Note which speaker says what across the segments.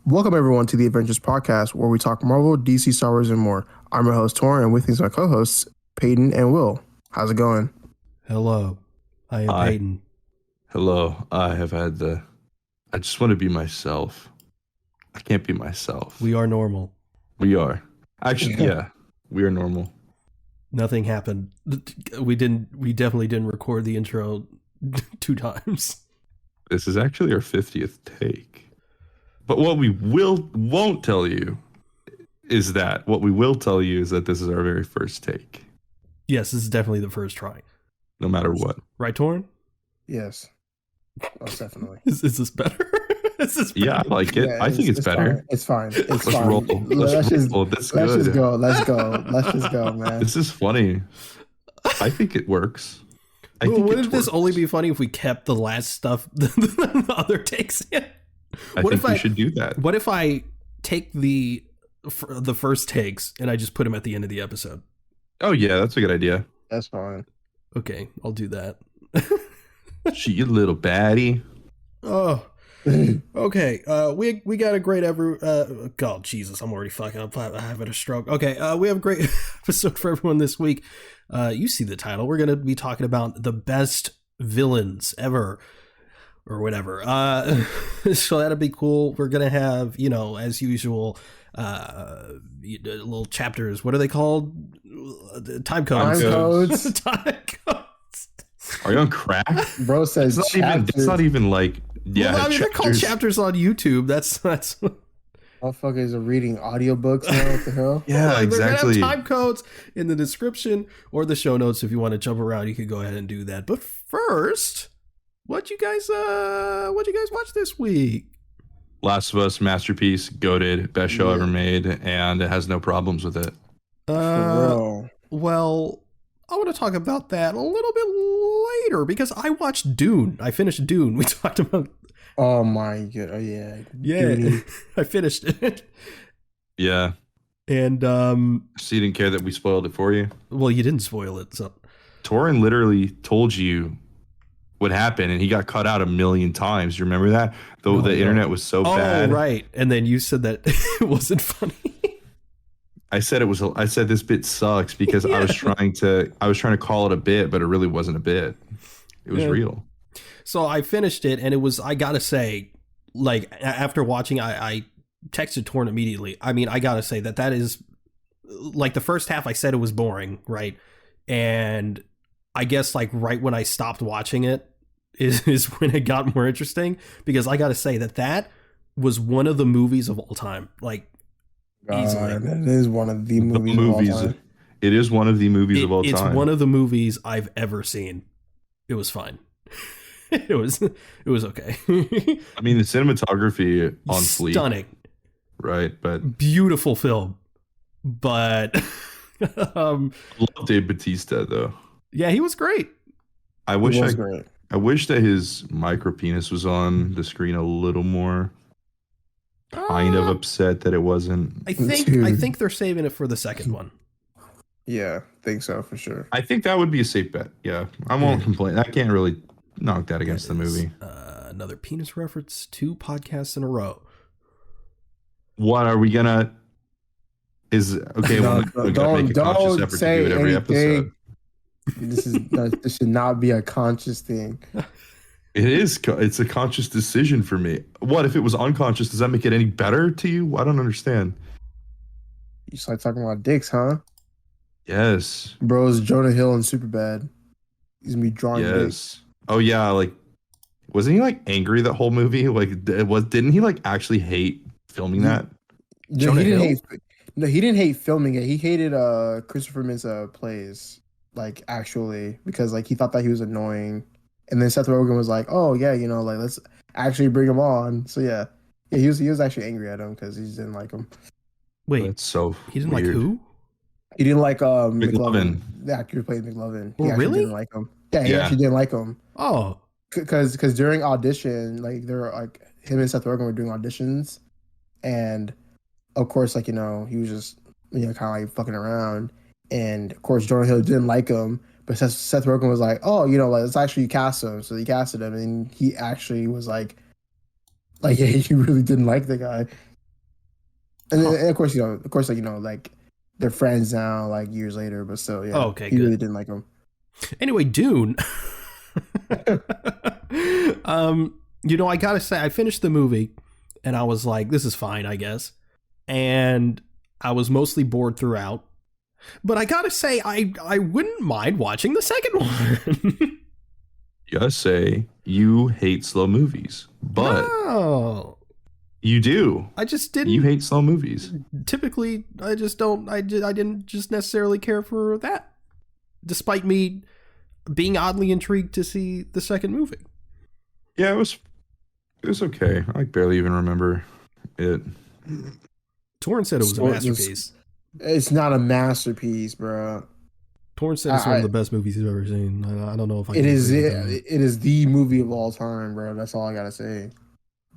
Speaker 1: Welcome everyone to the Avengers podcast, where we talk Marvel, DC, Star Wars, and more. I'm your host Torin, and with me is my co-hosts Peyton and Will. How's it going?
Speaker 2: Hello, I am
Speaker 3: Hi.
Speaker 2: Peyton.
Speaker 3: Hello. I just want to be myself. I can't be myself.
Speaker 2: We are normal.
Speaker 3: We are. Actually, yeah, we are normal.
Speaker 2: Nothing happened. We definitely didn't record the intro 2 times.
Speaker 3: This is actually our 50th take. But what we won't tell you is that this is our very first take.
Speaker 2: Yes, this is definitely the first try.
Speaker 3: No matter what.
Speaker 2: Right, Torin?
Speaker 1: Yes, most definitely.
Speaker 2: Is this better? Is this better?
Speaker 3: Yeah, I like it.
Speaker 1: Yeah,
Speaker 3: I think it's better.
Speaker 1: Fine. It's
Speaker 3: Let's
Speaker 1: fine.
Speaker 3: roll.
Speaker 1: Let's just
Speaker 3: roll. That's
Speaker 1: let's
Speaker 3: good.
Speaker 1: just go. Let's just go, man.
Speaker 3: This is funny. I think it works.
Speaker 2: Wouldn't this only be funny if we kept the last stuff, the other takes in?
Speaker 3: I think we should do that.
Speaker 2: What if I take the first takes and I just put them at the end of the episode?
Speaker 3: Oh yeah, that's a good idea.
Speaker 1: That's fine.
Speaker 2: Okay, I'll do that.
Speaker 3: You little baddie.
Speaker 2: Oh, okay. We got a great God, Jesus, I'm already fucking up. I'm having a stroke. Okay, we have a great episode for everyone this week. You see the title. We're gonna be talking about the best villains ever, or whatever. So that'll be cool. We're gonna have, as usual, little chapters. What are they called? Time codes. Time codes.
Speaker 3: Are you on crack?
Speaker 1: Bro says
Speaker 3: it's not even like, yeah.
Speaker 2: Well, I mean, they're called chapters on YouTube. That's.
Speaker 1: Motherfuckers are reading audiobooks now. What the hell?
Speaker 3: Yeah, exactly.
Speaker 2: We're gonna have time codes in the description or the show notes. If you want to jump around, you can go ahead and do that. But first, what you guys watch this week?
Speaker 3: Last of Us, masterpiece, goated, best show ever made, and it has no problems with it.
Speaker 2: Well, I want to talk about that a little bit later because I watched Dune. I finished Dune. We talked about.
Speaker 1: Oh my god! Oh, yeah.
Speaker 2: Yeah, I finished it.
Speaker 3: Yeah.
Speaker 2: And
Speaker 3: so you didn't care that we spoiled it for you?
Speaker 2: Well, you didn't spoil it, so.
Speaker 3: Torin literally told you what happened, and he got cut out a million times. You remember that? Though the internet was so bad.
Speaker 2: Oh, right. And then you said that it wasn't funny.
Speaker 3: I said this bit sucks because I was trying to call it a bit, but it really wasn't a bit. It was real.
Speaker 2: So I finished it, and it was, I gotta say, like, after watching, I texted Torn immediately. I mean, I gotta say that is, like, the first half I said it was boring, right? And I guess, like, right when I stopped watching it is when it got more interesting, because I gotta say that was one of the movies of all time. Like, easily.
Speaker 1: It is one of the movies of all time.
Speaker 3: It is one of the movies of all time.
Speaker 2: It's one of the movies I've ever seen. It was fine. It was okay.
Speaker 3: I mean, the cinematography on fleek.
Speaker 2: Stunning.
Speaker 3: Right, but
Speaker 2: beautiful film. But
Speaker 3: I love Dave Bautista though.
Speaker 2: Yeah, he was great.
Speaker 3: I wish that his micro penis was on the screen a little more. Kind of upset that it wasn't.
Speaker 2: I think they're saving it for the second one.
Speaker 1: Yeah, think so for sure.
Speaker 3: I think that would be a safe bet. Yeah, I won't complain. I can't really knock that against the movie.
Speaker 2: Another penis reference, 2 podcasts in a row.
Speaker 3: What are we gonna? We're gonna make a conscious effort to do it every episode.
Speaker 1: This should not be a conscious thing.
Speaker 3: It is. It's a conscious decision for me. What if it was unconscious? Does that make it any better to you? I don't understand.
Speaker 1: You start talking about dicks, huh?
Speaker 3: Yes.
Speaker 1: Bro's Jonah Hill and Superbad. He's gonna be drawing dicks.
Speaker 3: Oh yeah, like, wasn't he like angry that whole movie? Like, didn't he like actually hate filming that?
Speaker 1: No, he didn't hate filming it. He hated Christopher Mintz plays, like, actually, because like he thought that he was annoying. And then Seth Rogen was like, "Oh yeah, like, let's actually bring him on." So yeah, he was actually angry at him because he just didn't like him.
Speaker 2: Wait,
Speaker 3: that's so
Speaker 2: he didn't
Speaker 3: weird.
Speaker 2: like who?
Speaker 1: He didn't like
Speaker 3: McLovin.
Speaker 1: The actor who played McLovin.
Speaker 2: Oh, really?
Speaker 1: Didn't like him. Yeah, he actually didn't like him.
Speaker 2: Oh,
Speaker 1: because during audition, like, they were like, him and Seth Rogen were doing auditions, and of course, like, he was just kind of like fucking around, and of course Jonah Hill didn't like him. But Seth Rogen was like, "Oh, let's actually cast him." So he casted him, and he actually was like, yeah, he really didn't like the guy. And of course, like they're friends now, like years later. But still, yeah,
Speaker 2: Oh, okay,
Speaker 1: he
Speaker 2: good.
Speaker 1: really didn't like him.
Speaker 2: Anyway, Dune. I gotta say, I finished the movie and I was like, this is fine, I guess. And I was mostly bored throughout. But I gotta say, I wouldn't mind watching the second one.
Speaker 3: You gotta say you hate slow movies, but
Speaker 2: no,
Speaker 3: you do.
Speaker 2: I just didn't.
Speaker 3: You hate slow movies.
Speaker 2: Typically, I just don't. I didn't just necessarily care for that, despite me being oddly intrigued to see the second movie.
Speaker 3: Yeah, it was okay. I barely even remember it.
Speaker 2: Torrance said it was a masterpiece.
Speaker 1: It's not a masterpiece, bro.
Speaker 2: Torrance said it's one of the best movies he's ever seen. I don't know if I.
Speaker 1: It is the movie of all time, bro. That's all I gotta say.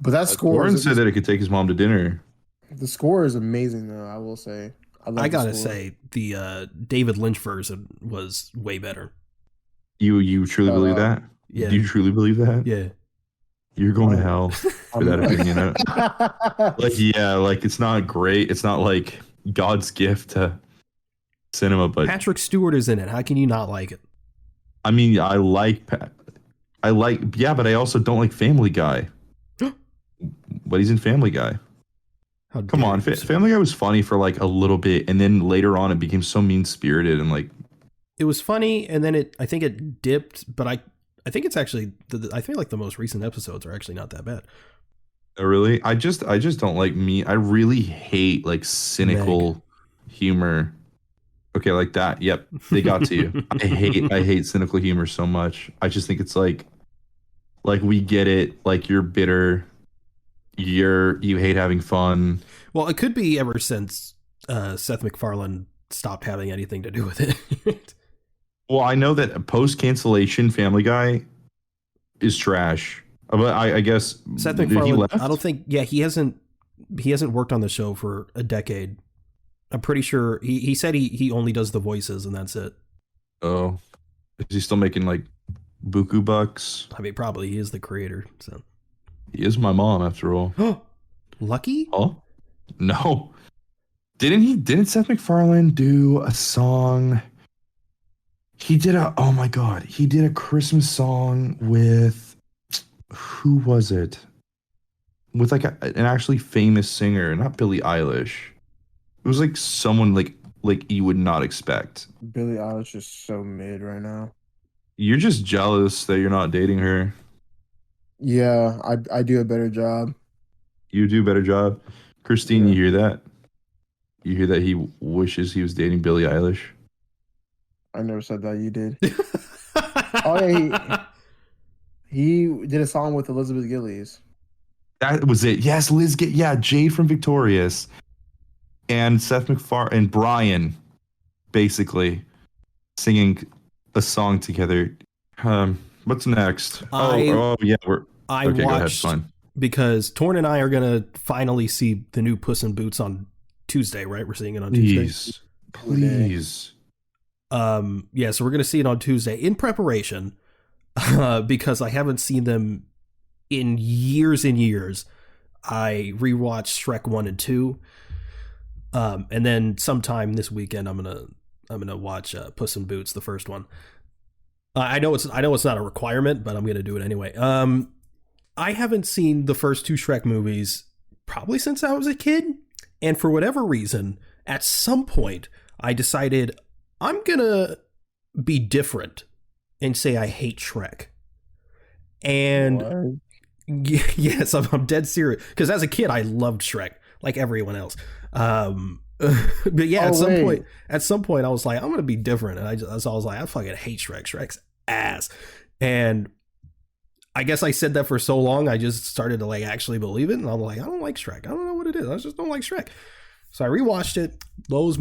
Speaker 1: But that score.
Speaker 3: Torrance said that it could take his mom to dinner.
Speaker 1: The score is amazing, though. I will say.
Speaker 2: I gotta say the David Lynch version was way better.
Speaker 3: You truly believe that?
Speaker 2: Yeah.
Speaker 3: Do you truly believe that?
Speaker 2: Yeah.
Speaker 3: You're going to hell for that opinion. Like it's not great. It's not like God's gift to cinema, but
Speaker 2: Patrick Stewart is in it. How can you not like it?
Speaker 3: I mean, I like, but I also don't like Family Guy. But he's in Family Guy. Come on, Family Guy was funny for like a little bit, and then later on it became so mean-spirited and like.
Speaker 2: It was funny, and then I think it dipped, but I think it's actually I think like the most recent episodes are actually not that bad.
Speaker 3: Oh, really? I just don't like I really hate like cynical humor. Okay, like that. Yep, they got to you. I hate cynical humor so much. I just think it's like we get it. Like you're bitter. You hate having fun.
Speaker 2: Well, it could be ever since Seth MacFarlane stopped having anything to do with it.
Speaker 3: Well, I know that post-cancellation Family Guy is trash. But I guess
Speaker 2: Seth MacFarlane, I don't think. Yeah, he hasn't worked on the show for a decade. I'm pretty sure he said he only does the voices and that's it.
Speaker 3: Oh, is he still making like buku bucks?
Speaker 2: I mean, probably he is the creator. So
Speaker 3: he is my mom after all.
Speaker 2: Lucky?
Speaker 3: Oh, no. Didn't Seth MacFarlane do a song? He did a Christmas song with. Who was it? With like an actually famous singer, not Billie Eilish. It was like someone like you would not expect.
Speaker 1: Billie Eilish is so mid right now.
Speaker 3: You're just jealous that you're not dating her.
Speaker 1: Yeah, I do a better job.
Speaker 3: You do a better job. Christine, You hear that? You hear that he wishes he was dating Billie Eilish?
Speaker 1: I never said that. You did. Oh yeah, he did a song with Elizabeth Gillies.
Speaker 3: That was it. Yes, Jade from Victorious. And Seth MacFarlane and Brian basically singing a song together. What's next?
Speaker 2: I
Speaker 3: watched, go ahead, fine.
Speaker 2: Because Torn and I are gonna finally see the new Puss in Boots on Tuesday, right? We're seeing it on Tuesday.
Speaker 3: Please.
Speaker 2: So we're gonna see it on Tuesday in preparation. Because I haven't seen them in years and years. I rewatched Shrek 1 and 2. And then sometime this weekend I'm gonna watch Puss in Boots, the first one. I know it's not a requirement, but I'm gonna do it anyway. I haven't seen the first two Shrek movies probably since I was a kid, and for whatever reason, at some point I decided I'm gonna be different and say I hate Shrek. And yes, I'm dead serious. Because as a kid, I loved Shrek like everyone else. But yeah, at some point, I was like, I'm gonna be different, and I was like, I fucking hate Shrek. Shrek's ass. And I guess I said that for so long, I just started to like actually believe it, and I'm like, I don't like Shrek. I don't know what it is. I just don't like Shrek. So I rewatched it. Those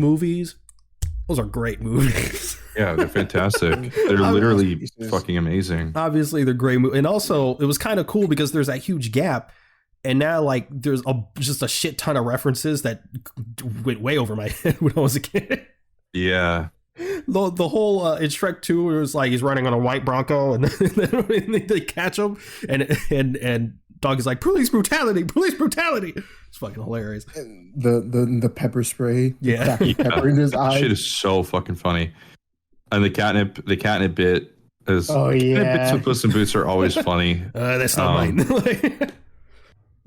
Speaker 2: are great movies.
Speaker 3: Yeah, they're fantastic. They're literally fucking amazing.
Speaker 2: Obviously, they're great movies. And also, it was kind of cool because there's that huge gap. And now, like, there's just a shit ton of references that went way over my head when I was a kid.
Speaker 3: Yeah.
Speaker 2: The whole in Shrek 2, it was like he's running on a white Bronco, and then they catch him, and dog is like, police brutality, police brutality. It's fucking hilarious.
Speaker 1: The pepper spray.
Speaker 2: Yeah.
Speaker 1: Pepper in his eyes.
Speaker 3: Shit is so fucking funny. And the catnip bit is.
Speaker 1: Oh, yeah.
Speaker 3: Bits with Puss in Boots are always funny.
Speaker 2: That's not mine.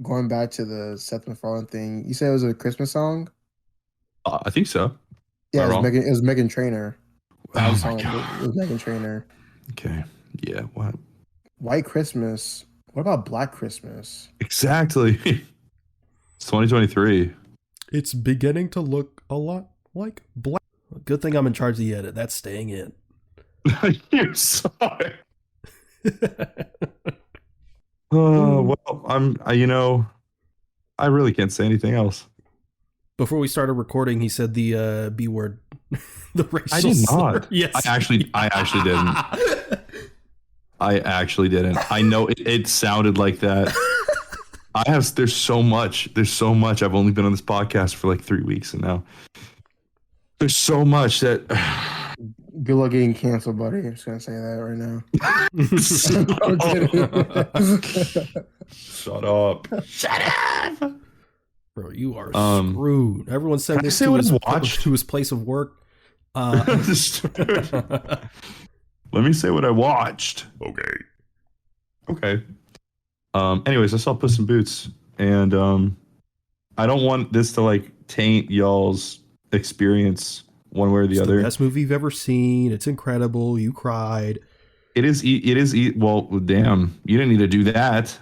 Speaker 1: Going back to the Seth MacFarlane thing, you said it was a Christmas song?
Speaker 3: I think so.
Speaker 1: Yeah, it was Megan Trainor.
Speaker 3: Oh my God.
Speaker 1: It was Megan Trainor.
Speaker 3: Okay. Yeah. What?
Speaker 1: White Christmas. What about Black Christmas?
Speaker 3: Exactly. It's 2023.
Speaker 2: It's beginning to look a lot like black. Good thing I'm in charge of the edit. That's staying in.
Speaker 3: You're sorry. Well, I really can't say anything else.
Speaker 2: Before we started recording, he said the B word. The racial
Speaker 3: I did
Speaker 2: slur.
Speaker 3: not.
Speaker 2: Yes.
Speaker 3: I actually didn't. I actually didn't. I know it sounded like that. There's so much. I've only been on this podcast for like 3 weeks, and now there's so much that.
Speaker 1: Good luck getting canceled, buddy. I'm just gonna say that right now.
Speaker 3: Shut up. Shut up.
Speaker 2: Bro, you are screwed. Everyone send this to his place of work.
Speaker 3: Let me say what I watched. Okay. Anyways, I saw Puss in Boots, and I don't want this to like taint y'all's experience one way or the other.
Speaker 2: The best movie you've ever seen. It's incredible. You cried.
Speaker 3: It is. Well, damn. You didn't need to do that.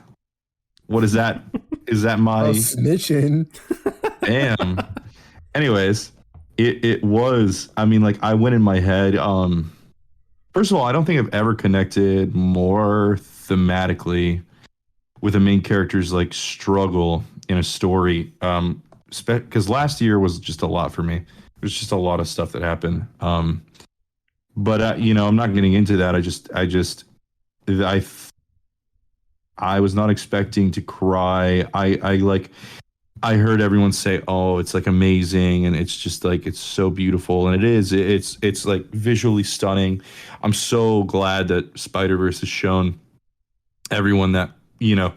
Speaker 3: What is that? Is that my
Speaker 1: snitching?
Speaker 3: Damn. Anyways, it was. I mean, like I went in my head. First of all, I don't think I've ever connected more thematically with a main character's like struggle in a story. Because last year was just a lot for me. There's just a lot of stuff that happened. But I'm not getting into that. I was not expecting to cry. I heard everyone say, "Oh, it's like amazing," and it's just like it's so beautiful, and it is. It's like visually stunning. I'm so glad that Spider-Verse has shown everyone that there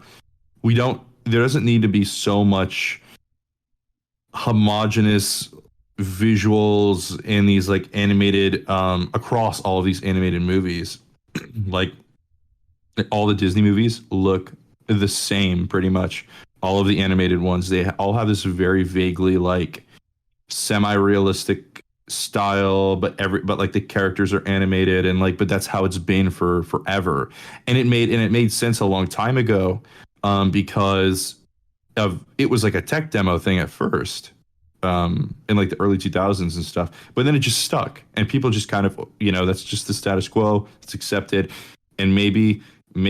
Speaker 3: doesn't need to be so much homogenous visuals in these like animated across all of these animated movies. Like all the Disney movies look the same pretty much. All of the animated ones, they all have this very vaguely like semi-realistic style, but like the characters are animated and like, but that's how it's been for forever. And it made sense a long time ago because it was like a tech demo thing at first. In like the early 2000s and stuff, but then it just stuck and people just kind of, that's just the status quo. It's accepted. And maybe in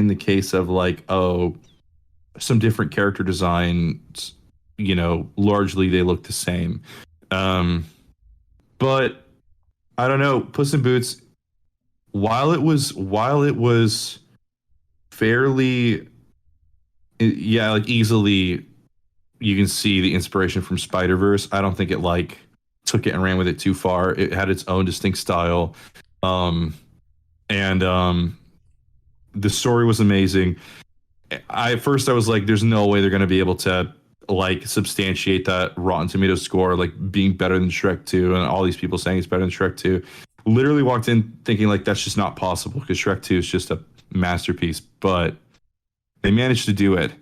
Speaker 3: the case of like, some different character designs, largely they look the same. But I don't know, Puss in Boots, while it was fairly, like easily, you can see the inspiration from Spider-Verse. I don't think it like took it and ran with it too far. It had its own distinct style. And the story was amazing. At first I was like, there's no way they're going to be able to like substantiate that Rotten Tomatoes score, like being better than Shrek 2 and all these people saying it's better than Shrek 2. Literally walked in thinking like, that's just not possible because Shrek 2 is just a masterpiece, but they managed to do it.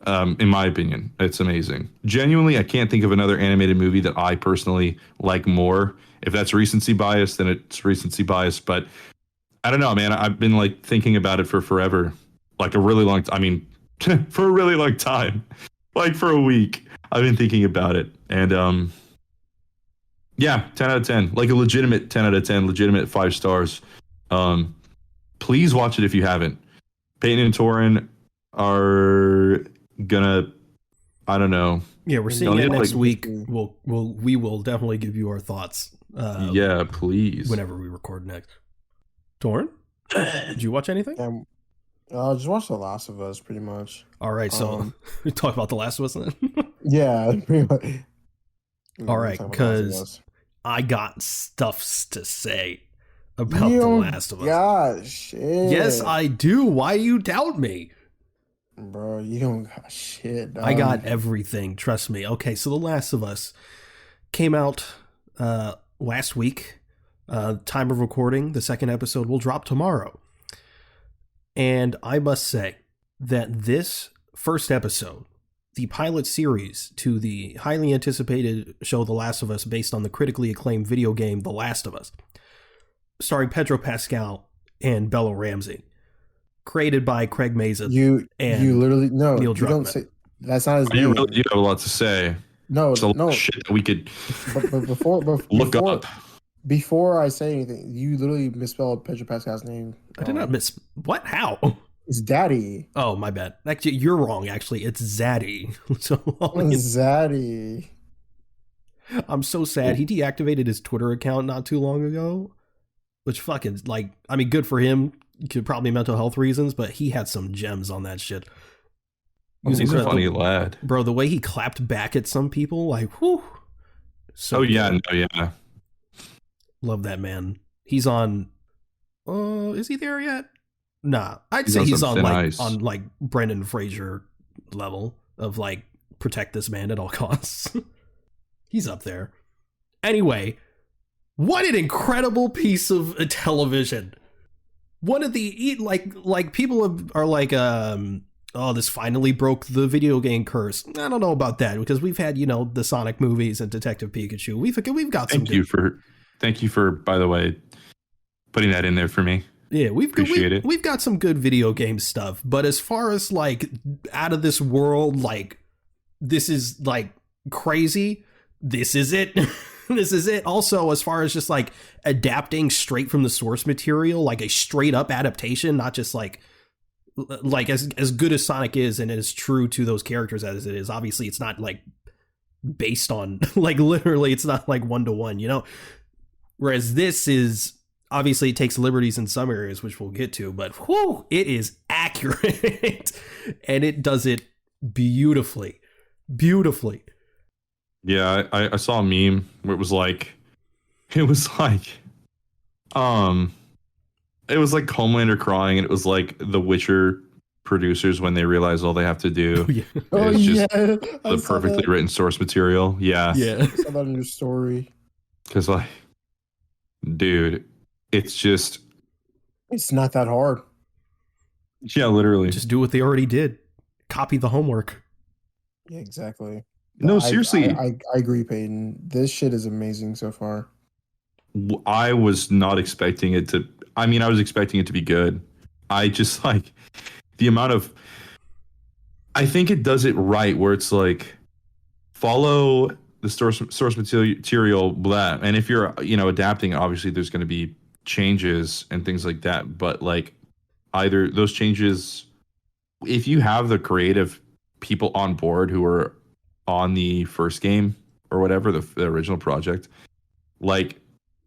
Speaker 3: In my opinion, it's amazing. Genuinely, I can't think of another animated movie that I personally like more. If that's recency bias, then it's recency bias. But I don't know, man. I've been like thinking about it for forever, like a really long. For a really long time, like for a week. I've been thinking about it, and 10 out of 10, like a legitimate 10 out of 10, legitimate 5 stars. Please watch it if you haven't. Peyton and Torin are gonna, I don't know.
Speaker 2: Yeah, we're seeing it next week. We will definitely give you our thoughts.
Speaker 3: Yeah, please.
Speaker 2: Whenever we record next. Torin, did you watch anything?
Speaker 1: Just watch The Last of Us, pretty much.
Speaker 2: All right, so we talk about The Last of Us then.
Speaker 1: Yeah, pretty much.
Speaker 2: All right, because I got stuffs to say about The Last of Us.
Speaker 1: Gosh, shit.
Speaker 2: Yes, I do. Why do you doubt me?
Speaker 1: Bro, you don't got shit, dog.
Speaker 2: I got everything. Trust me. Okay, so The Last of Us came out last week. Time of recording, the second episode will drop tomorrow. And I must say that this first episode, the pilot series to the highly anticipated show The Last of Us, based on the critically acclaimed video game The Last of Us, starring Pedro Pascal and Bella Ramsey, created by Craig Mazin.
Speaker 1: You literally no.
Speaker 2: Neil
Speaker 1: You
Speaker 2: Druckmann.
Speaker 1: don't say that's not his
Speaker 3: You
Speaker 1: name.
Speaker 3: really do have a lot to say.
Speaker 1: No,
Speaker 3: There's a lot
Speaker 1: no.
Speaker 3: of shit that we could
Speaker 1: But before
Speaker 3: look up.
Speaker 1: Before I say anything, you literally misspelled Pedro Pascal's name.
Speaker 2: I did not miss what? How?
Speaker 1: It's Daddy.
Speaker 2: Oh, my bad. Actually, you're wrong. Actually, it's Zaddy. So
Speaker 1: Zaddy.
Speaker 2: I'm so sad. He deactivated his Twitter account not too long ago, which fucking, like, I mean, good for him. Could probably mental health reasons, but he had some gems on that shit.
Speaker 3: He's a funny lad.
Speaker 2: Bro, the way he clapped back at some people, like, whew. So
Speaker 3: yeah.
Speaker 2: Love that man. He's on, is he there yet? Nah, I'd
Speaker 3: He's
Speaker 2: say
Speaker 3: on
Speaker 2: he's
Speaker 3: some
Speaker 2: on
Speaker 3: thin
Speaker 2: like
Speaker 3: ice.
Speaker 2: on like Brendan Fraser level of like protect this man at all costs. He's up there. Anyway, what an incredible piece of television. One of the like people are like oh, this finally broke the video game curse. I don't know about that because we've had, you know, the Sonic movies and Detective Pikachu. We've got some.
Speaker 3: Thank you for by the way putting that in there for me.
Speaker 2: Yeah, we've got some good video game stuff, but as far as like out of this world, like this is like crazy. This is it. This is it. Also, as far as just like adapting straight from the source material, like a straight up adaptation, not just like as good as Sonic is and as true to those characters as it is. Obviously, it's not like based on like literally, it's not like 1-to-1, you know. Whereas this is. Obviously, it takes liberties in some areas, which we'll get to, but whew, it is accurate, and it does it beautifully, beautifully.
Speaker 3: Yeah, I saw a meme where it was like Homelander crying, and it was like the Witcher producers when they realize all they have to do is just the perfectly written source material. Yeah,
Speaker 1: I saw that in your story.
Speaker 3: Because like, dude. It's
Speaker 1: not that hard.
Speaker 3: Yeah, literally.
Speaker 2: Just do what they already did. Copy the homework.
Speaker 1: Yeah, exactly.
Speaker 3: No, seriously.
Speaker 1: I agree, Peyton. This shit is amazing so far.
Speaker 3: I was not expecting it to. I mean, I was expecting it to be good. I just like the amount of. I think it does it right where it's like follow the source material, blah. And if you're, you know, adapting, obviously there's going to be changes and things like that, but like either those changes, if you have the creative people on board who are on the first game or whatever, the original project, like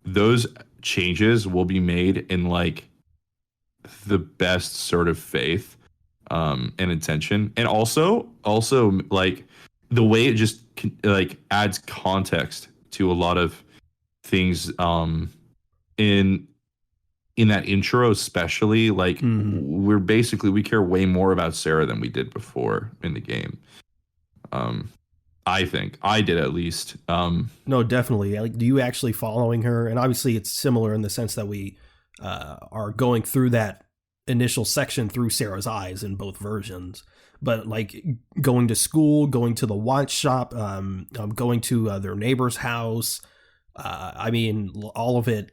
Speaker 3: those changes will be made in like the best sort of faith and intention, and also like the way it just like adds context to a lot of things in that intro, especially like we care way more about Sarah than we did before in the game. I think I did, at least.
Speaker 2: No, definitely. Like, do you actually following her? And obviously it's similar in the sense that we are going through that initial section through Sarah's eyes in both versions. But like going to school, going to the watch shop, going to their neighbor's house. I mean, all of it,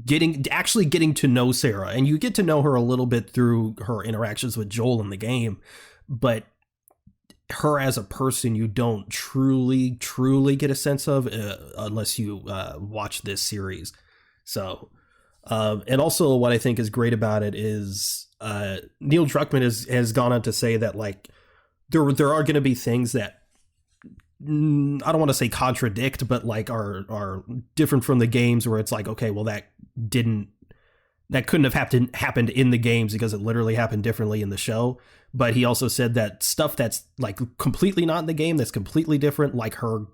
Speaker 2: getting to know Sarah, and you get to know her a little bit through her interactions with Joel in the game, but her as a person, you don't truly get a sense of unless you watch this series. So, and also what I think is great about it is Neil Druckmann has gone on to say that like there are going to be things that I don't want to say contradict, but like are different from the games, where it's like, okay, well that couldn't have happened in the games because it literally happened differently in the show. But he also said that stuff that's like completely not in the game, that's completely different, like her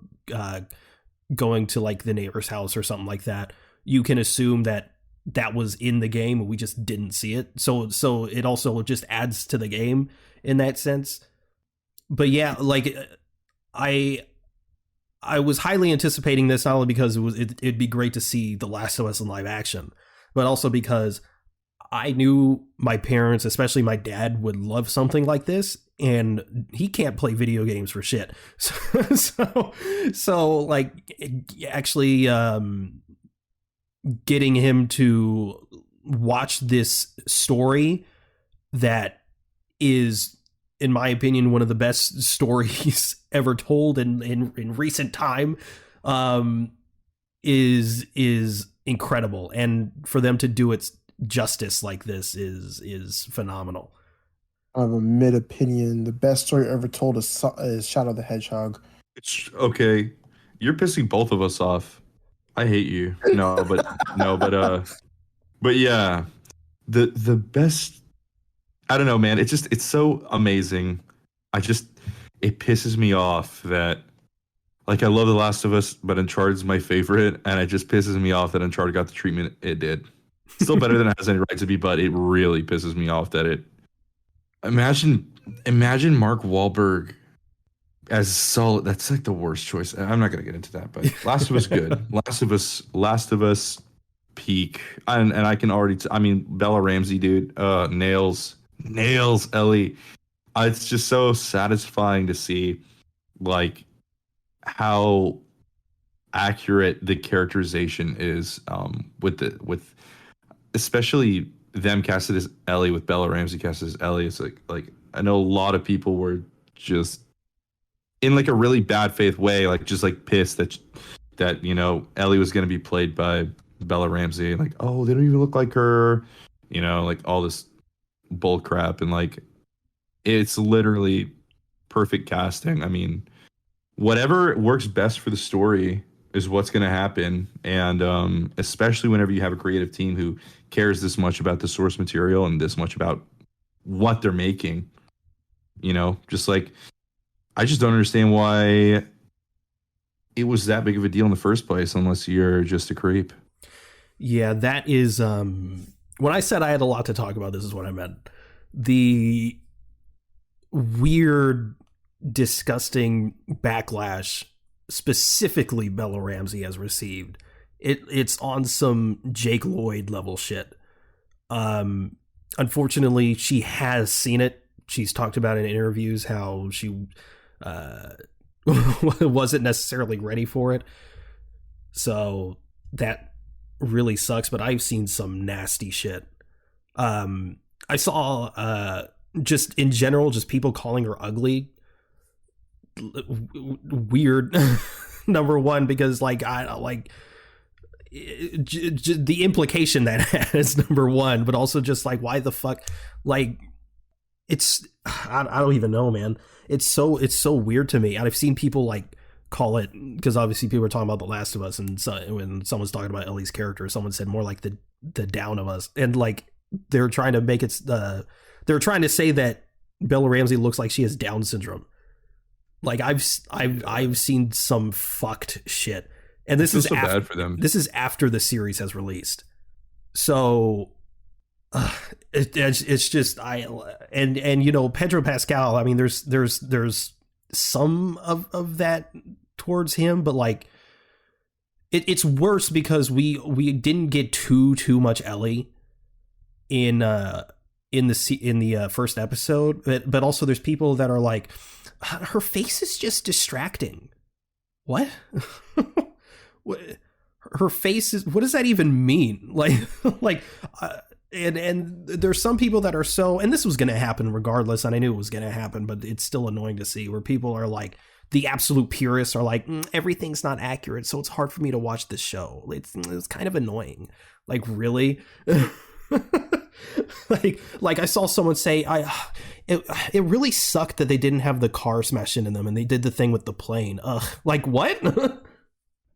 Speaker 2: going to like the neighbor's house or something like that, you can assume that that was in the game and we just didn't see it. So it also just adds to the game in that sense. But yeah, like I was highly anticipating this, not only because it'd be great to see The Last of Us in live action, but also because I knew my parents, especially my dad, would love something like this, and he can't play video games for shit. So like actually getting him to watch this story that is, in my opinion, one of the best stories ever told in recent time, is incredible. And for them to do it justice like this is phenomenal.
Speaker 1: I have a mid opinion. The best story ever told is Shadow the Hedgehog.
Speaker 3: Okay, you're pissing both of us off. I hate you. But yeah, the best. I don't know, man. It's so amazing. It pisses me off that, like, I love The Last of Us, but Uncharted's my favorite, and it just pisses me off that Uncharted got the treatment it did. Still better than it has any right to be, but it really pisses me off that it. Imagine Mark Wahlberg as Solid. That's like the worst choice. I'm not gonna get into that, but Last of Us good. Last of Us peak, and I can already. I mean, Bella Ramsey, dude, nails Ellie. It's just so satisfying to see, like, how accurate the characterization is, with especially them casted as Ellie with Bella Ramsey casted as Ellie. It's like I know a lot of people were just in like a really bad faith way, like just like pissed that you know Ellie was going to be played by Bella Ramsey, like, oh, they don't even look like her, you know, like all this bull crap. And like, it's literally perfect casting. I mean, whatever works best for the story is what's going to happen. And especially whenever you have a creative team who cares this much about the source material and this much about what they're making, you know, just like, I just don't understand why it was that big of a deal in the first place, unless you're just a creep.
Speaker 2: Yeah, that is, when I said I had a lot to talk about, this is what I meant. The weird, disgusting backlash specifically Bella Ramsey has received. It's on some Jake Lloyd level shit. Unfortunately, she has seen it. She's talked about in interviews how she wasn't necessarily ready for it. So that really sucks, but I've seen some nasty shit. I saw just in general, just people calling her ugly. Weird. Number one, because like I like the implication that has, number one, but also just like, why the fuck, like, it's I don't even know, man. It's so weird to me. And I've seen people like call it, because obviously people are talking about The Last of Us, and so when someone's talking about Ellie's character, someone said more like the Down of Us, and like they're trying to make it they're trying to say that Bella Ramsey looks like she has Down syndrome. Like I've seen some fucked shit, and this is
Speaker 3: so bad for them.
Speaker 2: This is after the series has released, so it's just and you know, Pedro Pascal. I mean, there's some of that towards him, but like it's worse because we didn't get too much Ellie in the first episode, but also there's people that are like, her face is just distracting. What? Her face is, what does that even mean? Like and there's some people that are so, and this was going to happen regardless, and I knew it was going to happen, but it's still annoying to see where people are like, the absolute purists are like, everything's not accurate, so it's hard for me to watch this show. It's kind of annoying. Like, really? like I saw someone say, it really sucked that they didn't have the car smashed into them and they did the thing with the plane. Like, what?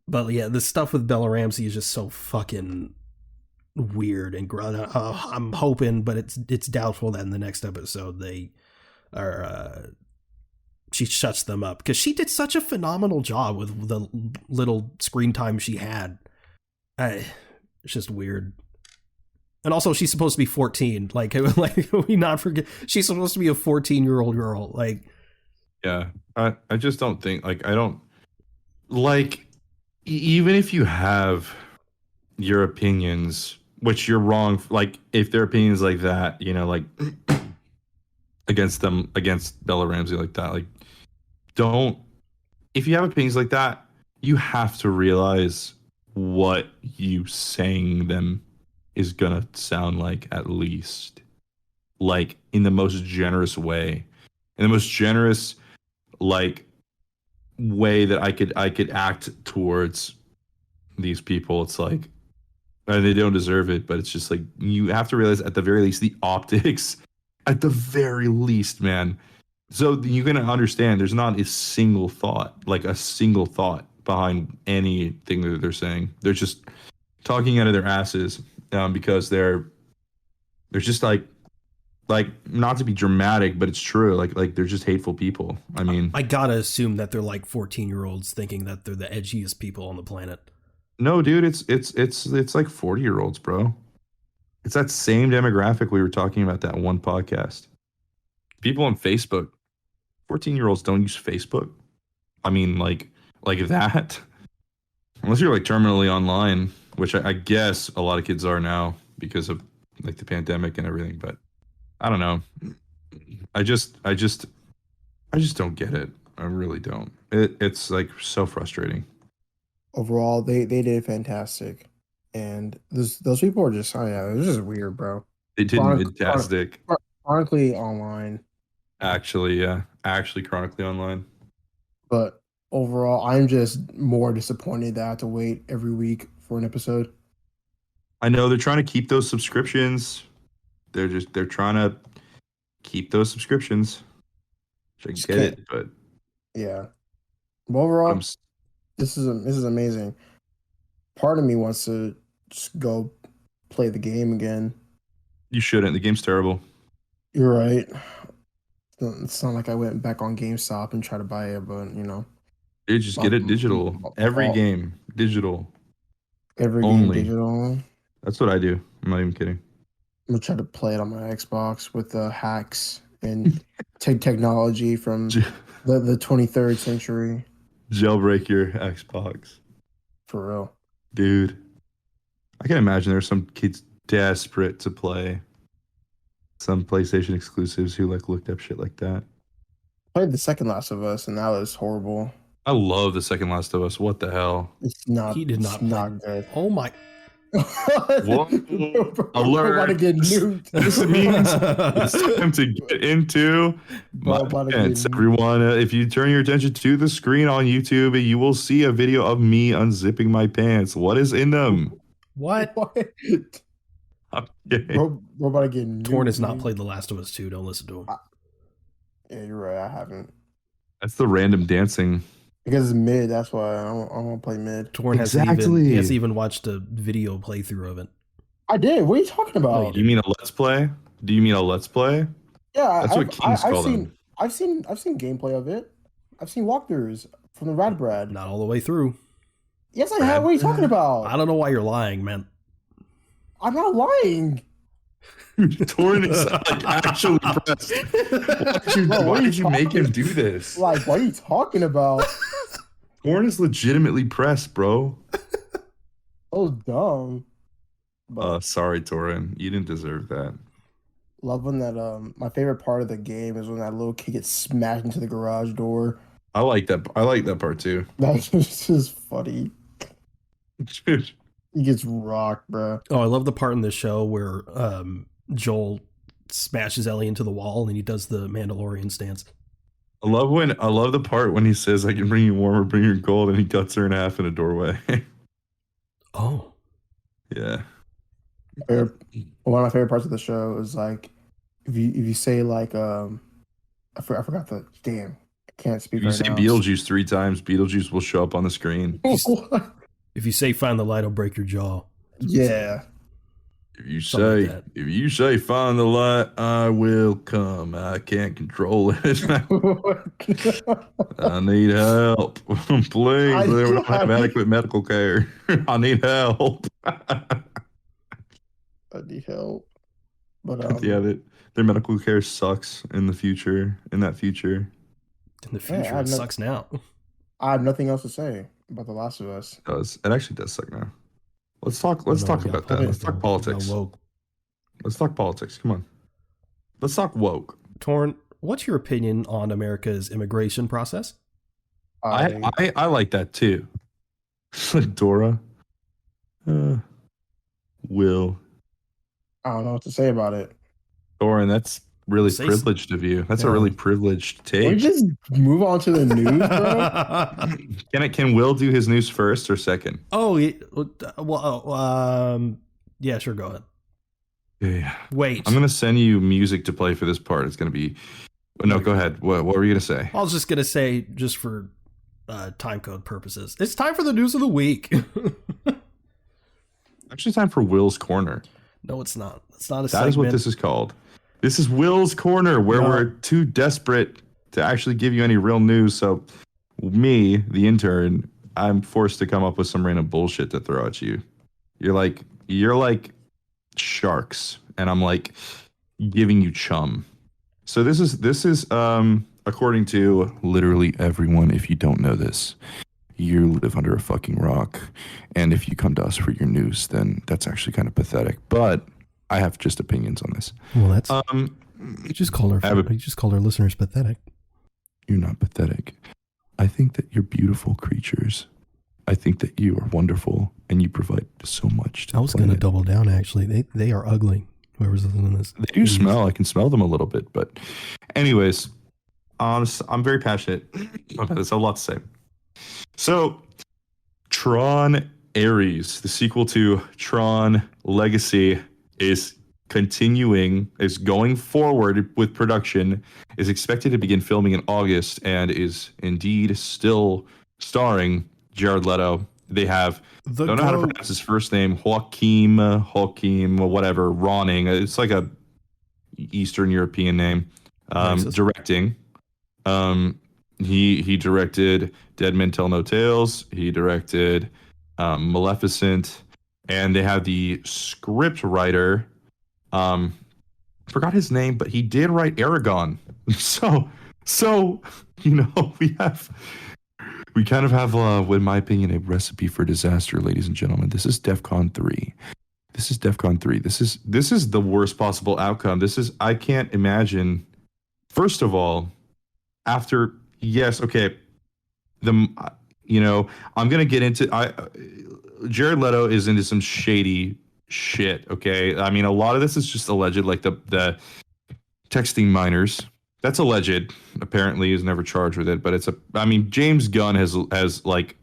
Speaker 2: But yeah, the stuff with Bella Ramsey is just so fucking weird and I'm hoping, but it's doubtful that in the next episode they are she shuts them up, because she did such a phenomenal job with the little screen time she had. It's just weird. And also, she's supposed to be 14. Like we not forget she's supposed to be a 14-year-old girl. Like,
Speaker 3: Yeah, I just don't think like I don't like even if you have your opinions, which you're wrong. Like if their opinions like that, you know, like against Bella Ramsey like that, like don't. If you have opinions like that, you have to realize what you saying them is gonna sound like, at least, like in the most generous way, in the most generous like way that I could act towards these people. It's like they don't deserve it, but it's just like you have to realize at the very least the optics, at the very least, man. So you're gonna understand there's not a single thought behind anything that they're saying. They're just talking out of their asses because they're just like not to be dramatic, but it's true. Like they're just hateful people. I mean,
Speaker 2: I gotta assume that they're like 14-year-olds thinking that they're the edgiest people on the planet.
Speaker 3: no, dude, it's like 40-year-olds, bro. It's that same demographic we were talking about that one podcast. People on Facebook. 14-year-olds don't use Facebook. I mean, like that. Unless you're like terminally online, which I guess a lot of kids are now because of like the pandemic and everything. But I don't know. I just don't get it. I really don't. It's like so frustrating.
Speaker 1: Overall, they did fantastic, and those people are just it was just weird, bro.
Speaker 3: They did fantastic.
Speaker 1: Chronically Online.
Speaker 3: Actually, yeah. Actually, Chronically Online.
Speaker 1: But overall, I'm just more disappointed that I have to wait every week for an episode.
Speaker 3: I know they're trying to keep those subscriptions. They're trying to keep those subscriptions. Which I get it, but
Speaker 1: yeah. But overall, this is amazing. Part of me wants to just go play the game again.
Speaker 3: You shouldn't. The game's terrible.
Speaker 1: You're right. It's not like I went back on GameStop and tried to buy it, but you know.
Speaker 3: Just get it digital. Every game digital.
Speaker 1: Every game digital.
Speaker 3: That's what I do. I'm not even kidding.
Speaker 1: I'm gonna try to play it on my Xbox with hacks and technology from the 23rd century.
Speaker 3: Jailbreak your Xbox.
Speaker 1: For real.
Speaker 3: Dude. I can imagine there's some kids desperate to play some PlayStation exclusives who like looked up shit like that.
Speaker 1: Played the second Last of Us and that was horrible.
Speaker 3: I love the second Last of Us. What the hell?
Speaker 1: It's not.
Speaker 2: He did not.
Speaker 1: Not good.
Speaker 2: Oh my.
Speaker 3: What? Alert! This means it's time to get into my pants, everyone. If you turn your attention to the screen on YouTube, you will see a video of me unzipping my pants. What is in them?
Speaker 2: What?
Speaker 3: Okay.
Speaker 1: We're about to get
Speaker 2: Torn has not played The Last of Us 2. Don't listen to him.
Speaker 1: Yeah, you're right. I haven't.
Speaker 3: That's the random dancing.
Speaker 1: Because it's mid, that's why I want to play mid.
Speaker 2: Torn hasn't even watched a video playthrough of it.
Speaker 1: I did. What are you talking about?
Speaker 3: Oh, you mean a let's play? Do you mean a let's play?
Speaker 1: Yeah,
Speaker 3: that's what Kings call them.
Speaker 1: I've seen gameplay of it. I've seen walkthroughs from the Rad Brad.
Speaker 2: Not all the way through.
Speaker 1: Yes, I have. What are you talking about?
Speaker 2: I don't know why you're lying, man.
Speaker 1: I'm not lying.
Speaker 3: Torn is like actually pressed. Why did you make him do this?
Speaker 1: Like, what are you talking about?
Speaker 3: Torn is legitimately pressed, bro.
Speaker 1: Oh, dumb.
Speaker 3: Sorry, Torin. You didn't deserve that.
Speaker 1: Love when that my favorite part of the game is when that little kid gets smashed into the garage door.
Speaker 3: I like that part too.
Speaker 1: That's just funny. He gets rocked, bro.
Speaker 2: Oh, I love the part in the show where Joel smashes Ellie into the wall and he does the Mandalorian stance.
Speaker 3: I love the part when he says, "I can bring you warm or bring you cold," and he cuts her in half in a doorway.
Speaker 2: Oh,
Speaker 3: yeah.
Speaker 1: One of my favorite parts of the show is like if you say like I forgot the damn. I can't speak.
Speaker 3: If you say Beetlejuice 3 times, Beetlejuice will show up on the screen.
Speaker 2: If you say "find the light," I'll break your jaw.
Speaker 1: Yeah.
Speaker 3: If you say "find the light," I will come. I can't control it. I need help. Please, they don't have adequate medical care. I need help.
Speaker 1: I need help. But
Speaker 3: Yeah, their medical care sucks in the future. In that future,
Speaker 2: In the
Speaker 1: yeah,
Speaker 2: future, it sucks now.
Speaker 1: I have nothing else to say about The Last of Us.
Speaker 3: it actually does suck now. Let's talk.
Speaker 2: Oh,
Speaker 3: Let's
Speaker 2: no,
Speaker 3: talk
Speaker 2: we got
Speaker 3: about that. Let's talk
Speaker 2: political. We got
Speaker 3: politics.
Speaker 2: woke.
Speaker 3: Let's talk politics. Come on. Let's talk woke.
Speaker 2: Torn, what's your opinion on America's immigration process?
Speaker 3: I like that too. Dora. Will.
Speaker 1: I don't know what to say about it.
Speaker 3: Doran, that's really
Speaker 2: Say
Speaker 3: privileged of you. That's a
Speaker 2: yeah.
Speaker 3: really privileged
Speaker 1: Can we
Speaker 3: take.
Speaker 1: just move on to the news, bro?
Speaker 3: Can Will do his news first or second?
Speaker 2: Oh, yeah, sure, go ahead.
Speaker 3: Yeah.
Speaker 2: Wait.
Speaker 3: I'm gonna send you music to play for this part. It's gonna be. No, go ahead. What were you gonna say?
Speaker 2: I was just gonna say, just for time code purposes, it's time for the news of the week.
Speaker 3: Actually, time for Will's Corner.
Speaker 2: No, it's not. It's not a
Speaker 3: That
Speaker 2: segment.
Speaker 3: is what this is called. This is Will's Corner, where we're too desperate to actually give you any real news. So, me, the intern, I'm forced to come up with some random bullshit to throw at you. You're like sharks, and I'm like giving you chum. So this is according to literally everyone. If you don't know this, you live under a fucking rock, and if you come to us for your news, then that's actually kind of pathetic. But I have just opinions on this.
Speaker 2: Well, that's you just called our listeners pathetic.
Speaker 3: You're not pathetic. I think that you're beautiful creatures. I think that you are wonderful, and you provide so much to
Speaker 2: I was going to double down. Actually, they are ugly. Whoever's listening to this,
Speaker 3: they do smell. I can smell them a little bit, but anyways, I'm very passionate about this. I have a lot to say. So, Tron Ares, the sequel to Tron Legacy, is going forward with production, is expected to begin filming in August, and is indeed still starring Jared Leto. They have, don't know how to pronounce his first name, Joaquim, whatever, Ronning. It's like a Eastern European name. Directing. He directed Dead Men Tell No Tales. He directed Maleficent, and they have the script writer. Forgot his name, but he did write Aragon. So we kind of have, in my opinion, a recipe for disaster, ladies and gentlemen. This is DEFCON 3. This is DEFCON 3. This is the worst possible outcome. I can't imagine. First of all, after. Yes, okay. I'm gonna get into. Jared Leto is into some shady shit. Okay, I mean, a lot of this is just alleged, like the texting minors. That's alleged. Apparently, he's never charged with it, but James Gunn has like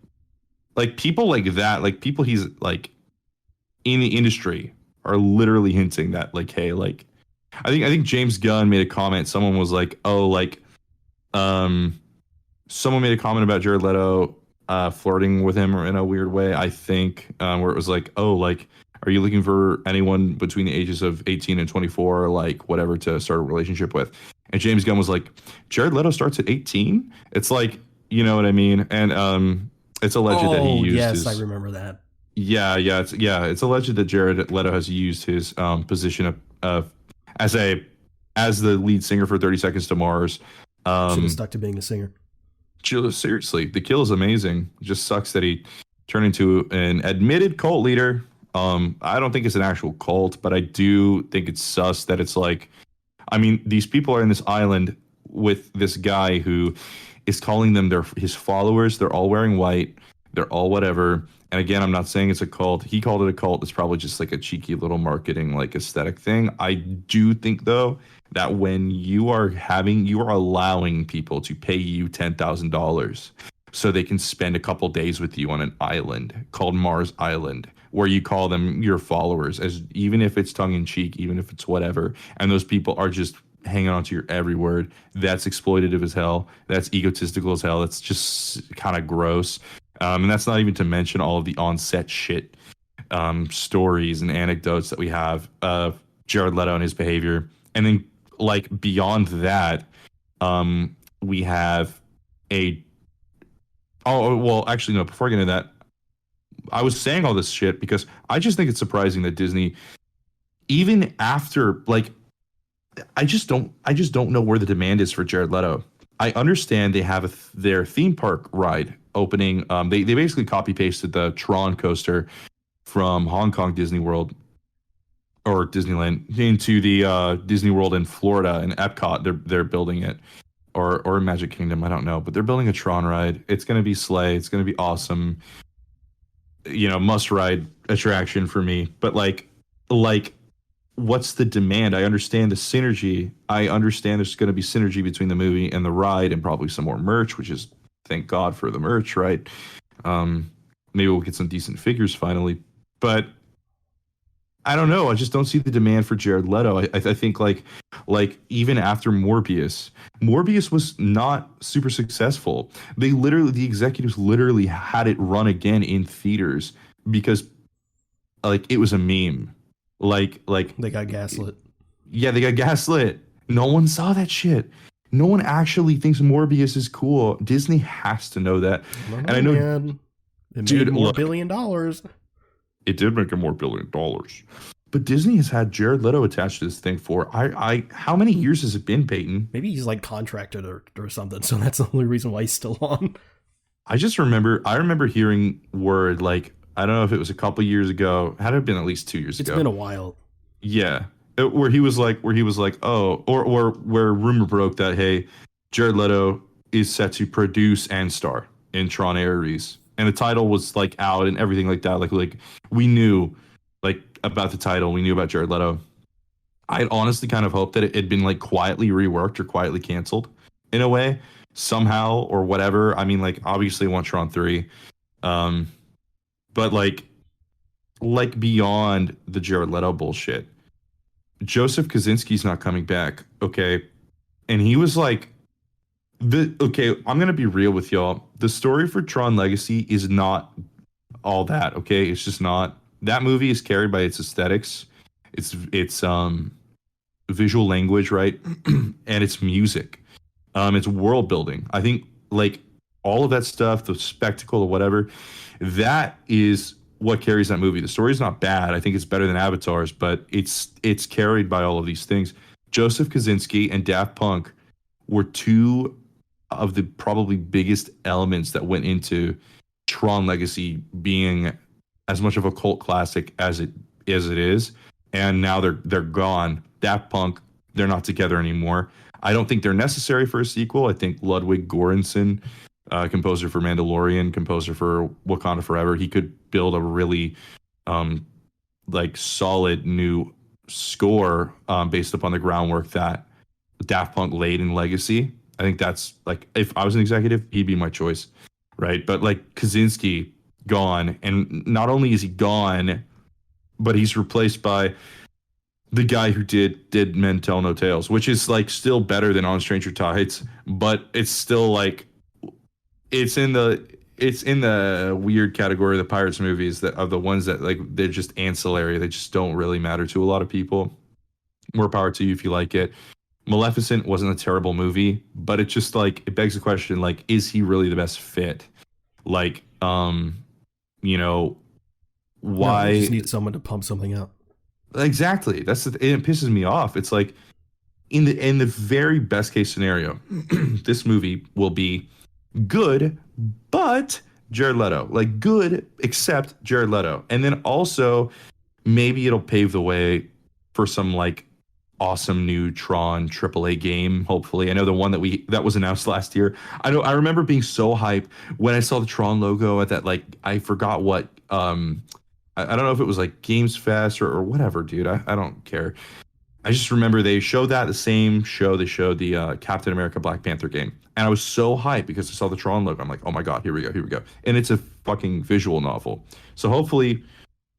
Speaker 3: people like that, like people he's like in the industry are literally hinting that, like, hey, like, I think James Gunn made a comment. Someone was like, oh, like, someone made a comment about Jared Leto flirting with him in a weird way, I think, where it was like, oh, like, are you looking for anyone between the ages of 18 and 24, like, whatever, to start a relationship with? And James Gunn was like, Jared Leto starts at 18? It's like, you know what I mean? And it's alleged that he used
Speaker 2: yes, I remember that.
Speaker 3: Yeah, it's alleged that Jared Leto has used his position of as the lead singer for 30 Seconds to Mars.
Speaker 2: Should have stuck to being a singer.
Speaker 3: Seriously, the kill is amazing. It just sucks that he turned into an admitted cult leader. I don't think it's an actual cult, but I do think it's sus that it's like, I mean, these people are in this island with this guy who is calling them his followers. They're all wearing white. They're all whatever. And again, I'm not saying it's a cult. He called it a cult. It's probably just like a cheeky little marketing, like, aesthetic thing. I do think, though, that when you are allowing people to pay you $10,000 so they can spend a couple days with you on an island called Mars Island, where you call them your followers, as even if it's tongue in cheek, even if it's whatever, and those people are just hanging on to your every word, that's exploitative as hell. That's egotistical as hell. That's just kind of gross. And that's not even to mention all of the on-set shit, stories and anecdotes that we have of Jared Leto and his behavior. And then, like, beyond that, we have actually, no, before I get into that, I was saying all this shit because I just think it's surprising that Disney even after like I just don't know where the demand is for Jared Leto. I understand they have their theme park ride opening. They basically copy pasted the Tron coaster from Hong Kong Disney World or Disneyland into the Disney World in Florida and Epcot. They're building it, or Magic Kingdom. I don't know, but they're building a Tron ride. It's gonna be slay. It's gonna be awesome. You know, must ride attraction for me. But like what's the demand? I understand the synergy. I understand there's going to be synergy between the movie and the ride, and probably some more merch, which is thank God for the merch, right? Maybe we'll get some decent figures finally, but I don't know. I just don't see the demand for Jared Leto. I think like even after Morbius was not super successful. The executives literally had it run again in theaters because like it was a meme. Like
Speaker 2: they got gaslit.
Speaker 3: Yeah, they got gaslit. No one saw that shit. No one actually thinks Morbius is cool. Disney has to know that. And I know,
Speaker 2: man. It
Speaker 3: dude,
Speaker 2: made more
Speaker 3: look,
Speaker 2: $1 billion.
Speaker 3: It did make more $1 billion. But Disney has had Jared Leto attached to this thing for how many years has it been, Peyton?
Speaker 2: Maybe he's like contracted or something, so that's the only reason why he's still on.
Speaker 3: I remember hearing word like I don't know if it was a couple years ago. Had it been at least 2 years ago?
Speaker 2: It's been a while.
Speaker 3: Yeah, where he was like, oh, or where rumor broke that hey, Jared Leto is set to produce and star in Tron Ares, and the title was like out and everything like that. Like we knew like about the title, we knew about Jared Leto. I honestly kind of hoped that it had been like quietly reworked or quietly canceled in a way somehow or whatever. I mean, like obviously I want Tron 3, but like beyond the Jared Leto bullshit, Joseph Kosinski's not coming back, okay? And he was like, I'm gonna be real with y'all. The story for Tron Legacy is not all that, okay? It's just not. That movie is carried by its aesthetics, its visual language, right? And its music. It's world building. I think like all of that stuff, the spectacle or whatever, that is what carries that movie. The story's not bad. I think it's better than Avatar's, but it's carried by all of these things. Joseph Kosinski and Daft Punk were two of the probably biggest elements that went into Tron Legacy being as much of a cult classic as it is. And now they're gone. Daft Punk, they're not together anymore. I don't think they're necessary for a sequel. I think Ludwig Göransson, composer for Mandalorian, composer for Wakanda Forever, he could build a really like solid new score based upon the groundwork that Daft Punk laid in Legacy. I think that's like, if I was an executive, he'd be my choice, right? But like Kosinski gone, and not only is he gone, but he's replaced by the guy who did Men Tell No Tales, which is like still better than On Stranger Tides, but it's still like it's in the weird category of the Pirates movies that of the ones that like they're just ancillary. They just don't really matter to a lot of people. More power to you if you like it. Maleficent wasn't a terrible movie, but it just like it begs the question, like, is he really the best fit? Like, you know, why?
Speaker 2: No, you just need someone to pump something out.
Speaker 3: Exactly. It pisses me off. It's like in the very best case scenario, this movie will be good, but Jared Leto. Like good except Jared Leto. And then also maybe it'll pave the way for some like awesome new Tron AAA game, hopefully. I know the one that was announced last year. I remember being so hyped when I saw the Tron logo at that, like, I forgot what I don't know if it was like Games Fest or whatever, dude. I don't care. I just remember they showed that the same show they showed the Captain America Black Panther game. And I was so hyped because I saw the Tron logo. I'm like, oh my God, here we go. And it's a fucking visual novel. So hopefully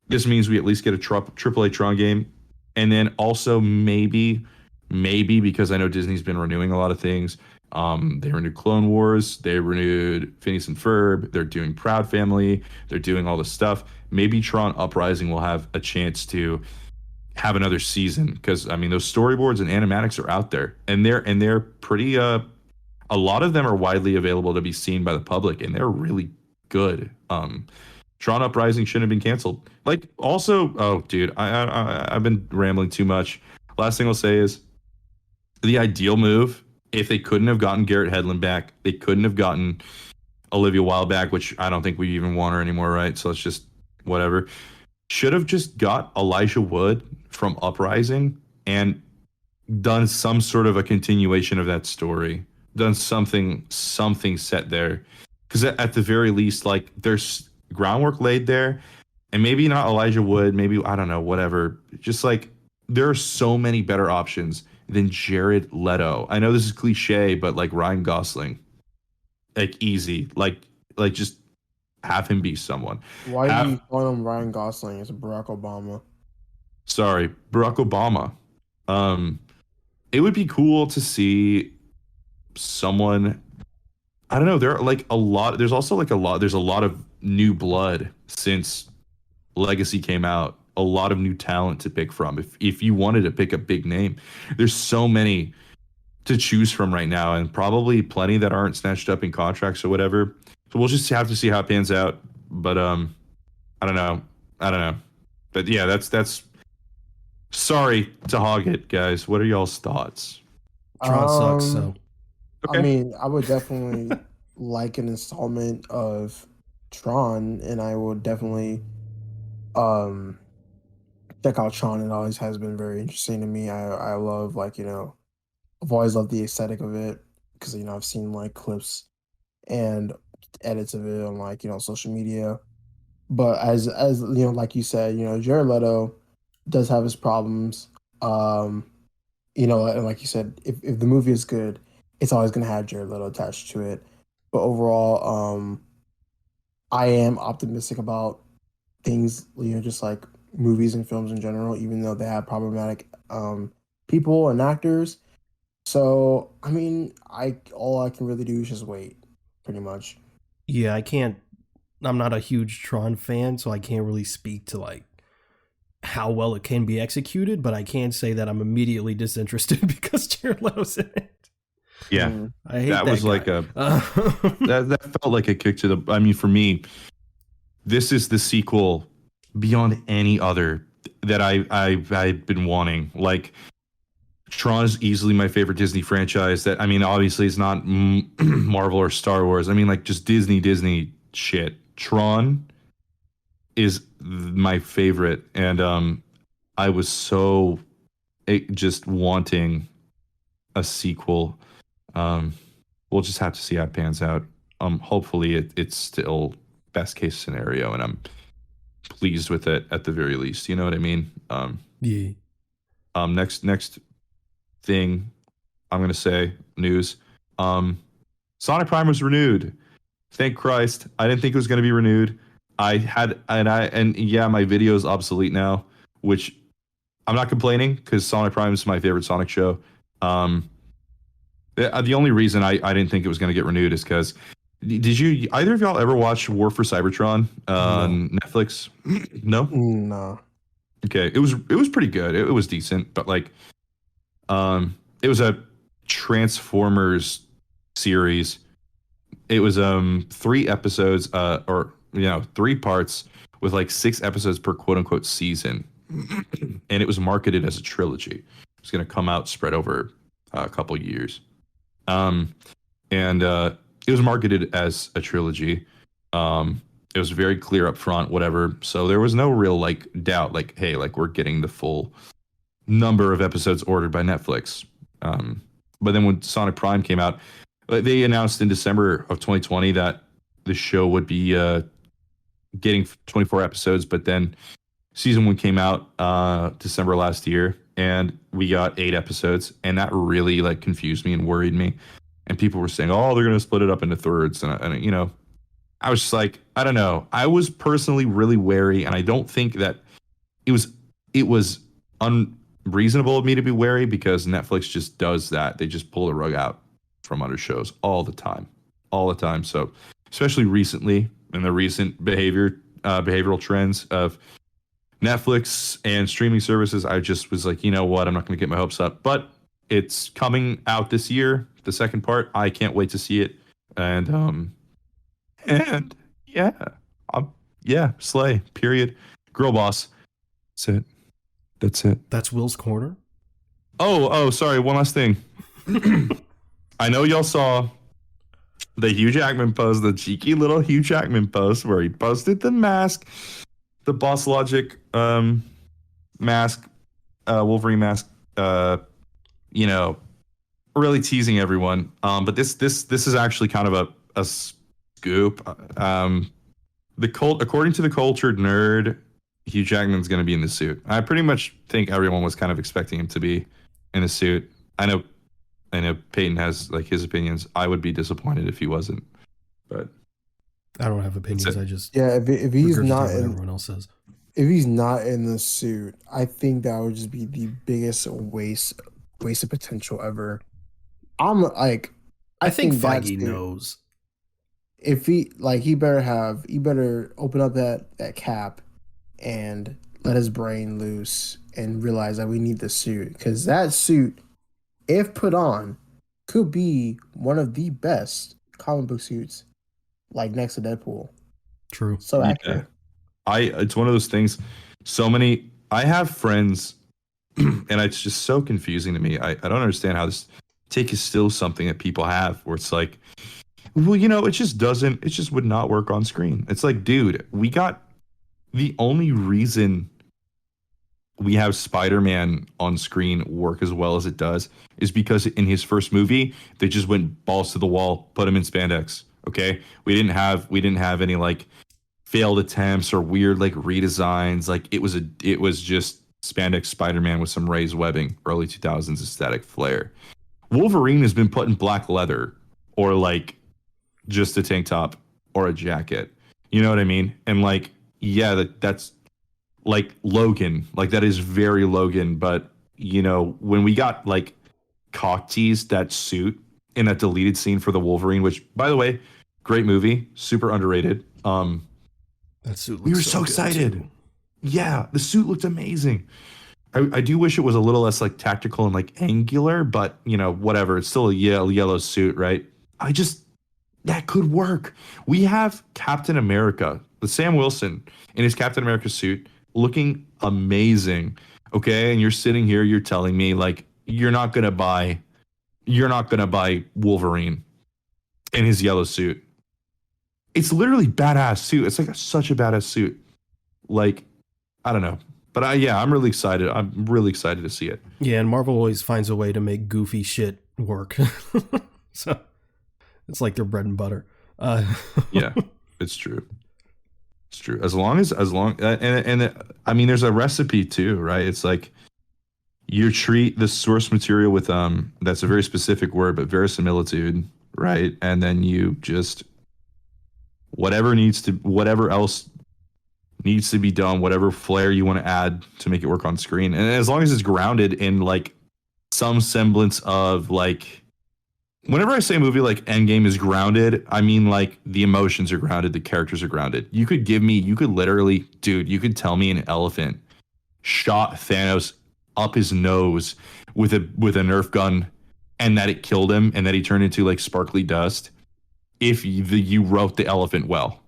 Speaker 3: this means we at least get a AAA Tron game. And then also maybe because I know Disney's been renewing a lot of things. They renewed Clone Wars. They renewed Phineas and Ferb. They're doing Proud Family. They're doing all this stuff. Maybe Tron Uprising will have a chance to have another season, because I mean those storyboards and animatics are out there, and they're pretty. A lot of them are widely available to be seen by the public, and they're really good. Tron Uprising shouldn't have been canceled. Like, also, oh, dude, I've been rambling too much. Last thing I'll say is the ideal move, if they couldn't have gotten Garrett Hedlund back, they couldn't have gotten Olivia Wilde back, which I don't think we even want her anymore, right? So it's just whatever. Should have just got Elijah Wood from Uprising and done some sort of a continuation of that story. Done something set there. Because at the very least, like, there's groundwork laid there. And maybe not Elijah Wood, maybe, I don't know, whatever. Just like, there are so many better options than Jared Leto. I know this is cliche, but like Ryan Gosling. Like, easy. Like just have him be someone.
Speaker 1: Why are you calling him Ryan Gosling? It's Barack Obama.
Speaker 3: Sorry, Barack Obama. It would be cool to see someone. I don't know. There are like a lot. There's also like a lot. There's a lot of new blood since Legacy came out. A lot of new talent to pick from. If you wanted to pick a big name, there's so many to choose from right now, and probably plenty that aren't snatched up in contracts or whatever. So we'll just have to see how it pans out. But I don't know. But yeah, that's. Sorry to hog it, guys. What are y'all's thoughts?
Speaker 2: Tron sucks. So
Speaker 3: Okay.
Speaker 1: I mean, I would definitely like an installment of Tron, and I would definitely check out Tron. It always has been very interesting to me. I love, like, you know, I've always loved the aesthetic of it because, you know, I've seen like clips and edits of it on, like, you know, social media. But as you know, like you said, you know, Jared Leto does have his problems. You know, and like you said, if the movie is good, it's always gonna have Jared Leto attached to it. But overall, I am optimistic about things, you know, just like movies and films in general, even though they have problematic people and actors. So I mean, all I can really do is just wait, pretty much.
Speaker 2: yeah, I can't. I'm not a huge Tron fan, so I can't really speak to like how well it can be executed. But I can say that I'm immediately disinterested because Jared Leto's in it.
Speaker 3: Yeah,
Speaker 2: I hate
Speaker 3: that was
Speaker 2: guy.
Speaker 3: like a that felt like a kick to the. I mean, for me, this is the sequel beyond any other that I've been wanting. Like, Tron is easily my favorite Disney franchise. That, I mean, obviously it's not Marvel or Star Wars. I mean, like, just Disney shit. Tron is my favorite, and I was so just wanting a sequel. We'll just have to see how it pans out. Hopefully it's still best case scenario, and I'm pleased with it at the very least. You know what I mean?
Speaker 2: Yeah.
Speaker 3: Next thing I'm gonna say, news. Sonic Prime was renewed. Thank Christ. I didn't think it was gonna be renewed. Yeah, my video is obsolete now, which I'm not complaining because Sonic Prime is my favorite Sonic show. The only reason I didn't think it was going to get renewed is because did you either of y'all ever watch War for Cybertron on Netflix? No.
Speaker 1: No.
Speaker 3: Okay, it was pretty good. It was decent, but like, it was a Transformers series. It was 3 episodes, or, you know, 3 parts with like 6 episodes per quote unquote season, and it was marketed as a trilogy. It was going to come out spread over a couple years. It was marketed as a trilogy. It was very clear up front, whatever. So there was no real like doubt, like, hey, like, we're getting the full number of episodes ordered by Netflix. But then when Sonic Prime came out, they announced in December of 2020 that the show would be getting 24 episodes, but then season 1 came out December last year, and we got 8 episodes, and that really like confused me and worried me. And people were saying, "Oh, they're going to split it up into thirds," and you know, I was just like, I don't know. I was personally really wary, and I don't think that it was unreasonable of me to be wary because Netflix just does that. They just pull the rug out from under shows all the time. So, especially recently in the recent behavioral trends of Netflix and streaming services, I just was like, you know what? I'm not going to get my hopes up. But it's coming out this year, the second part. I can't wait to see it. And yeah, Yeah, slay. Period. Girl boss. That's it. That's it.
Speaker 2: That's Will's corner.
Speaker 3: Oh, sorry. One last thing. I know y'all saw the Hugh Jackman post, the cheeky little Hugh Jackman post where he posted the mask, the Boss Logic mask, Wolverine mask, really teasing everyone. But this is actually kind of a scoop. According to the cultured nerd, Hugh Jackman's going to be in the suit. I pretty much think everyone was kind of expecting him to be in the suit. I know Peyton has like his opinions. I would be disappointed if he wasn't. But
Speaker 2: I don't have opinions. I just
Speaker 1: if he's not
Speaker 2: what everyone else says.
Speaker 1: If he's not in the suit, I think that would just be the biggest waste of potential ever.
Speaker 2: I think Feige knows.
Speaker 1: If he better open up that cap and let his brain loose and realize that we need the suit, because that suit, if put on, could be one of the best comic book suits, like next to Deadpool.
Speaker 2: True.
Speaker 1: So accurate.
Speaker 3: It's one of those things. I have friends, and it's just so confusing to me. I don't understand how this take is still something that people have, where it's like, well, it just would not work on screen. It's like, dude, we got the only reason we have Spider-Man on screen work as well as it does is because in his first movie, they just went balls to the wall, put him in spandex. Okay. We didn't have any like failed attempts or weird like redesigns. Like it was just spandex Spider-Man with some raised webbing, early 2000s aesthetic flair. Wolverine has been put in black leather or like just a tank top or a jacket. You know what I mean? And like, yeah, that's like Logan, like that is very Logan. But when we got like cock teased that suit in that deleted scene for the Wolverine, which by the way, great movie, super underrated.
Speaker 2: That suit.
Speaker 3: We were so excited. Too. Yeah, the suit looked amazing. I do wish it was a little less like tactical and like angular, but whatever. It's still a yellow suit, right? That could work. We have Captain America, the Sam Wilson in his Captain America suit, looking amazing. Okay, and you're sitting here, you're telling me like you're not gonna buy Wolverine in his yellow suit. It's literally badass suit. It's like such a badass suit. Like, I don't know. But I'm really excited. I'm really excited to see it.
Speaker 2: Yeah, and Marvel always finds a way to make goofy shit work. So it's like their bread and butter.
Speaker 3: Yeah, it's true. It's true. As long and I mean, there's a recipe too, right? It's like you treat the source material with that's a very specific word, but verisimilitude, right? And then you just whatever else needs to be done, whatever flair you want to add to make it work on screen. And as long as it's grounded in like some semblance of like, whenever I say a movie like Endgame is grounded, I mean like the emotions are grounded, the characters are grounded. You could literally, dude, you could tell me an elephant shot Thanos up his nose with a Nerf gun and that it killed him and that he turned into like sparkly dust. If you wrote the elephant well.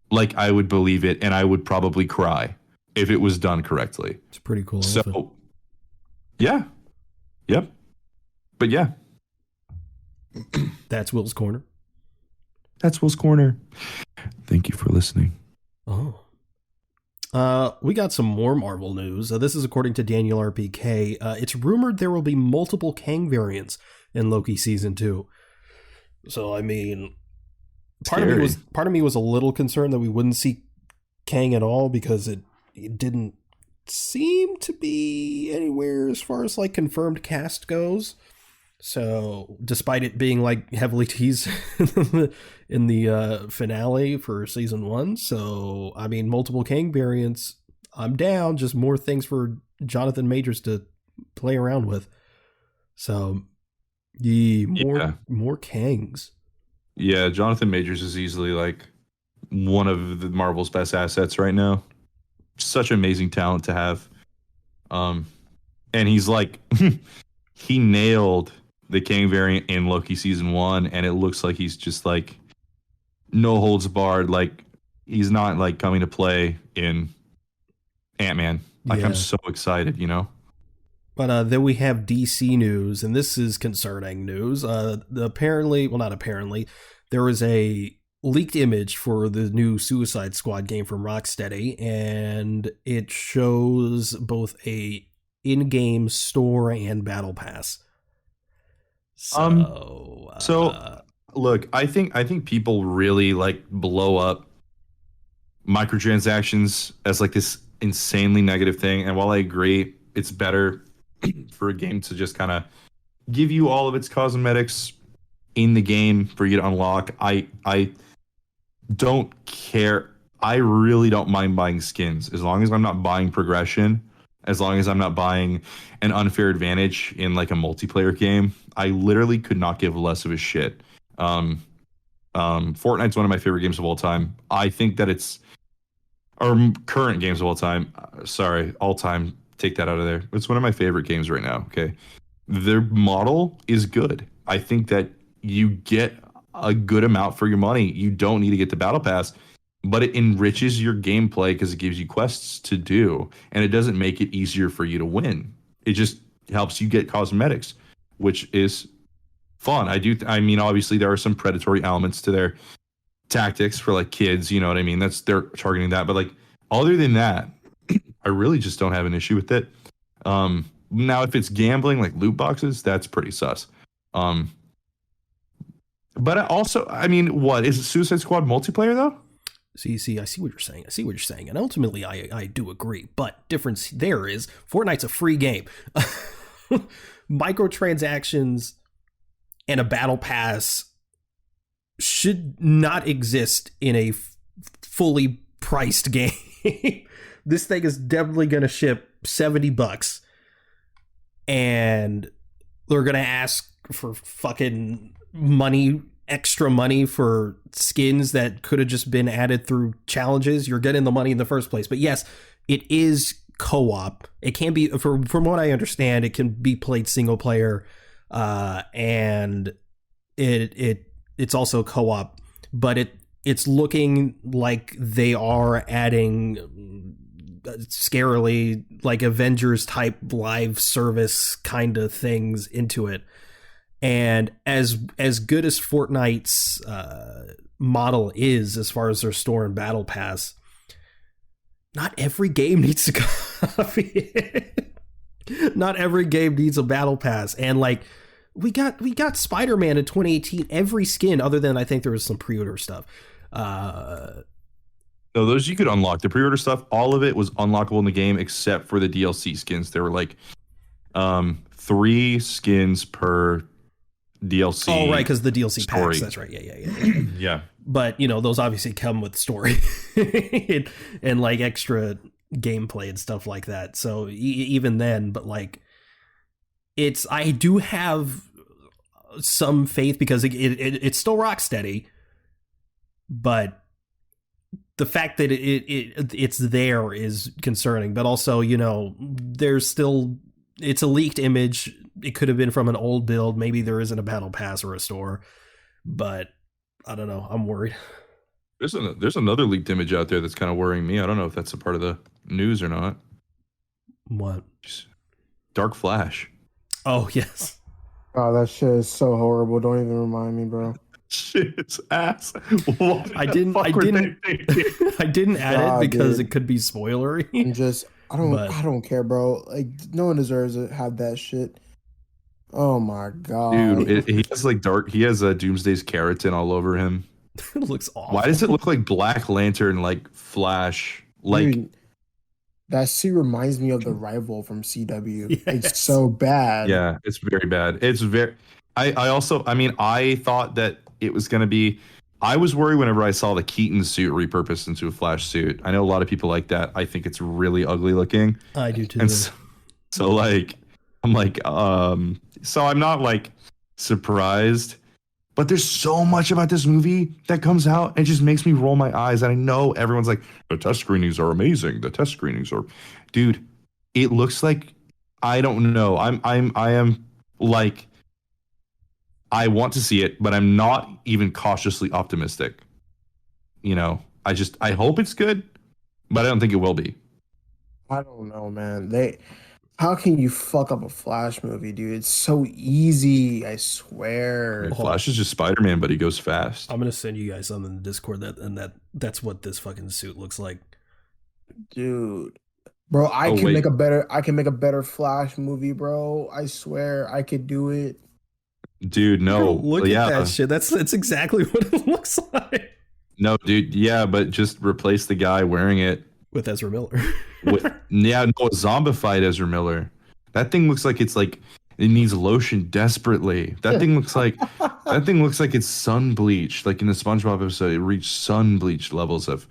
Speaker 3: Like, I would believe it, and I would probably cry if it was done correctly.
Speaker 2: It's pretty cool.
Speaker 3: So, elephant. Yeah. Yep. But yeah.
Speaker 2: That's Will's Corner.
Speaker 3: That's Will's Corner. Thank you for listening.
Speaker 2: Oh. We got some more Marvel news. This is according to Daniel RPK. It's rumored there will be multiple Kang variants in Loki Season 2. So, I mean... Part of me was a little concerned that we wouldn't see Kang at all because it didn't seem to be anywhere as far as like confirmed cast goes. So despite it being like heavily teased in the finale for season 1, so I mean multiple Kang variants, I'm down. Just more things for Jonathan Majors to play around with. So more Kangs.
Speaker 3: Yeah, Jonathan Majors is easily like one of the Marvel's best assets right now. Such amazing talent to have. And he's like, he nailed the Kang variant in Loki season 1, and it looks like he's just like no holds barred, like he's not like coming to play in Ant-Man. Like I'm
Speaker 2: Yeah.
Speaker 3: so excited, you know.
Speaker 2: But then we have DC news, and this is concerning news. Apparently, well, not apparently, there was a leaked image for the new Suicide Squad game from Rocksteady, and it shows both a in-game store and battle pass.
Speaker 3: So look, I think people really like blow up microtransactions as like this insanely negative thing. And while I agree, it's better for a game to just kind of give you all of its cosmetics in the game for you to unlock. I don't care. I really don't mind buying skins as long as I'm not buying progression, as long as I'm not buying an unfair advantage in like a multiplayer game. I literally could not give less of a shit. Fortnite's one of my favorite games of all time. I think that it's or current games of all time. Sorry, all time. Take that out of there. It's one of my favorite games right now. Okay, their model is good. I think that you get a good amount for your money. You don't need to get the battle pass, but it enriches your gameplay because it gives you quests to do, and it doesn't make it easier for you to win. It just helps you get cosmetics, which is fun. I mean, obviously there are some predatory elements to their tactics for like kids, you know what I mean? They're targeting that, but like other than that, I really just don't have an issue with it. Now if it's gambling like loot boxes, that's pretty sus. But I mean, what is it, Suicide Squad multiplayer though?
Speaker 2: See, I see what you're saying. And ultimately, I do agree. But difference there is Fortnite's a free game. Microtransactions and a battle pass should not exist in a fully priced game. This thing is definitely going to ship $70, and they're going to ask for fucking extra money for skins that could have just been added through challenges. You're getting the money in the first place. But yes, it is co-op. It can be, from what I understand, it can be played single player, and it's also co-op, but it's looking like they are adding scarily like Avengers type live service kind of things into it. And as good as Fortnite's model is as far as their store and battle pass, not every game needs to copy it. Not every game needs a battle pass. And like we got Spider-Man in 2018, every skin other than I think there was some pre-order stuff.
Speaker 3: No, those you could unlock. The pre-order stuff, all of it was unlockable in the game except for the DLC skins. There were like 3 skins per DLC.
Speaker 2: Oh, right, because the DLC
Speaker 3: story.
Speaker 2: packs. That's right. Yeah.
Speaker 3: Yeah.
Speaker 2: But, you know, those obviously come with story and like extra gameplay and stuff like that. So even then, but like, I do have some faith because it's still Rocksteady, but the fact that it's there is concerning. But also, you know, it's a leaked image. It could have been from an old build. Maybe there isn't a battle pass or a store, but I don't know. I'm worried.
Speaker 3: There's another leaked image out there that's kind of worrying me. I don't know if that's a part of the news or not.
Speaker 2: What?
Speaker 3: Dark Flash.
Speaker 2: Oh, yes.
Speaker 1: Oh, that shit is so horrible. Don't even remind me, bro.
Speaker 3: Shit's ass.
Speaker 2: I didn't add it because it could be spoilery.
Speaker 1: I don't care, bro. Like, no one deserves to have that shit. Oh my god,
Speaker 3: dude! He has like he has Doomsday's keratin all over him.
Speaker 2: It looks awful.
Speaker 3: Why does it look like Black Lantern, like Flash? Like,
Speaker 1: dude, that suit reminds me of the Rival from CW.
Speaker 2: Yes.
Speaker 1: It's so bad.
Speaker 3: Yeah, it's very bad. It's very. I thought that it was gonna be. I was worried whenever I saw the Keaton suit repurposed into a Flash suit. I know a lot of people like that. I think it's really ugly looking.
Speaker 2: I do too.
Speaker 3: And so like, I'm like, so I'm not like surprised, but there's so much about this movie that comes out and it just makes me roll my eyes. And I know everyone's like, the test screenings are amazing. The test screenings are, dude, it looks like, I don't know. I am like, I want to see it, but I'm not even cautiously optimistic. You know, I hope it's good, but I don't think it will be.
Speaker 1: I don't know, man. How can you fuck up a Flash movie, dude? It's so easy, I swear.
Speaker 3: Flash is just Spider-Man, but he goes fast.
Speaker 2: I'm gonna send you guys something in the Discord that's what this fucking suit looks like.
Speaker 1: Dude. Bro, I can make a better Flash movie, bro. I swear I could do it.
Speaker 3: Dude, no.
Speaker 2: Look at that shit. That's exactly what it looks like.
Speaker 3: No, dude, yeah, but just replace the guy wearing it
Speaker 2: with Ezra Miller.
Speaker 3: A zombified Ezra Miller. That thing looks like it needs lotion desperately. That thing looks like it's sun bleached. Like in the SpongeBob episode, it reached sun bleached levels of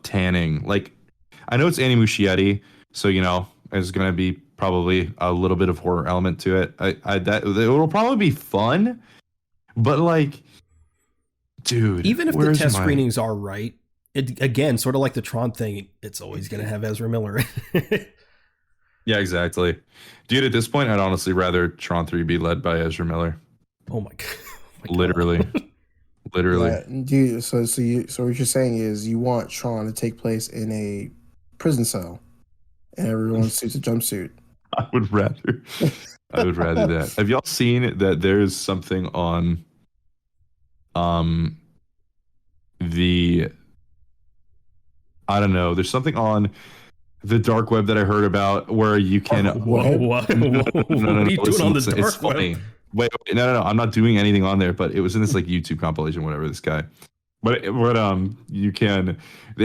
Speaker 3: tanning. Like, I know it's Andy Muschietti, so there's gonna be probably a little bit of horror element to it. It'll probably be fun, but like, dude,
Speaker 2: even if the test screenings are right, again, sort of like the Tron thing, it's always gonna have Ezra Miller.
Speaker 3: Yeah, exactly, dude. At this point, I'd honestly rather Tron 3 be led by Ezra Miller.
Speaker 2: Oh my god!
Speaker 3: Literally.
Speaker 1: Yeah, dude. So what you're saying is you want Tron to take place in a prison cell, and everyone suits a jumpsuit.
Speaker 3: I would rather that. Have y'all seen that there's something on there's something on the dark web that I heard about where you can
Speaker 2: what are you doing on the dark web?
Speaker 3: Wait, no, I'm not doing anything on there, but it was in this like YouTube compilation, whatever, this guy. But they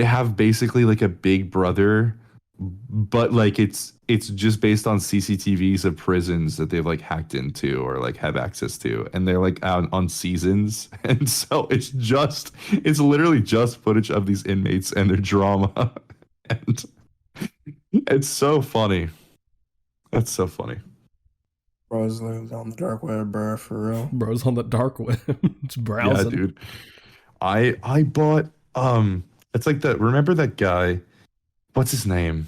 Speaker 3: have basically like a Big Brother, but like it's just based on CCTVs of prisons that they've like hacked into or like have access to, and they're like on seasons, and so it's literally just footage of these inmates and their drama, and it's so funny. That's so funny.
Speaker 1: Bro's on the dark web, bro, for real.
Speaker 2: Bro's on the dark web. It's browsing.
Speaker 3: Yeah, dude. I bought it's like remember that guy? What's his name?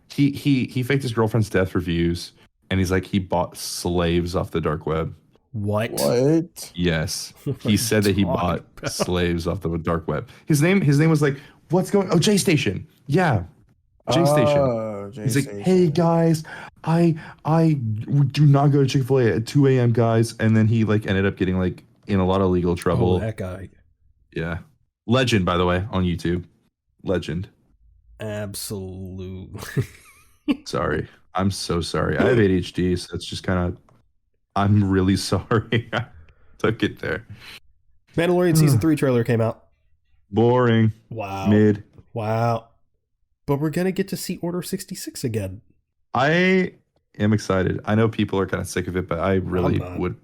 Speaker 3: He faked his girlfriend's death for views, and he's like he bought slaves off the dark web.
Speaker 2: What?
Speaker 3: Yes. He said that he bought slaves off the dark web. His name was like, what's going on? Oh, J Station. Yeah. J Station. He's like, hey guys, I do not go to Chick-fil-A at 2 a.m. guys. And then he like ended up getting like in a lot of legal trouble.
Speaker 2: Oh, that guy.
Speaker 3: Yeah. Legend, by the way, on YouTube. Legend.
Speaker 2: Absolutely.
Speaker 3: Sorry. I'm so sorry. I have ADHD, so it's just kind of, I'm really sorry. I took it there.
Speaker 2: Mandalorian Season 3 trailer came out.
Speaker 3: Boring.
Speaker 2: Wow.
Speaker 3: Mid.
Speaker 2: Wow. But we're going to get to see Order 66 again.
Speaker 3: I am excited. I know people are kind of sick of it, but I really would.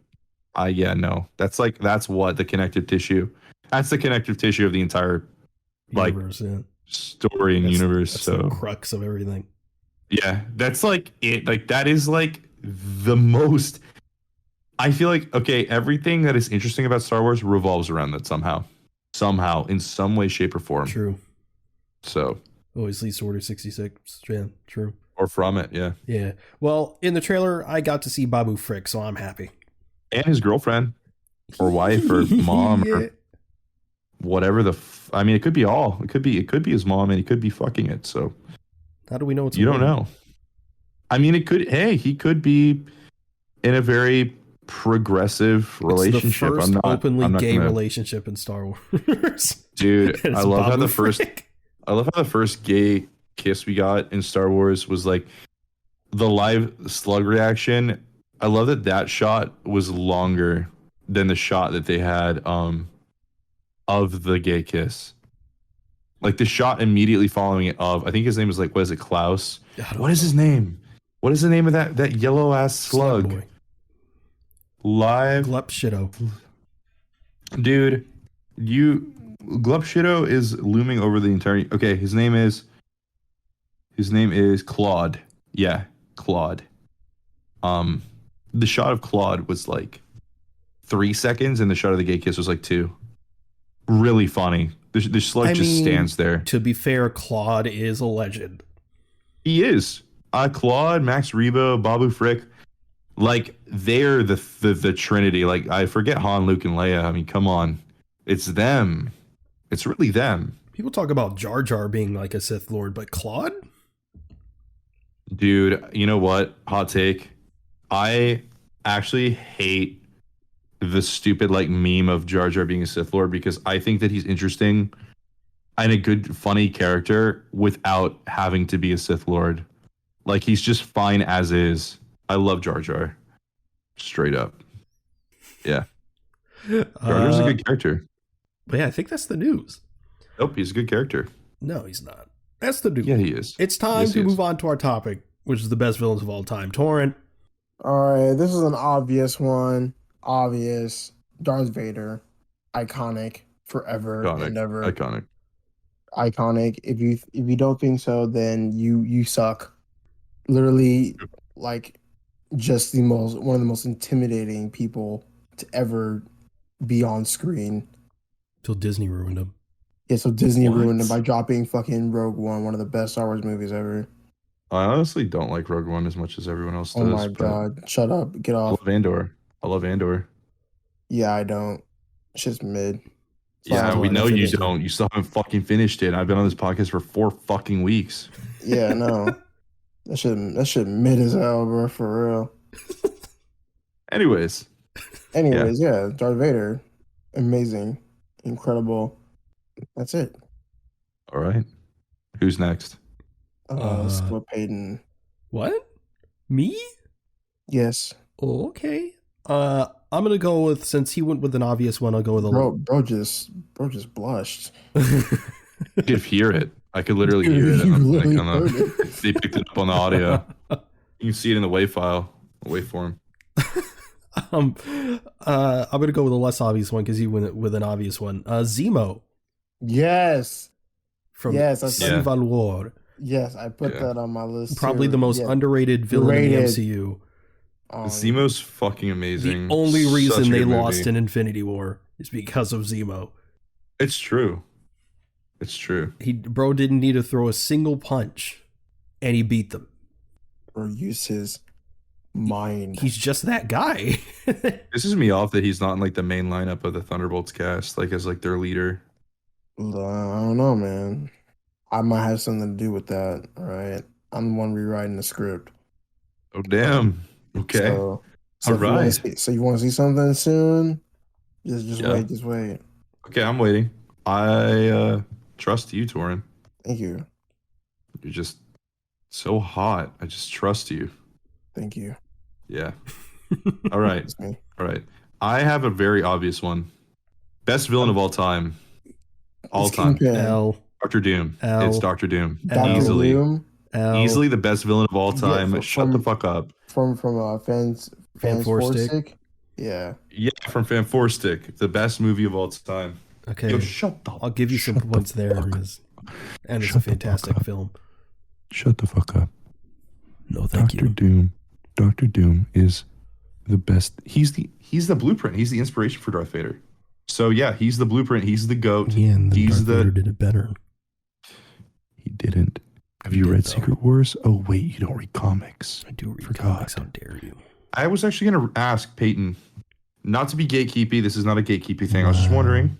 Speaker 3: That's what the connective tissue. That's the connective tissue of the entire universe, story and universe.
Speaker 2: That's
Speaker 3: so
Speaker 2: the crux of everything.
Speaker 3: Yeah, that's like it. Like that is like the most. I feel like everything that is interesting about Star Wars revolves around that somehow, in some way, shape, or form.
Speaker 2: True.
Speaker 3: So
Speaker 2: always leads to Order 66. Yeah, true.
Speaker 3: Or from it, yeah.
Speaker 2: Yeah. Well, in the trailer, I got to see Babu Frick, so I'm happy.
Speaker 3: And his girlfriend, or wife, or mom, or whatever I mean, it could be all. It could be his mom, and he could be fucking it. So
Speaker 2: how do we know it's
Speaker 3: you don't know? I mean, it could. Hey, he could be in a very progressive relationship.
Speaker 2: It's the first openly gay relationship in Star Wars.
Speaker 3: Dude, I love how the first gay kiss we got in Star Wars was like the live slug reaction. I love that shot was longer than the shot that they had of the gay kiss. Like the shot immediately following it I think his name was like, what is it, Klaus? What is his name? What is the name of that yellow ass slug? Live
Speaker 2: Glupshido.
Speaker 3: Dude, Glupshido is looming over the entire. Okay, his name is Claude. Yeah, Claude. The shot of Claude was like 3 seconds, and the shot of the gay kiss was like 2. Really funny. The slug just stands there.
Speaker 2: To be fair, Claude is a legend.
Speaker 3: He is. Claude, Max Rebo, Babu Frick, like they're the Trinity. Like I forget Han, Luke, and Leia. I mean, come on, it's them. It's really them.
Speaker 2: People talk about Jar Jar being like a Sith Lord, but Claude?
Speaker 3: Dude, you know what? Hot take. I actually hate the stupid like meme of Jar Jar being a Sith Lord because I think that he's interesting and a good, funny character without having to be a Sith Lord. Like he's just fine as is. I love Jar Jar. Straight up. Yeah. Jar Jar's a good character.
Speaker 2: But yeah, I think that's the news.
Speaker 3: Nope, he's a good character.
Speaker 2: No, he's not. That's the news.
Speaker 3: Yeah, he is.
Speaker 2: It's time to move on to our topic, which is the best villains of all time. Torrent.
Speaker 1: All right, this is an obvious one. Obvious. Darth Vader. Iconic. Forever and ever. Iconic. If you don't think so, then you suck. Literally, like, just one of the most intimidating people to ever be on screen.
Speaker 2: Till Disney ruined him.
Speaker 1: Yeah, so Disney ruined him by dropping fucking Rogue One of the best Star Wars movies ever.
Speaker 3: I honestly don't like Rogue One as much as everyone else does.
Speaker 1: Oh my god, shut up, get off.
Speaker 3: I love Andor.
Speaker 1: Yeah, I don't. It's just mid.
Speaker 3: Yeah, we know you don't. You still haven't fucking finished it. I've been on this podcast for 4 fucking weeks.
Speaker 1: Yeah, no. That shit mid as hell, bro, for real.
Speaker 3: Anyways,
Speaker 1: yeah, Darth Vader. Amazing. Incredible. That's it.
Speaker 3: All right. Who's next?
Speaker 1: Scott Payton.
Speaker 2: What? Me?
Speaker 1: Yes.
Speaker 2: Oh, okay. I'm gonna go with, since he went with an obvious one, I'll go with a
Speaker 1: bro just blushed.
Speaker 3: You could hear it. I could literally hear it. They picked it up on the audio. You can see it in the WAV file, waveform.
Speaker 2: I'm gonna go with a less obvious one because he went with an obvious one. Zemo.
Speaker 1: Yes.
Speaker 2: From Civil War.
Speaker 1: Yes, I put that on my list.
Speaker 2: Probably the most underrated villain in the MCU.
Speaker 3: Zemo's fucking amazing.
Speaker 2: The only reason they lost in Infinity War is because of Zemo.
Speaker 3: It's true. It's true.
Speaker 2: Bro didn't need to throw a single punch, and he beat them.
Speaker 1: Or use his mind.
Speaker 2: He's just that guy.
Speaker 3: Pisses me off that he's not in like the main lineup of the Thunderbolts cast, like as like their leader.
Speaker 1: I don't know, man. I might have something to do with that. All right, I'm the one rewriting the script.
Speaker 3: Oh damn. Okay.
Speaker 1: So
Speaker 3: all right.
Speaker 1: So you want to see something soon? Just wait.
Speaker 3: Okay, I'm waiting. I trust you, Torin.
Speaker 1: Thank you.
Speaker 3: You're just so hot. I just trust you.
Speaker 1: Thank you.
Speaker 3: Yeah. All right. All right. I have a very obvious one. Best villain of all time.
Speaker 2: L.
Speaker 3: Dr. Doom.
Speaker 2: L.
Speaker 3: It's Dr. Doom.
Speaker 1: Dr.
Speaker 3: Easily.
Speaker 1: Doom?
Speaker 3: Easily the best villain of all time. Shut the fuck up.
Speaker 1: From fans stick. Yeah.
Speaker 3: Yeah, from Fan 4 Stick. The best movie of all time.
Speaker 2: Okay.
Speaker 3: Yo, shut the
Speaker 2: I'll give you some points there. And it's a fantastic film.
Speaker 3: Shut the fuck up.
Speaker 2: No, thank you.
Speaker 3: Dr. Doom is the best. He's the blueprint. He's the inspiration for Darth Vader. So yeah, he's the blueprint. He's the GOAT.
Speaker 2: Yeah, and then Darth Vader did it better.
Speaker 3: He didn't. Have you read Secret Wars? Oh wait, you don't read comics.
Speaker 2: I do read comics. How dare you?
Speaker 3: I was actually going to ask Peyton, not to be gatekeepy. This is not a gatekeepy thing. I was just wondering,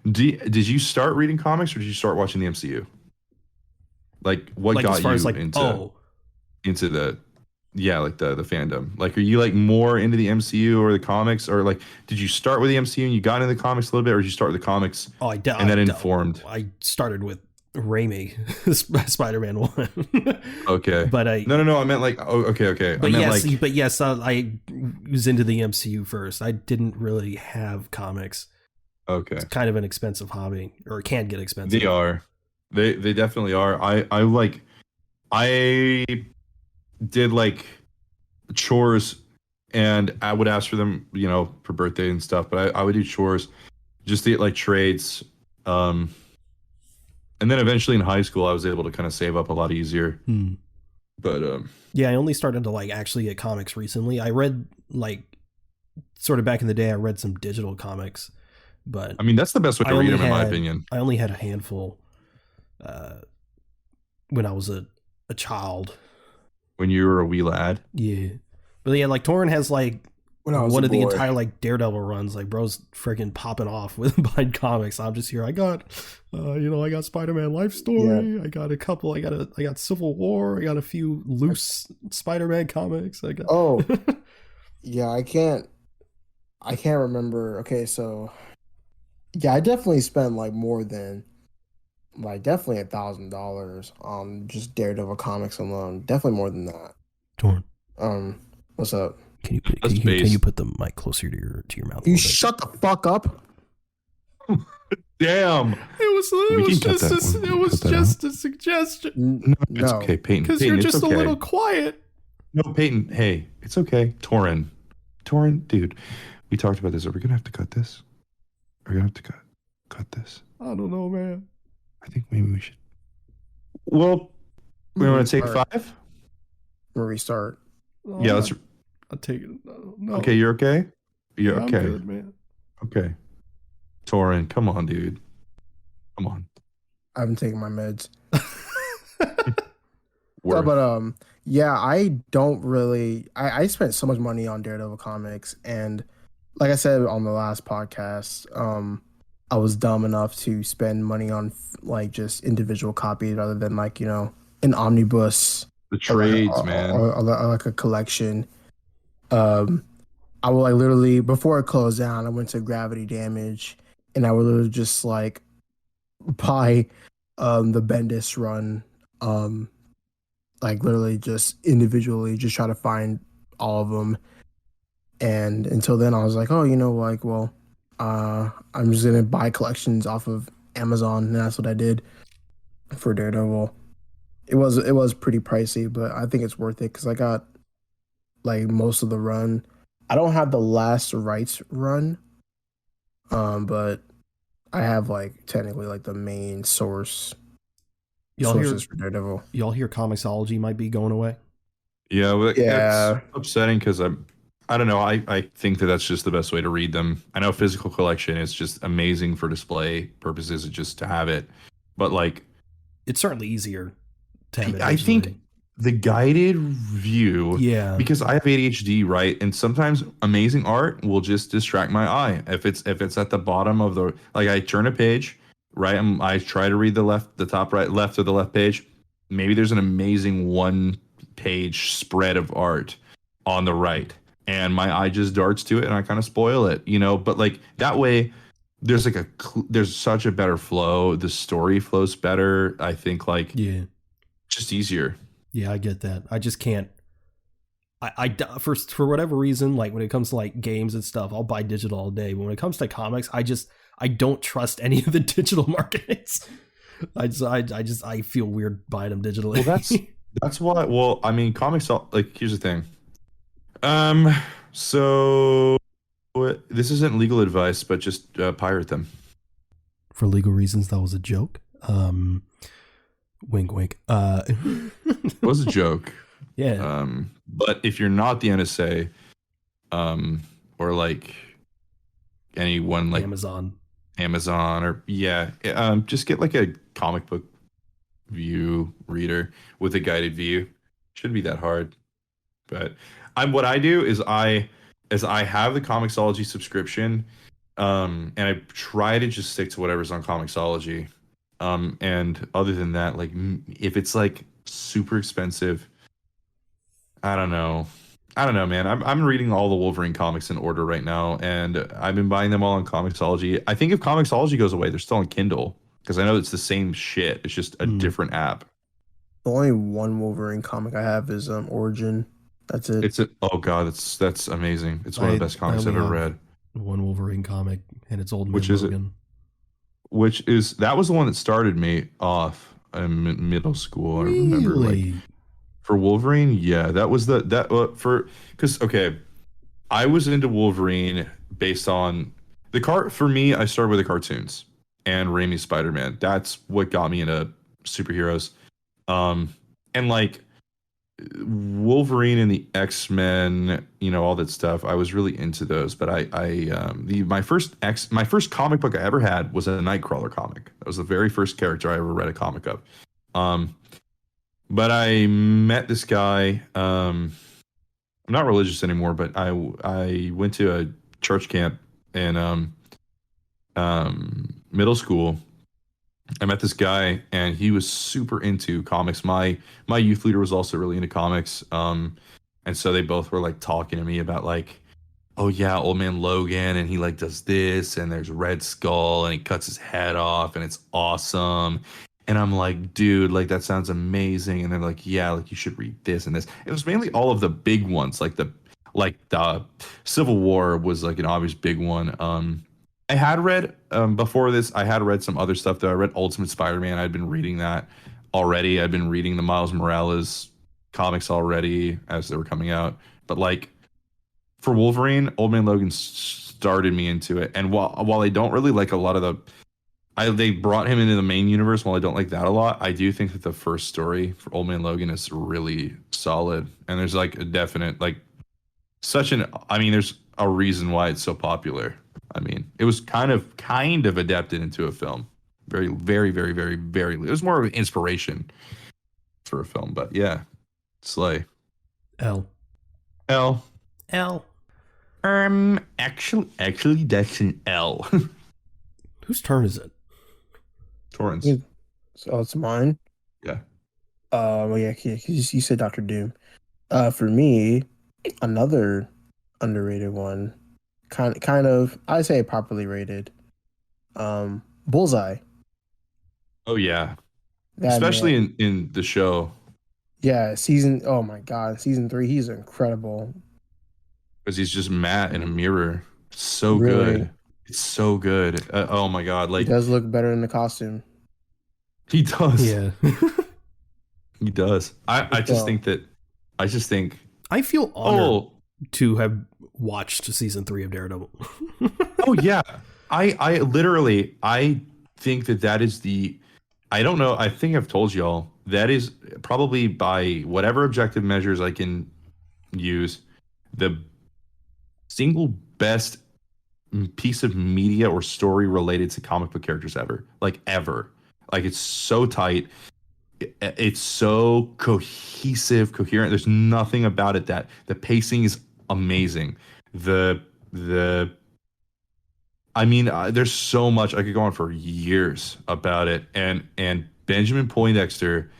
Speaker 3: did you start reading comics or did you start watching the MCU? Like, what got you into the fandom? Like, are you like more into the MCU or the comics, or like, did you start with the MCU and you got into the comics a little bit, or did you start with the comics?
Speaker 2: Oh, I did.
Speaker 3: And that informed.
Speaker 2: I started with Raimi, Spider-Man 1.
Speaker 3: Okay.
Speaker 2: But
Speaker 3: No. I meant like, okay.
Speaker 2: But yes, I was into the MCU first. I didn't really have comics.
Speaker 3: Okay.
Speaker 2: It's kind of an expensive hobby, or it can get expensive.
Speaker 3: They are. They definitely are. I did like chores, and I would ask for them, for birthday and stuff. But I would do chores just to get like trades. And then eventually in high school, I was able to kind of save up a lot easier. But
Speaker 2: yeah, I only started to like actually get comics recently. I read like sort of back in the day. I read some digital comics, but
Speaker 3: I mean that's the best way to read them, in my opinion.
Speaker 2: I only had a handful when I was a child.
Speaker 3: When you were a wee lad.
Speaker 2: Yeah, but yeah, like Torrin has like
Speaker 1: when I was
Speaker 2: one
Speaker 1: a
Speaker 2: of the
Speaker 1: boy.
Speaker 2: entire like Daredevil runs. Like bro's freaking popping off with buying comics. I'm just here. I got, I got Spider-Man Life Story. I got a couple. I got Civil War. I got a few loose Spider-Man comics. I got.
Speaker 1: Oh, yeah. I can't remember. Okay, so yeah, I definitely spent like more than like definitely $1,000 on just Daredevil comics alone. Definitely more than that.
Speaker 2: Torn.
Speaker 1: What's up?
Speaker 2: Can you put the mic closer to your mouth?
Speaker 1: You shut the fuck up.
Speaker 3: Damn.
Speaker 2: It was just a suggestion.
Speaker 3: No, it's okay, Peyton.
Speaker 2: Because
Speaker 3: Peyton,
Speaker 2: you're just
Speaker 3: okay.
Speaker 2: a little quiet.
Speaker 3: No, Peyton. Hey, it's okay. Torin, dude. We talked about this. Are we gonna have to cut this? Are we gonna have to cut this?
Speaker 2: I don't know, man.
Speaker 3: I think maybe we should. Well, we want to take 5.
Speaker 1: We'll restart.
Speaker 3: Yeah, let's.
Speaker 2: I'll take it. No.
Speaker 3: Okay, you're okay. You're okay.
Speaker 2: I'm good, man.
Speaker 3: Okay. Torin, come on, dude. Come on.
Speaker 1: I haven't taken my meds.
Speaker 3: Worth.
Speaker 1: But yeah, I don't really. I spent so much money on Daredevil comics, and like I said on the last podcast, I was dumb enough to spend money on like just individual copies rather than like an omnibus.
Speaker 3: The trades, man.
Speaker 1: Or like a collection. I will like literally before it closed down, I went to Gravity Damage, and I would literally just like buy the Bendis run, like literally just individually, just try to find all of them. And until then, I was like, I'm just gonna buy collections off of Amazon, and that's what I did for Daredevil. It was pretty pricey, but I think it's worth it because I got like most of the run. I don't have the last rights run, but I have like technically like the main sources for Daredevil.
Speaker 2: Y'all hear Comixology might be going away?
Speaker 3: Yeah, well, it's upsetting because I don't know. I think that's just the best way to read them. I know physical collection is just amazing for display purposes, just to have it, but like
Speaker 2: it's certainly easier to have it.
Speaker 3: I think the guided view, because I have ADHD, right? And sometimes amazing art will just distract my eye. If it's at the bottom of the, like I turn a page, right? I try to read the top right, left of the left page. Maybe there's an amazing 1-page spread of art on the right, and my eye just darts to it, and I kind of spoil it, But like that way, there's like there's such a better flow. The story flows better. I think just easier.
Speaker 2: Yeah, I get that. I just can't. For whatever reason, like when it comes to like games and stuff, I'll buy digital all day. But when it comes to comics, I don't trust any of the digital markets. I feel weird buying them digitally.
Speaker 3: Well, that's why. Well, I mean, comics. Like, here's the thing. So this isn't legal advice, but just pirate them.
Speaker 2: For legal reasons, that was a joke. Wink, wink.
Speaker 3: It was a joke.
Speaker 2: Yeah.
Speaker 3: But if you're not the NSA, or like anyone like
Speaker 2: Amazon,
Speaker 3: or just get like a comic book view reader with a guided view. Shouldn't be that hard. But what I do is I have the Comixology subscription, and I try to just stick to whatever's on Comixology. And other than that, like if it's like super expensive, I don't know, man. I'm reading all the Wolverine comics in order right now, and I've been buying them all on Comixology. I think if Comixology goes away, they're still on Kindle because I know it's the same shit. It's just a different app.
Speaker 1: The only one Wolverine comic I have is Origin. That's it.
Speaker 3: Oh god, that's amazing. It's one of the best comics I've ever read.
Speaker 2: One Wolverine comic, and it's Old Man Logan.
Speaker 3: That was the one that started me off in middle school. I remember, like, for Wolverine. Yeah, that was because I was into Wolverine based on for me. I started with the cartoons and Raimi's Spider-Man. That's what got me into superheroes. And like Wolverine and the X-Men, all that stuff. I was really into those, but my first comic book I ever had was a Nightcrawler comic. That was the very first character I ever read a comic of. But I met this guy, I'm not religious anymore, but I went to a church camp in middle school. I met this guy and he was super into comics. My youth leader was also really into comics. And so they both were like talking to me about like, oh yeah, Old Man Logan, and he like does this, and there's Red Skull, and he cuts his head off, and it's awesome. And I'm like, dude, like that sounds amazing. And they're like, yeah, like you should read this and this. It was mainly all of the big ones, like the Civil War was like an obvious big one. I had read before this, I had read some other stuff though. I read Ultimate Spider-Man. I'd been reading that already. I'd been reading the Miles Morales comics already as they were coming out. But like for Wolverine, Old Man Logan started me into it. And while I don't really like a lot of they brought him into the main universe. While I don't like that a lot, I do think that the first story for Old Man Logan is really solid. And there's like a definite like I mean, there's a reason why it's so popular. I mean, it was kind of adapted into a film. Very, very, very, very, very. It was more of an inspiration for a film, but yeah, Slay.
Speaker 2: L.
Speaker 3: L.
Speaker 2: L.
Speaker 3: Actually, that's an L.
Speaker 2: Whose turn is it?
Speaker 3: Torrance.
Speaker 1: So it's mine.
Speaker 3: Yeah.
Speaker 1: Well, yeah, you said Doctor Doom. For me, another underrated one, kind of, I say properly rated. Bullseye.
Speaker 3: Oh yeah.
Speaker 1: That
Speaker 3: Especially
Speaker 1: man,
Speaker 3: in the show.
Speaker 1: yeah, oh my God, season 3, he's incredible.
Speaker 3: Because he's just Matt in a mirror. So
Speaker 1: Really,
Speaker 3: good. It's so good. Oh my God.
Speaker 1: he
Speaker 3: Like
Speaker 1: does look better in the costume.
Speaker 3: he does.
Speaker 2: Yeah.
Speaker 3: He does. I just think
Speaker 2: I feel honored to have watched season 3 of Daredevil.
Speaker 3: oh yeah. I literally I think that is I don't know. I think I've told y'all that is probably by whatever objective measures I can use the single best piece of media or story related to comic book characters ever. Like ever. Like it's so tight. It's so cohesive, coherent. There's nothing about it that the pacing is amazing. I mean, there's so much I could go on for years about it. And Benjamin Poindexter,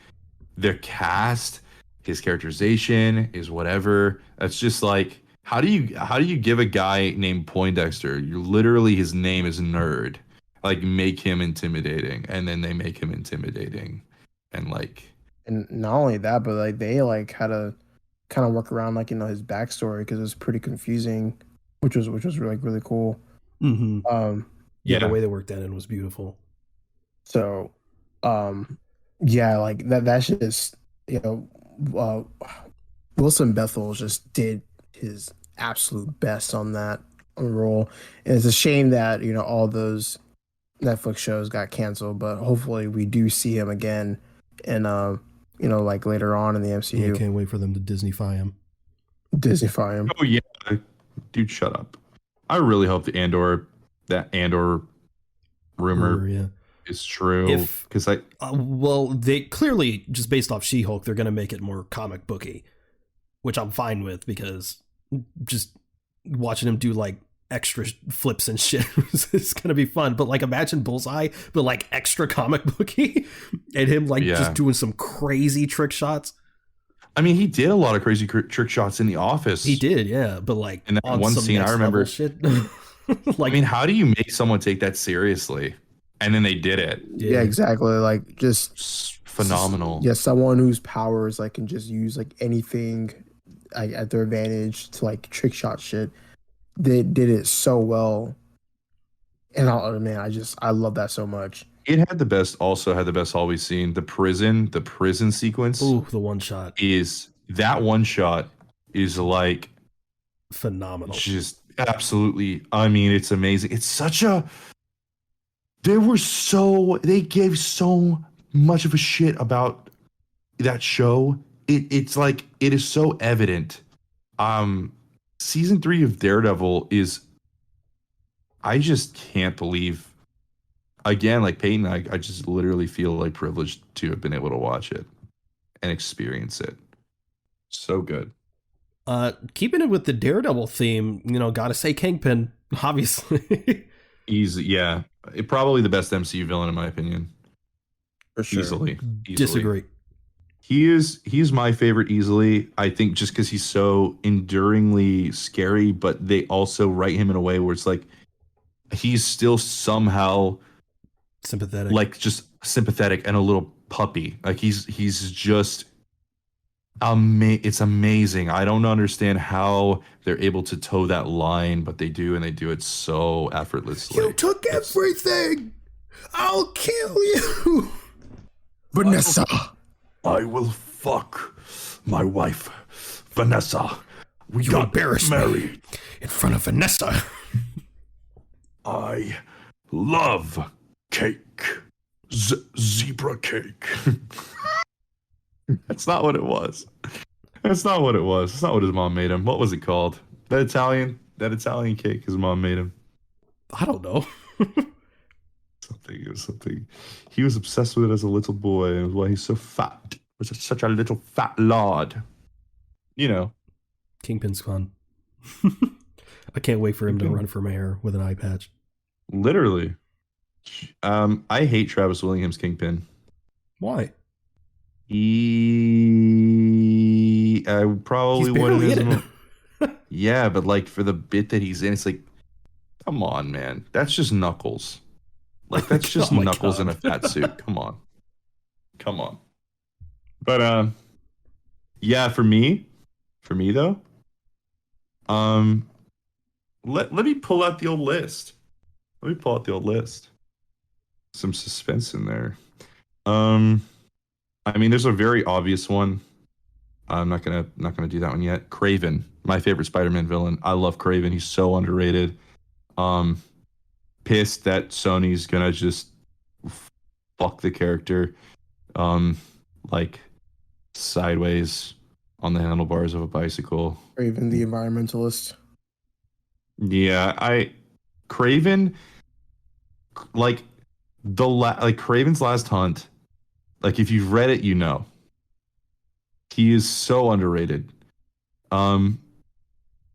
Speaker 3: the cast, his characterization, is whatever. That's just like how do you give a guy named Poindexter? You literally his name is Nerd. Like make him intimidating, and then they make him intimidating, and like.
Speaker 1: And not only that, but like they like had to kind of work around like his backstory because it was pretty confusing, which was like really cool.
Speaker 2: Mm-hmm.
Speaker 3: Yeah,
Speaker 2: the way they worked that in was beautiful.
Speaker 1: So, yeah, like that's just Wilson Bethel just did his absolute best on that role, and it's a shame that all those Netflix shows got canceled, but hopefully we do see him again, and like later on in the MCU.
Speaker 2: I can't wait for them to Disney-fy him.
Speaker 1: Disney-fy him.
Speaker 3: Oh yeah, dude, shut up. I really hope that Andor rumor is true, because
Speaker 2: well, they clearly, just based off She-Hulk, they're gonna make it more comic booky, which I'm fine with, because just watching him do like extra flips and shit is gonna be fun. But like imagine Bullseye but like extra comic booky and him like just doing some crazy trick shots.
Speaker 3: I mean, he did a lot of crazy trick shots in The Office.
Speaker 2: He did, yeah, but like
Speaker 3: in that one scene I remember
Speaker 2: shit.
Speaker 3: like, I mean, how do you make someone take that seriously? And then they did it.
Speaker 1: Yeah, exactly. Like just
Speaker 3: phenomenal.
Speaker 1: Yeah, someone whose powers like can just use like anything at their advantage to like trick shot shit. They did it so well, and I love that so much.
Speaker 3: It had the best haul we've seen. The prison sequence.
Speaker 2: Ooh, the one shot
Speaker 3: is like
Speaker 2: phenomenal.
Speaker 3: Just absolutely. I mean, it's amazing. It's such a. They gave so much of a shit about that show. It's like it is so evident. Season 3 of Daredevil is. I just can't believe. Again, like Peyton, I just literally feel like privileged to have been able to watch it and experience it. So good.
Speaker 2: Keeping it with the Daredevil theme, gotta say Kingpin, obviously.
Speaker 3: Easy, yeah. Probably the best MCU villain in my opinion.
Speaker 1: For sure.
Speaker 3: Easily.
Speaker 2: Disagree.
Speaker 3: He's my favorite easily. I think just because he's so enduringly scary, but they also write him in a way where it's like he's still somehow
Speaker 2: sympathetic,
Speaker 3: like just sympathetic and a little puppy. Like he's just it's amazing. I don't understand how they're able to toe that line, but they do, and they do it so effortlessly.
Speaker 2: You took everything. I'll kill you,
Speaker 1: Vanessa.
Speaker 3: I will fuck my wife, Vanessa.
Speaker 2: You got embarrassed married in front of Vanessa.
Speaker 3: I love cake. Zebra cake. That's not what it was. That's not what it was. That's not what his mom made him. What was it called? That Italian cake his mom made him.
Speaker 2: I don't know.
Speaker 3: It was something. He was obsessed with it as a little boy, and it was why he's so fat. He was such a little fat lord.
Speaker 2: Kingpin's fun. I can't wait for him to run for mayor with an eye patch.
Speaker 3: Literally. I hate Travis Willingham's Kingpin.
Speaker 2: Why?
Speaker 3: I probably wouldn't. Yeah, but like for the bit that he's in, it's like, come on, man. That's just Knuckles. Like that's just Knuckles in a fat suit. Come on. But yeah, for me though, let me pull out the old list. Some suspense in there. I mean, there's a very obvious one. I'm not gonna do that one yet. Kraven, my favorite Spider-Man villain. I love Kraven. He's so underrated. Pissed that Sony's gonna just fuck the character, like sideways on the handlebars of a bicycle.
Speaker 1: Kraven the environmentalist.
Speaker 3: Yeah, Kraven, like Kraven's Last Hunt. Like if you've read it, he is so underrated.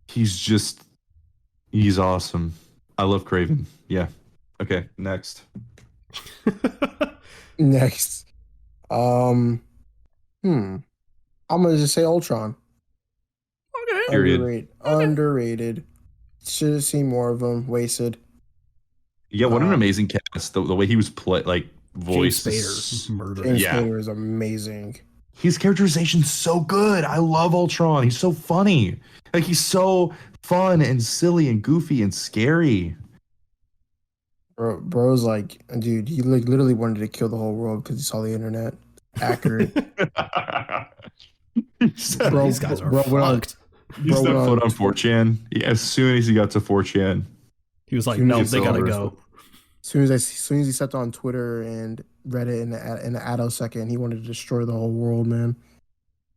Speaker 3: He's awesome. I love Kraven. Yeah. Okay, next.
Speaker 1: Next. I'm gonna just say Ultron.
Speaker 2: Okay.
Speaker 3: Period.
Speaker 1: Underrated. Should have seen more of him. Wasted.
Speaker 3: Yeah, what an amazing cast. The way he was voice.
Speaker 2: James Spader.
Speaker 1: James Spader is amazing.
Speaker 3: His characterization's so good. I love Ultron. He's so funny. Like he's so fun and silly and goofy and scary.
Speaker 1: Bro's like, dude, he literally wanted to kill the whole world because he saw the internet. Accurate.
Speaker 2: These guys are fucked.
Speaker 3: He stepped foot on 4chan. Yeah, as soon as he got to 4chan,
Speaker 2: he was like, "No, they gotta go."
Speaker 1: As soon as he stepped on Twitter and Reddit in the attosecond, he wanted to destroy the whole world, man.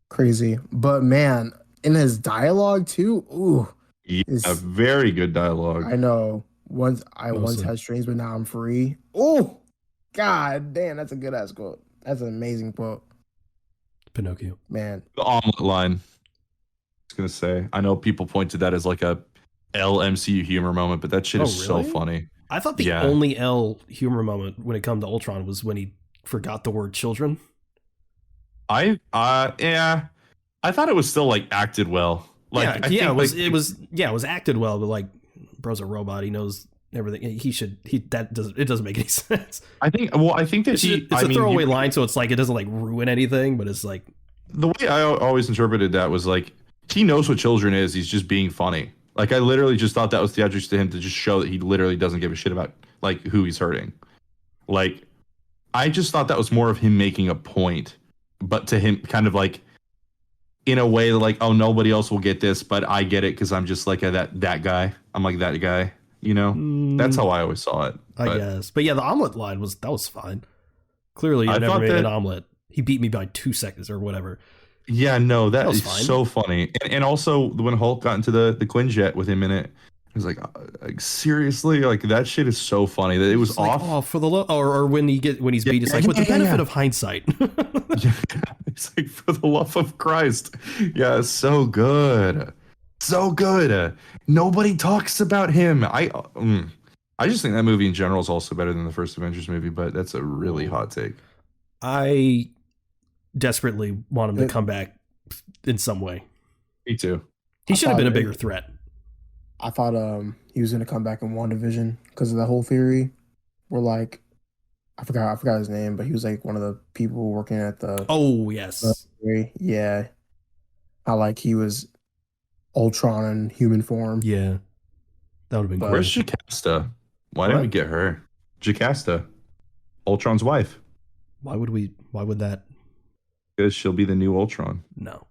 Speaker 1: Crazy, but man, in his dialogue too. Ooh,
Speaker 3: a very good dialogue.
Speaker 1: I know. Once had strings, but now I'm free. Oh, god damn, that's a good ass quote. That's an amazing quote.
Speaker 2: Pinocchio,
Speaker 1: man.
Speaker 3: The omelet line. I was gonna say. I know people point to that as like a LMCU humor moment, but that shit is so funny.
Speaker 2: I thought the only L humor moment when it comes to Ultron was when he forgot the word children.
Speaker 3: I thought it was still like acted well. Like
Speaker 2: it was acted well, but like bro's a robot. He knows everything. It doesn't make any sense. I think
Speaker 3: that
Speaker 2: it's a throwaway line, so it's like it doesn't like ruin anything, but it's like
Speaker 3: the way I always interpreted that was like he knows what children is. He's just being funny. Like I literally just thought that was theatrics to him to just show that he literally doesn't give a shit about like who he's hurting. Like I just thought that was more of him making a point, but to him kind of like in a way like, oh, nobody else will get this, but I get it because I'm just like that guy. I'm like that guy, That's how I always saw it.
Speaker 2: I guess. But yeah, the omelet line was fine. Clearly I never made an omelet. He beat me by 2 seconds or whatever.
Speaker 3: Yeah, no, that is fine. So funny. And also when Hulk got into the Quinjet with him in it, He's like seriously, like that shit is so funny that it was
Speaker 2: It's like,
Speaker 3: off.
Speaker 2: oh, for the love, or when he's beat, it's like with the benefit of hindsight.
Speaker 3: Yeah, it's like for the love of Christ. Yeah, so good, so good. Nobody talks about him. I just think that movie in general is also better than the first Avengers movie, but that's a really hot take.
Speaker 2: I desperately want him to come back in some way.
Speaker 3: Me too.
Speaker 2: He should have been a bigger threat.
Speaker 1: I thought he was gonna come back in WandaVision because of that whole theory. Where like I forgot his name, but he was like one of the people working at the.
Speaker 2: Oh yes.
Speaker 1: Yeah. How like he was Ultron in human form.
Speaker 2: Yeah. That would have been cool.
Speaker 3: Where's Jocasta? Why didn't we get her? Jocasta, Ultron's wife.
Speaker 2: Why would that?
Speaker 3: Because she'll be the new Ultron.
Speaker 2: No.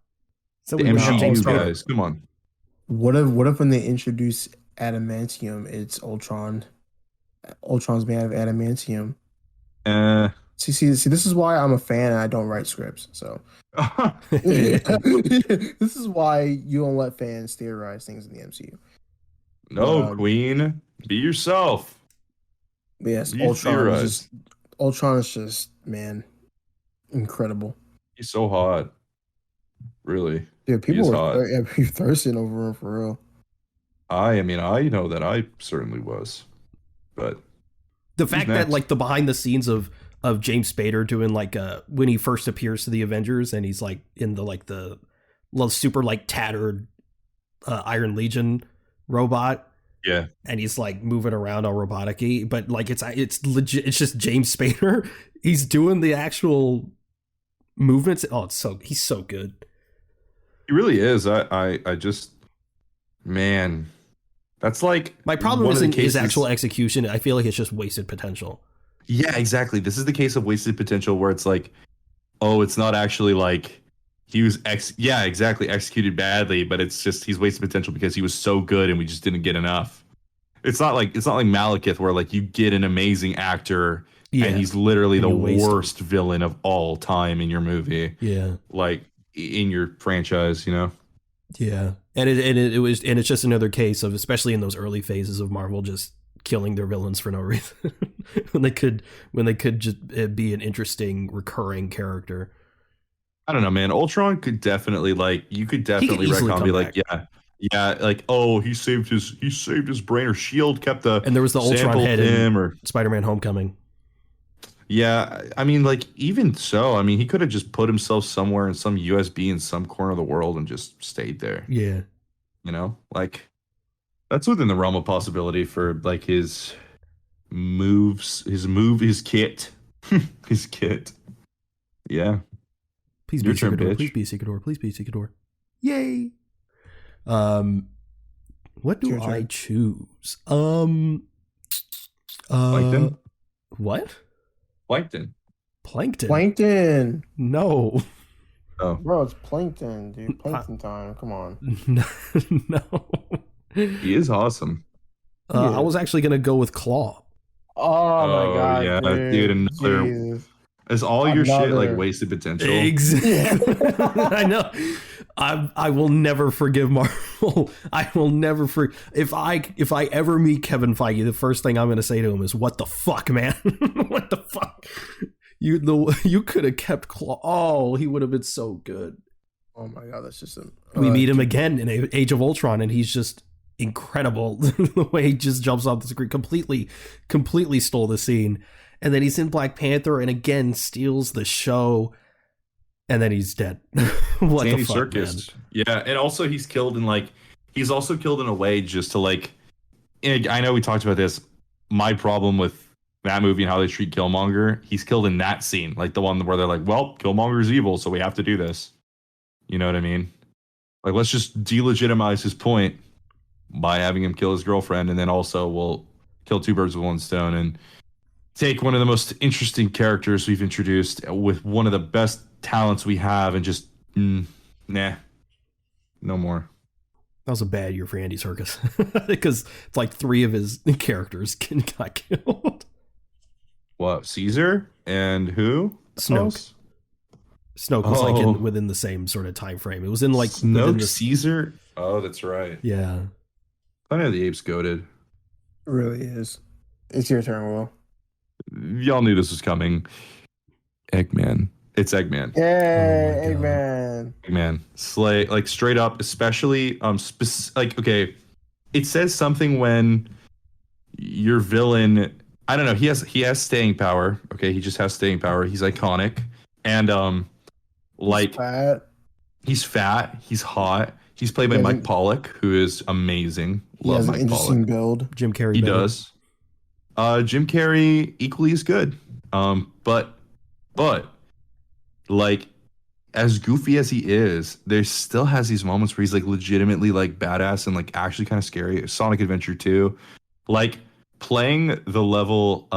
Speaker 2: So
Speaker 3: the MCU guys, come on.
Speaker 1: What if when they introduce adamantium, it's Ultron? Ultron's made out of adamantium. See, this is why I'm a fan and I don't write scripts. So this is why you don't let fans theorize things in the MCU.
Speaker 3: No, Queen, be yourself.
Speaker 1: Yes, Ultron is just man, incredible.
Speaker 3: He's so hot. Really.
Speaker 1: Yeah, people are thirsting over him for real.
Speaker 3: I mean, I know that I certainly was, but
Speaker 2: the fact that like the behind the scenes of James Spader doing like when he first appears to the Avengers and he's like in the super like tattered Iron Legion robot.
Speaker 3: Yeah. And
Speaker 2: he's like moving around all robotic-y, but like it's legit. It's just James Spader. He's doing the actual movements. Oh, he's so good.
Speaker 3: He really is. I just, man, that's like
Speaker 2: my problem isn't his actual execution. I feel like it's just wasted potential.
Speaker 3: Yeah, exactly. This is the case of wasted potential where it's like, oh, it's not actually like he was executed badly, but it's just he's wasted potential because he was so good and we just didn't get enough. It's not like Malekith where like you get an amazing actor and he's literally the worst villain of all time in your movie.
Speaker 2: Yeah.
Speaker 3: Like in your franchise, you know?
Speaker 2: Yeah. And it's just another case of, especially in those early phases of Marvel, just killing their villains for no reason when they could just be an interesting recurring character.
Speaker 3: I don't know, man. Ultron could definitely retcon and be like, yeah, like, oh, he saved his brain, or Shield kept the
Speaker 2: and there was the Ultron head in
Speaker 3: or
Speaker 2: Spider-Man Homecoming.
Speaker 3: Yeah, I mean, like, even so, I mean, he could have just put himself somewhere in some USB in some corner of the world and just stayed there.
Speaker 2: Yeah.
Speaker 3: You know, like, that's within the realm of possibility for, like, his kit. His kit. Yeah.
Speaker 2: Please be Secador. Please be Secador. Please be Secador. Yay. What do I choose?
Speaker 3: Plankton?
Speaker 2: What?
Speaker 1: Plankton.
Speaker 2: No.
Speaker 3: Oh.
Speaker 1: Bro, it's Plankton, dude. Plankton time. Come on.
Speaker 2: No.
Speaker 3: He is awesome.
Speaker 2: I was actually going to go with Claw.
Speaker 1: Oh my god.
Speaker 3: Yeah, dude, another. Jesus. Is all your shit like wasted potential?
Speaker 2: Exactly. I know. I will never forgive Marvel. I will never if I ever meet Kevin Feige, the first thing I'm going to say to him is, "What the fuck, man? What the fuck? You could have kept Claw. Oh, he would have been so good."
Speaker 1: Oh my god, that's just
Speaker 2: we meet him again in Age of Ultron, and he's just incredible. The way he just jumps off the screen, completely stole the scene. And then he's in Black Panther and again steals the show. And then he's dead. What the fuck, man?
Speaker 3: Yeah, and also he's also killed in a way just to like. I know we talked about this. My problem with that movie and how they treat Killmonger, he's killed in that scene, like the one where they're like, "Well, Killmonger's evil, so we have to do this." You know what I mean? Like, let's just delegitimize his point by having him kill his girlfriend, and then also we'll kill two birds with one stone and take one of the most interesting characters we've introduced with one of the best talents we have and just no more.
Speaker 2: That was a bad year for Andy Serkis because it's like 3 of his characters got killed.
Speaker 3: What, Caesar and who?
Speaker 2: Snoke. Snoke was like within the same sort of time frame. It was in like
Speaker 3: Snoke, Caesar. Oh, that's right.
Speaker 2: Yeah.
Speaker 3: Planet of the Apes goated.
Speaker 1: It really is. It's your turn, Will.
Speaker 3: Y'all knew this was coming. Eggman. It's Eggman.
Speaker 1: Yay,
Speaker 2: Oh my God.
Speaker 1: Eggman.
Speaker 3: Eggman. Slay, like straight up, especially like okay, it says something when your villain, I don't know, he has staying power. Okay, he just has staying power. He's iconic. And like he's fat, he's hot. He's played by Mike Pollock, who is amazing.
Speaker 1: He has an interesting build.
Speaker 2: Jim Carrey.
Speaker 3: He does. Jim Carrey equally is good. But like as goofy as he is, there still has these moments where he's like legitimately like badass and like actually kind of scary. Sonic Adventure 2, like playing the level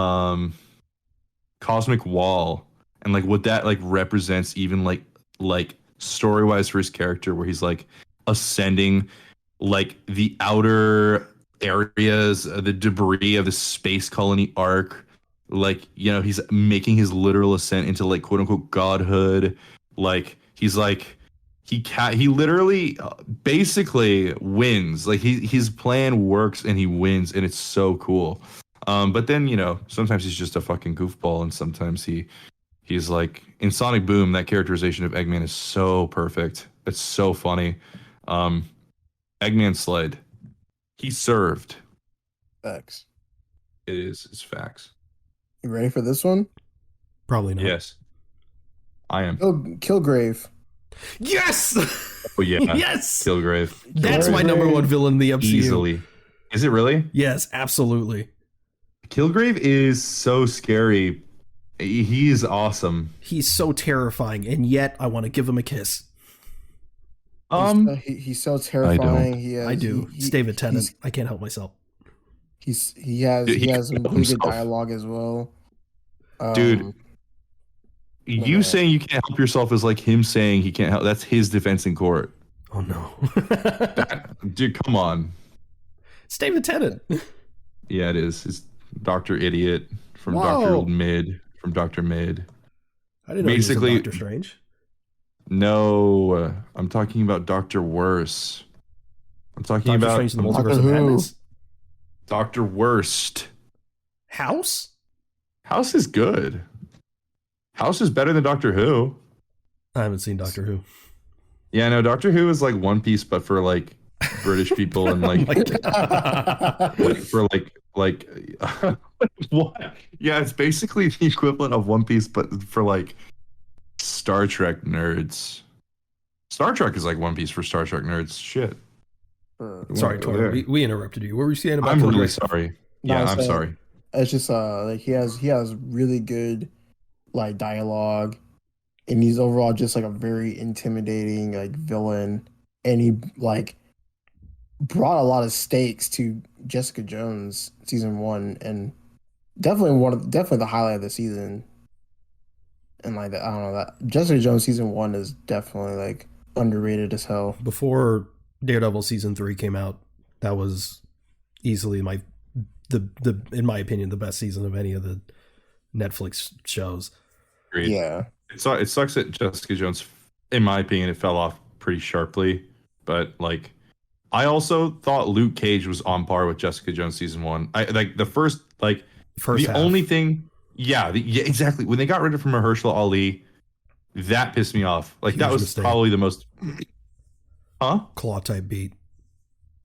Speaker 3: Cosmic Wall and like what that like represents even like story-wise for his character, where he's like ascending like the outer areas, the debris of the space colony arc. Like, you know, he's making his literal ascent into like quote unquote godhood. Like he's like he literally basically wins. Like his plan works and he wins, and it's so cool. But then, you know, sometimes he's just a fucking goofball, and sometimes he's like in Sonic Boom, that characterization of Eggman is so perfect. It's so funny. Eggman slayed. He served.
Speaker 1: Facts.
Speaker 3: It's facts.
Speaker 1: You ready for this one?
Speaker 2: Probably not.
Speaker 3: Yes. I am.
Speaker 1: Killgrave.
Speaker 2: Yes!
Speaker 3: Oh yeah.
Speaker 2: Yes!
Speaker 3: Killgrave.
Speaker 2: That's my number one villain in the MCU.
Speaker 3: Easily. Is it really?
Speaker 2: Yes, absolutely.
Speaker 3: Killgrave is so scary. He is awesome.
Speaker 2: He's so terrifying, and yet I want to give him a kiss.
Speaker 1: He's so terrifying.
Speaker 2: I do. It's David Tennant. I can't help myself.
Speaker 1: He has some really good dialogue as well.
Speaker 3: Dude, you saying you can't help yourself is like him saying he can't help. That's his defense in court.
Speaker 2: Oh no.
Speaker 3: Dude, come on.
Speaker 2: It's David Tennant.
Speaker 3: Yeah, it is. It's Dr. Idiot from Dr. Mid. From Dr. Mid.
Speaker 2: I didn't know he was in Doctor Strange.
Speaker 3: No, I'm talking about Dr. Worse. I'm talking
Speaker 2: Doctor
Speaker 3: about
Speaker 2: Strange in the Multiverse of Madness.
Speaker 3: Dr. Worst.
Speaker 2: House
Speaker 3: is good. House is better than Doctor Who.
Speaker 2: I haven't seen Doctor Who.
Speaker 3: Yeah, no, Doctor Who is like One Piece, but for like British people and like, like for like what? Yeah, it's basically the equivalent of One Piece, but for like Star Trek nerds. Star Trek is like One Piece for Star Trek nerds. Shit.
Speaker 2: Sorry, Tori. We interrupted you. What were you saying about?
Speaker 3: I'm really sorry.
Speaker 1: No,
Speaker 3: I'm sorry.
Speaker 1: It's just like he has really good like dialogue, and he's overall just like a very intimidating like villain, and he like brought a lot of stakes to Jessica Jones season 1, and definitely the highlight of the season. And like I don't know, that Jessica Jones season 1 is definitely like underrated as hell.
Speaker 2: Before Daredevil season 3 came out, that was easily the in my opinion the best season of any of the Netflix shows.
Speaker 3: Agreed.
Speaker 1: Yeah,
Speaker 3: it sucks that Jessica Jones, in my opinion, it fell off pretty sharply. But like, I also thought Luke Cage was on par with Jessica Jones season 1. I like the first half. Only thing, yeah, exactly. When they got rid of from Mahershala Ali, that pissed me off. Like that was probably the most.
Speaker 2: Claw type beat.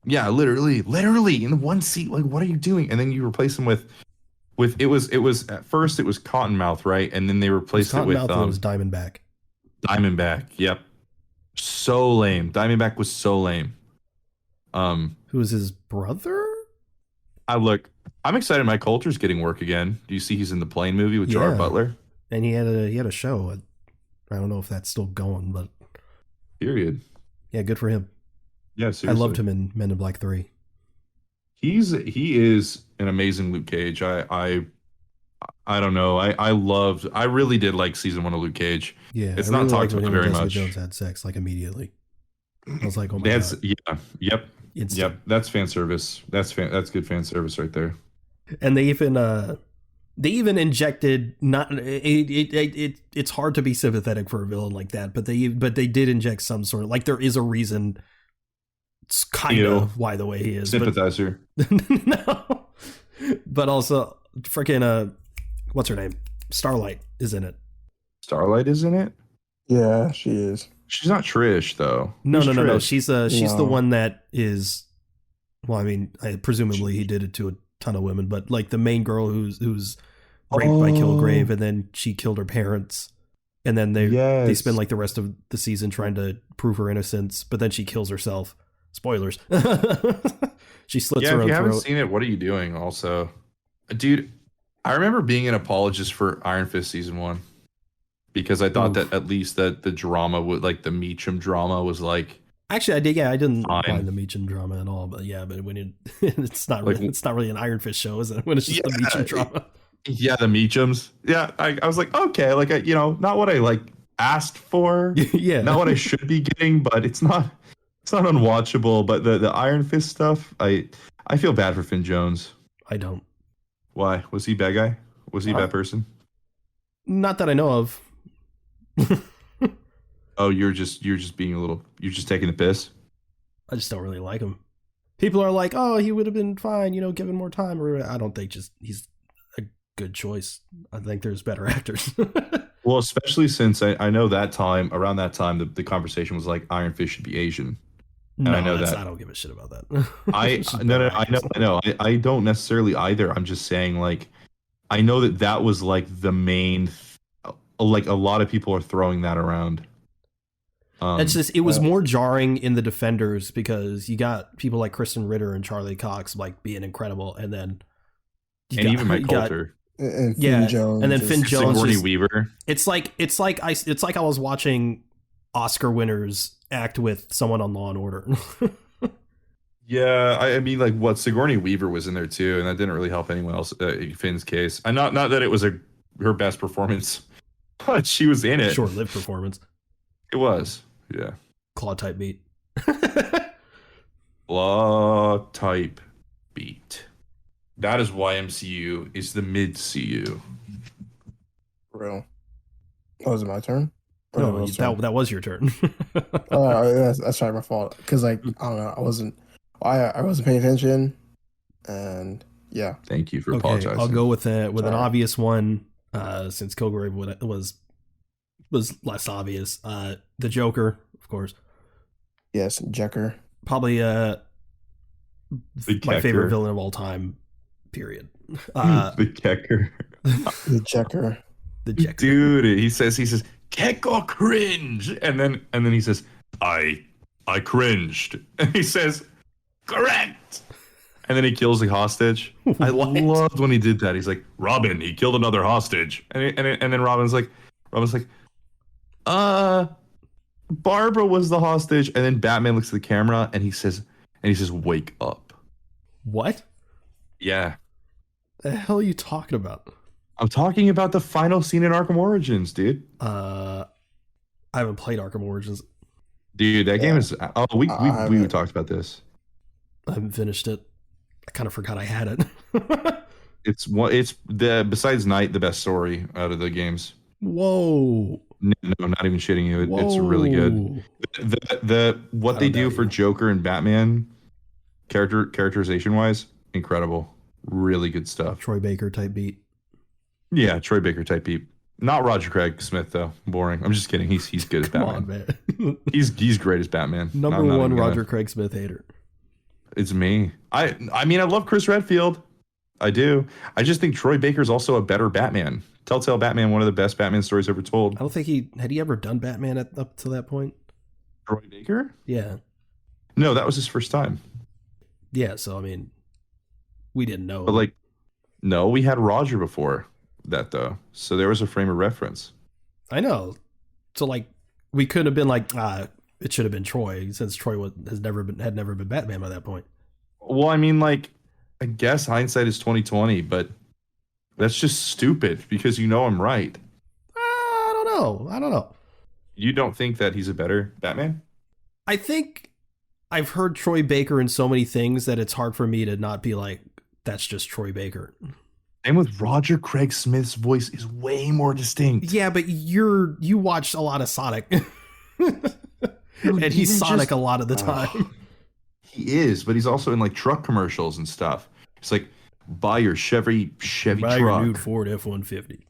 Speaker 3: Yeah, literally in one seat. Like, what are you doing? And then you replace him with it was at first it was Cottonmouth, right? And then they replaced it with
Speaker 2: it was Diamondback.
Speaker 3: Diamondback, yep. So lame. Diamondback was so lame.
Speaker 2: Who was his brother?
Speaker 3: I'm excited. My Coulter's getting work again. Do you see he's in the Plane movie with Gerard Butler?
Speaker 2: And he had a show. I don't know if that's still going, but
Speaker 3: period.
Speaker 2: Yeah, good for him.
Speaker 3: Yeah, seriously.
Speaker 2: I loved him in Men in Black 3.
Speaker 3: He is an amazing Luke Cage. I don't know. I really did like season 1 of Luke Cage.
Speaker 2: Yeah,
Speaker 3: it's not talked about very much.
Speaker 2: Jones had sex like immediately. I was like, oh my god.
Speaker 3: Yeah, yep. Instant. Yep, that's fan service. That's good fan service right there.
Speaker 2: And they even injected it's hard to be sympathetic for a villain like that, but they did inject some sort of, like, there is a reason it's kind of why the way he is.
Speaker 3: Sympathizer.
Speaker 2: But, no. But also, freaking, what's her name? Starlight is in it.
Speaker 3: Starlight is in it?
Speaker 1: Yeah, she is.
Speaker 3: She's not Trish, though.
Speaker 2: No.
Speaker 3: Trish?
Speaker 2: She's the one that is. Well, I mean, presumably he did it to a ton of women, but like the main girl who's raped by Kilgrave, and then she killed her parents, and then they spend like the rest of the season trying to prove her innocence, but then she kills herself. Spoilers. She slits her own throat. If you haven't
Speaker 3: seen it, what are you doing? Also, dude, I remember being an apologist for Iron Fist season 1 because I thought that at least that the drama would, like the Meacham drama, was like.
Speaker 2: Actually, I did. Yeah, I didn't mind the Meacham drama at all. But yeah, but when it's not really an Iron Fist show, is it? When it's just the Meacham drama.
Speaker 3: Yeah, the Meachams. Yeah, I was like, okay, like not what I like asked for.
Speaker 2: Yeah,
Speaker 3: not what I should be getting, but it's not unwatchable. But the Iron Fist stuff, I feel bad for Finn Jones.
Speaker 2: I don't.
Speaker 3: Why? Was he a bad guy? Was he a bad person?
Speaker 2: Not that I know of.
Speaker 3: Oh, you're just being you're just taking the piss?
Speaker 2: I just don't really like him. People are like, oh, he would have been fine, given more time. Or I don't think he's a good choice. I think there's better actors.
Speaker 3: Well, especially since I know around that time, the conversation was like Iron Fist should be Asian. And
Speaker 2: no,
Speaker 3: I know that.
Speaker 2: I don't give a shit about that.
Speaker 3: I know. I don't necessarily either. I'm just saying, like, I know that was like the main, like a lot of people are throwing that around.
Speaker 2: It's just, it was more jarring in the Defenders because you got people like Kristen Ritter and Charlie Cox like being incredible, and then
Speaker 3: even Mike Coulter,
Speaker 1: and Finn Jones,
Speaker 2: and then Finn Jones,
Speaker 3: Sigourney Weaver.
Speaker 2: It's like I was watching Oscar winners act with someone on Law and Order.
Speaker 3: Yeah, I mean, like, what, Sigourney Weaver was in there too, and that didn't really help anyone else. Finn's case, and not that it was her best performance, but she was in it.
Speaker 2: Short-lived performance.
Speaker 3: It was. Yeah.
Speaker 2: Claw type beat.
Speaker 3: Claw type beat. That is why MCU is the mid CU.
Speaker 1: Real. Oh, was it my turn?
Speaker 2: No, that was your turn.
Speaker 1: That's right, my fault. Because I don't know, I wasn't paying attention, and yeah.
Speaker 3: Thank you for apologizing.
Speaker 2: I'll go with an obvious one, since Kilgrave was less obvious. The Joker, of course.
Speaker 1: Yes, Jekker.
Speaker 2: Probably my favorite villain of all time. Period.
Speaker 3: The Jekker.
Speaker 1: The Jekker.
Speaker 2: The Jekker.
Speaker 3: Dude, he says Keko cringe, and then he says, I cringed, and he says, correct, and then he kills the hostage. I loved when he did that. He's like, Robin, he killed another hostage, and then Robin's like, Barbara was the hostage, and then Batman looks at the camera and he says, wake up.
Speaker 2: What?
Speaker 3: Yeah.
Speaker 2: The hell are you talking about?
Speaker 3: I'm talking about the final scene in Arkham Origins, dude.
Speaker 2: I haven't played Arkham Origins.
Speaker 3: Dude, that game is. Oh, we talked about this.
Speaker 2: I haven't finished it. I kind of forgot I had it.
Speaker 3: It's besides Night, the best story out of the games.
Speaker 2: Whoa.
Speaker 3: No, not even shitting you. It's really good. What they do for Joker and Batman, characterization wise, incredible. Really good stuff.
Speaker 2: Troy Baker type beat.
Speaker 3: Yeah, Troy Baker type beat. Not Roger Craig Smith though. Boring. I'm just kidding. He's good as Batman.
Speaker 2: Come on, man.
Speaker 3: he's great as Batman.
Speaker 2: Number one Roger Craig Smith hater.
Speaker 3: It's me. I mean, I love Chris Redfield. I do. I just think Troy Baker's also a better Batman. Telltale Batman, one of the best Batman stories ever told.
Speaker 2: I don't think had he ever done Batman up to that point.
Speaker 3: Troy Baker?
Speaker 2: Yeah.
Speaker 3: No, that was his first time.
Speaker 2: Yeah, so I mean, we didn't know.
Speaker 3: But no, we had Roger before that though, so there was a frame of reference.
Speaker 2: I know. So we could have been it should have been Troy, since Troy had never been Batman by that point.
Speaker 3: Well, I mean, I guess hindsight is 2020, but that's just stupid because I'm right.
Speaker 2: I don't know.
Speaker 3: You don't think that he's a better Batman?
Speaker 2: I think I've heard Troy Baker in so many things that it's hard for me to not be like, that's just Troy Baker.
Speaker 3: Same with Roger Craig Smith's voice is way more distinct.
Speaker 2: Yeah, but you watched a lot of Sonic. And he's Sonic a lot of the time.
Speaker 3: He is, but he's also in like truck commercials and stuff. It's like, buy your Chevy
Speaker 2: Buy
Speaker 3: truck.
Speaker 2: your new Ford F-150.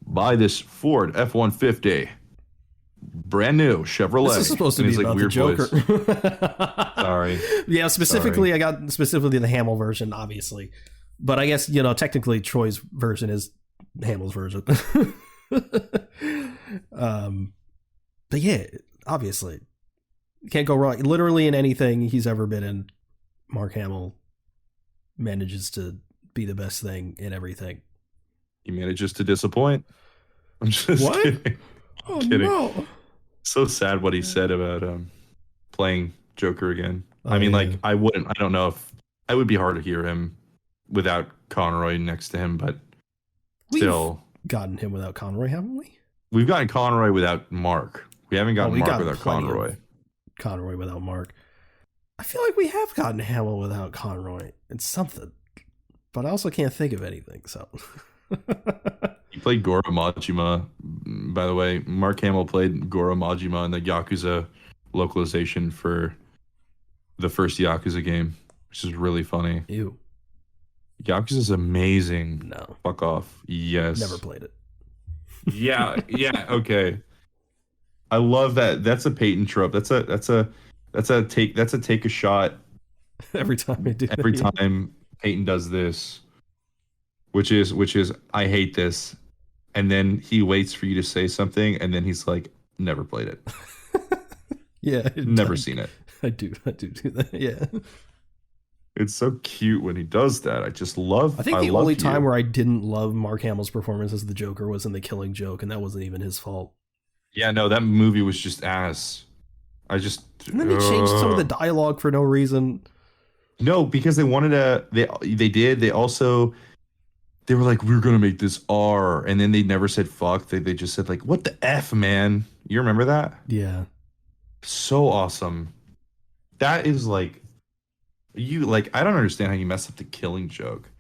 Speaker 3: Buy this Ford F-150. Brand new Chevrolet.
Speaker 2: This is supposed to be about the Joker.
Speaker 3: Sorry.
Speaker 2: Yeah, I got specifically the Hamill version, obviously. But I guess, technically Troy's version is Hamill's version. But yeah, obviously. Can't go wrong. Literally in anything he's ever been in, Mark Hamill manages to be the best thing in everything.
Speaker 3: He manages to disappoint. I'm just kidding. I'm kidding. No. So sad what he said about playing Joker again. I mean, like, I don't know if I would be hard to hear him without Conroy next to him, but still.
Speaker 2: We've gotten him without Conroy, haven't we?
Speaker 3: We've gotten Conroy without Mark. We haven't gotten Mark without Conroy.
Speaker 2: Conroy without Mark. I feel like we have gotten Hamill without Conroy. It's something. But I also can't think of anything, so.
Speaker 3: He played Goro Majima, by the way. Mark Hamill played Goro Majima in the Yakuza localization for the first Yakuza game, which is really funny.
Speaker 2: Ew.
Speaker 3: Yakuza is amazing.
Speaker 2: No.
Speaker 3: Fuck off. Yes.
Speaker 2: Never played it.
Speaker 3: Yeah, okay. I love that. That's a Peyton trope. That's a take a shot
Speaker 2: every time I do.
Speaker 3: Every time Peyton does this, which is I hate this, and then he waits for you to say something, and then he's like, never played it.
Speaker 2: Yeah,
Speaker 3: never seen it.
Speaker 2: I do that. Yeah.
Speaker 3: It's so cute when he does that. I just love.
Speaker 2: I think the only time where I didn't love Mark Hamill's performance as the Joker was in The Killing Joke, and that wasn't even his fault.
Speaker 3: Yeah, no, that movie was just ass. And
Speaker 2: then they changed some of the dialogue for no reason.
Speaker 3: No, because they wanted to. They did. They also. They were like, we're gonna make this R, and then they never said fuck. They just said like, what the F, man? You remember that?
Speaker 2: Yeah.
Speaker 3: So awesome. That is like. I don't understand how you messed up The Killing Joke.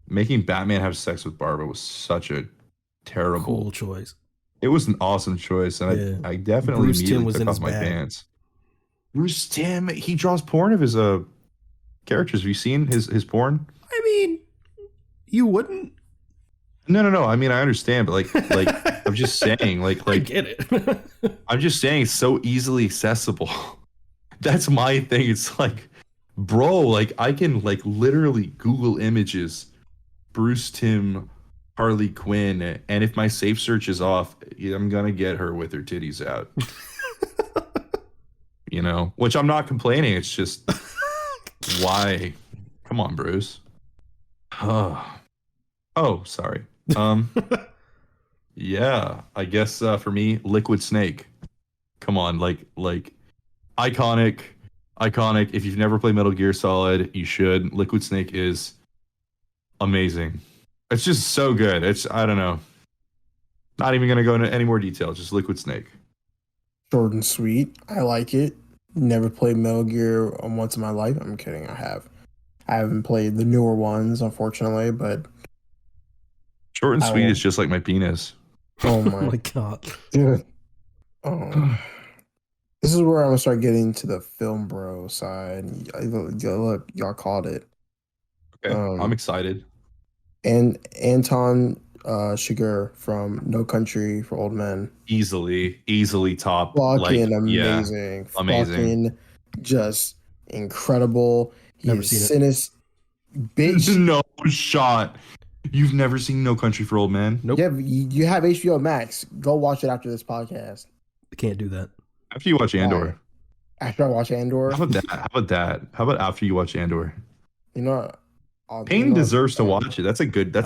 Speaker 3: Making Batman have sex with Barbara was such a terrible
Speaker 2: cool choice.
Speaker 3: It was an awesome choice, and I definitely
Speaker 2: Bruce
Speaker 3: immediately took off my pants. Bruce Timm, he draws porn of his characters. Have you seen his porn?
Speaker 2: I mean, you wouldn't.
Speaker 3: No. I mean, I understand, but like I'm just saying, like
Speaker 2: I get it.
Speaker 3: I'm just saying, it's so easily accessible. That's my thing. It's like, bro, like I can like literally Google images, Bruce Timm, Harley Quinn, and if my safe search is off, I'm gonna get her with her titties out. Which I'm not complaining. It's just why? Come on, Bruce. Oh, sorry. Yeah, I guess for me, Liquid Snake. Come on, like iconic. If you've never played Metal Gear Solid, you should. Liquid Snake is amazing. It's just so good. I don't know. Not even gonna go into any more detail. Just Liquid Snake.
Speaker 1: Short and sweet. I like it. Never played Metal Gear once in my life. I'm kidding. I have. I haven't played the newer ones, unfortunately, but
Speaker 3: short and sweet is just like my penis.
Speaker 1: Oh my
Speaker 2: god.
Speaker 1: Dude. Oh. This is where I'm gonna start getting to the film bro side. Look, y'all called it.
Speaker 3: Okay, I'm excited.
Speaker 1: And Anton Chigurh from No Country for Old Men.
Speaker 3: Easily top.
Speaker 1: Fucking amazing.
Speaker 3: Yeah, amazing.
Speaker 1: Fucking just incredible.
Speaker 2: Never seen it.
Speaker 1: Bitch.
Speaker 3: No shot. You've never seen No Country for Old Men?
Speaker 2: Nope.
Speaker 1: Yeah, you have HBO Max. Go watch it after this podcast.
Speaker 2: I can't do that.
Speaker 3: After you watch Andor.
Speaker 1: Right. After I watch Andor.
Speaker 3: How about that? How about after you watch Andor?
Speaker 1: Payne
Speaker 3: deserves to watch it. That's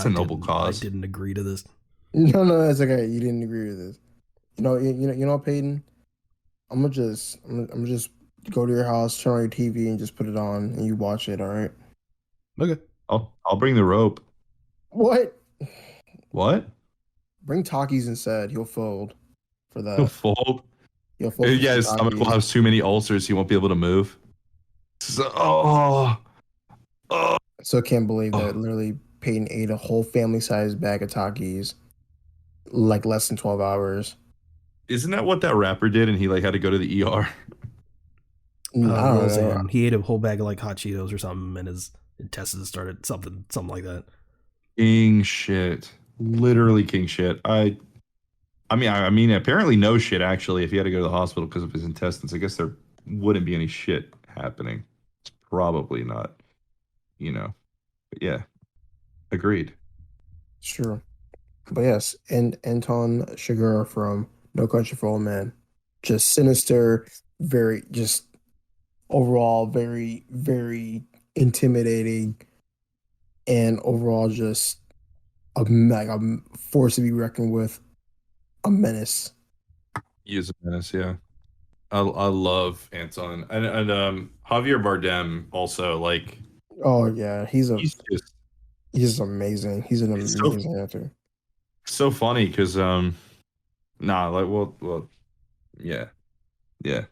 Speaker 3: a noble cause.
Speaker 2: I didn't agree to this.
Speaker 1: No, that's okay. You didn't agree with this. Peyton. I'm gonna just go to your house, turn on your TV, and just put it on, and you watch it. All right.
Speaker 2: Okay.
Speaker 3: I'll bring the rope.
Speaker 1: What?
Speaker 3: Bring
Speaker 1: Takis instead. He'll fold for that.
Speaker 3: He'll fold. Yeah, his stomach will have too many ulcers. He won't be able to move. So
Speaker 1: can't believe that literally Peyton ate a whole family-sized bag of Takis like less than 12 hours.
Speaker 3: Isn't that what that rapper did? And he had to go to the ER.
Speaker 1: I don't know.
Speaker 2: Lilzan. He ate a whole bag of like hot Cheetos or something, and his intestines started something like that.
Speaker 3: King shit. Literally king shit. I mean, apparently no shit. Actually, if he had to go to the hospital because of his intestines, I guess there wouldn't be any shit happening. It's probably not. But yeah, agreed.
Speaker 1: Sure. But yes, and Anton Chigurh from No Country for Old Men. Just sinister, very just overall very, very intimidating, and overall just a force to be reckoned with, a menace.
Speaker 3: He is a menace. Yeah, I love Anton and Javier Bardem also. Like
Speaker 1: Oh yeah,
Speaker 3: he's just
Speaker 1: he's amazing. He's an
Speaker 3: it's so
Speaker 1: amazing actor.
Speaker 3: so funny because like well yeah yeah.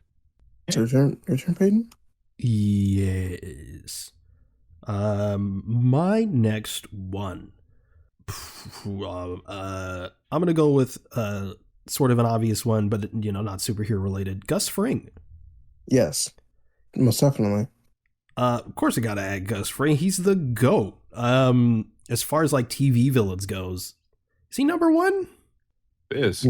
Speaker 1: Your turn, Peyton?
Speaker 2: Yes. My next one. I'm gonna go with sort of an obvious one, but not superhero related. Gus Fring.
Speaker 1: Yes, most definitely.
Speaker 2: Of course, I gotta add Gus Fring. He's the GOAT. As far as like TV villains goes, is he number one?
Speaker 3: Fisk.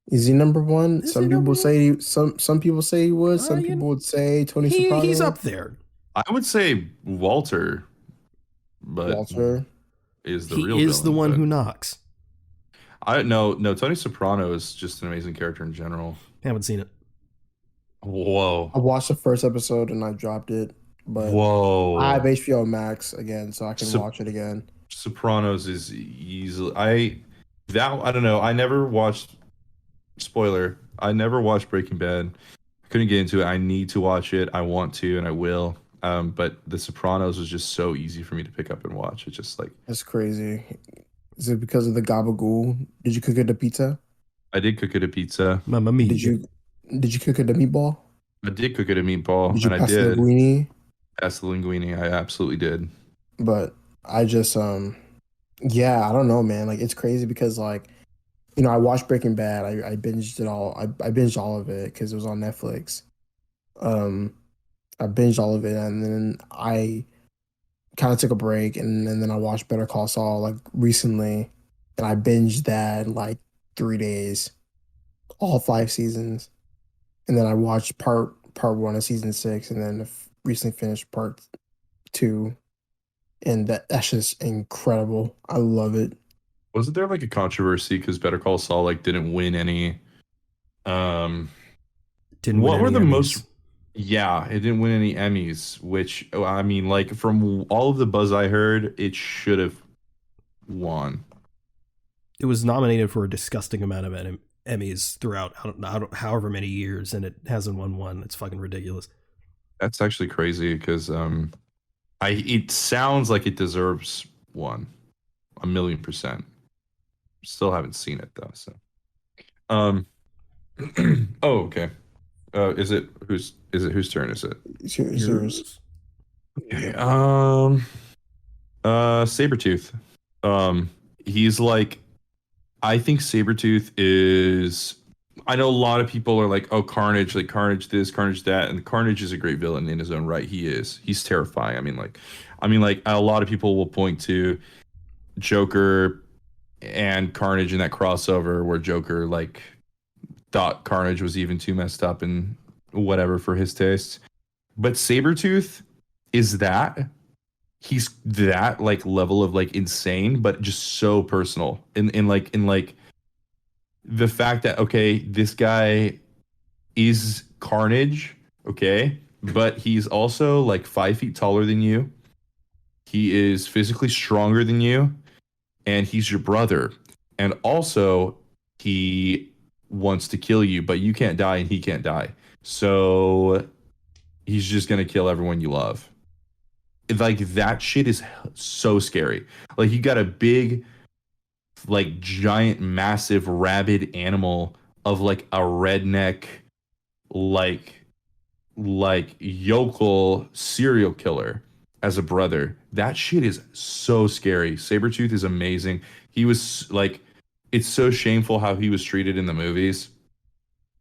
Speaker 1: Is he number one?
Speaker 2: Is
Speaker 1: Some
Speaker 2: he
Speaker 1: people
Speaker 2: number
Speaker 1: say some people say he would. Some people would say Tony Soprano.
Speaker 2: He's up there.
Speaker 3: I would say Walter, but
Speaker 1: Walter
Speaker 3: is the
Speaker 2: he
Speaker 3: real
Speaker 2: is
Speaker 3: villain,
Speaker 2: the one
Speaker 3: but
Speaker 2: who knocks.
Speaker 3: I no Tony Soprano is just an amazing character in general.
Speaker 2: Haven't seen it.
Speaker 3: Whoa.
Speaker 1: I watched the first episode and I dropped it, but
Speaker 3: Whoa.
Speaker 1: I have HBO Max again, so I can watch it again.
Speaker 3: Sopranos is easily I don't know. I never watched spoiler. I never watched Breaking Bad. Couldn't get into it. I need to watch it. I want to and I will. But The Sopranos was just so easy for me to pick up and watch. It's just like
Speaker 1: That's crazy. Is it because of the gabagool? Did you cook it a pizza?
Speaker 3: I did cook it a pizza.
Speaker 2: Mamma mia.
Speaker 1: Did you cook it a meatball?
Speaker 3: I did cook it a meatball,
Speaker 1: Did you
Speaker 3: and I
Speaker 1: pass the
Speaker 3: did.
Speaker 1: linguine?
Speaker 3: Pass the linguine. I absolutely did.
Speaker 1: But I just yeah, I don't know, man. Like it's crazy because like I watched Breaking Bad. I binged it all. I binged all of it because it was on Netflix. I binged all of it, and then I kind of took a break, and then I watched Better Call Saul like recently, and I binged that in like 3 days, all 5 seasons, and then I watched part one of season 6, and then recently finished part 2, and that's just incredible. I love it.
Speaker 3: Wasn't there like a controversy because Better Call Saul like didn't win any?
Speaker 2: Didn't
Speaker 3: What
Speaker 2: win
Speaker 3: were
Speaker 2: any
Speaker 3: the
Speaker 2: Emmys.
Speaker 3: most? Yeah, it didn't win any Emmys. Which I mean, like from all of the buzz I heard, it should have won.
Speaker 2: It was nominated for a disgusting amount of Emmys throughout however many years, and it hasn't won one. It's fucking ridiculous.
Speaker 3: That's actually crazy because it sounds like it deserves one, 1,000,000%. Still haven't seen it though. So, oh okay. Is it whose turn is it?
Speaker 1: It's yours.
Speaker 3: Okay. Sabretooth. He's like, I think Sabretooth is. I know a lot of people are like, oh, Carnage, like Carnage this, Carnage that, and Carnage is a great villain in his own right. He is. He's terrifying. I mean, like, a lot of people will point to Joker and Carnage in that crossover where Joker like thought Carnage was even too messed up and whatever for his tastes. But Sabretooth is that. He's that like level of like insane, but just so personal. In like the fact that okay, this guy is Carnage, okay, but he's also like 5 feet taller than you. He is physically stronger than you, and he's your brother. And also, he wants to kill you, but you can't die and he can't die. So he's just gonna kill everyone you love. Like that shit is so scary. Like you got a big, like giant, massive, rabid animal of like a redneck, like yokel serial killer as a brother. That shit is so scary. Sabretooth is amazing. He was like, it's so shameful how he was treated in the movies.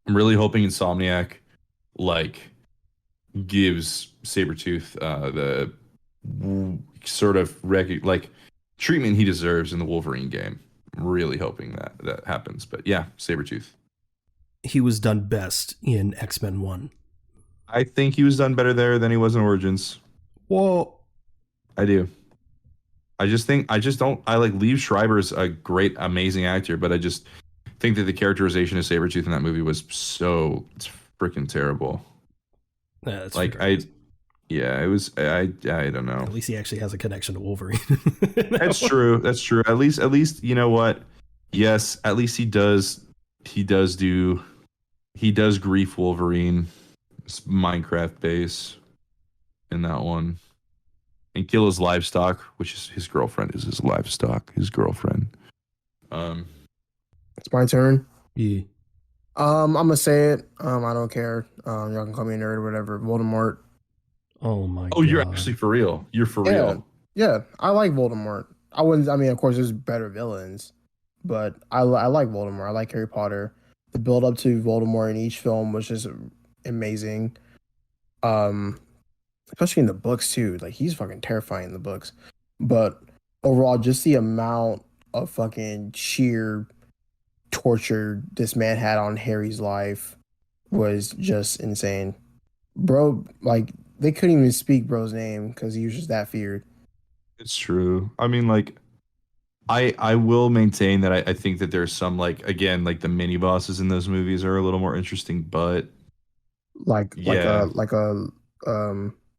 Speaker 3: I'm really hoping Insomniac like gives Sabretooth the sort of like treatment he deserves in the Wolverine game. I'm really hoping that happens. But yeah, Sabretooth.
Speaker 2: He was done best in X-Men 1.
Speaker 3: I think he was done better there than he was in Origins.
Speaker 2: Well,
Speaker 3: I do. I just don't. I like Liev Schreiber's a great, amazing actor, but I just think that the characterization of Sabretooth in that movie was so freaking terrible.
Speaker 2: that's
Speaker 3: Like it was. I don't know.
Speaker 2: At least he actually has a connection to Wolverine.
Speaker 3: That's true. That's true. At least you know what? Yes, at least he does grief Wolverine Minecraft base in that one. And kill his livestock, which is his girlfriend is his livestock, his girlfriend.
Speaker 1: It's my turn.
Speaker 2: Yeah.
Speaker 1: I'm gonna say it. I don't care. Y'all can call me a nerd or whatever. Voldemort.
Speaker 2: Oh my god.
Speaker 3: Oh, you're actually for real. You're for real.
Speaker 1: Yeah, I like Voldemort. I mean, of course, there's better villains, but I like Voldemort. I like Harry Potter. The build up to Voldemort in each film was just amazing. Especially in the books too. Like he's fucking terrifying in the books. But overall, just the amount of fucking sheer torture this man had on Harry's life was just insane. Bro, like they couldn't even speak bro's name because he was just that feared.
Speaker 3: It's true. I mean, like, I will maintain that I think that there's some like again like the mini bosses in those movies are a little more interesting, but
Speaker 1: Like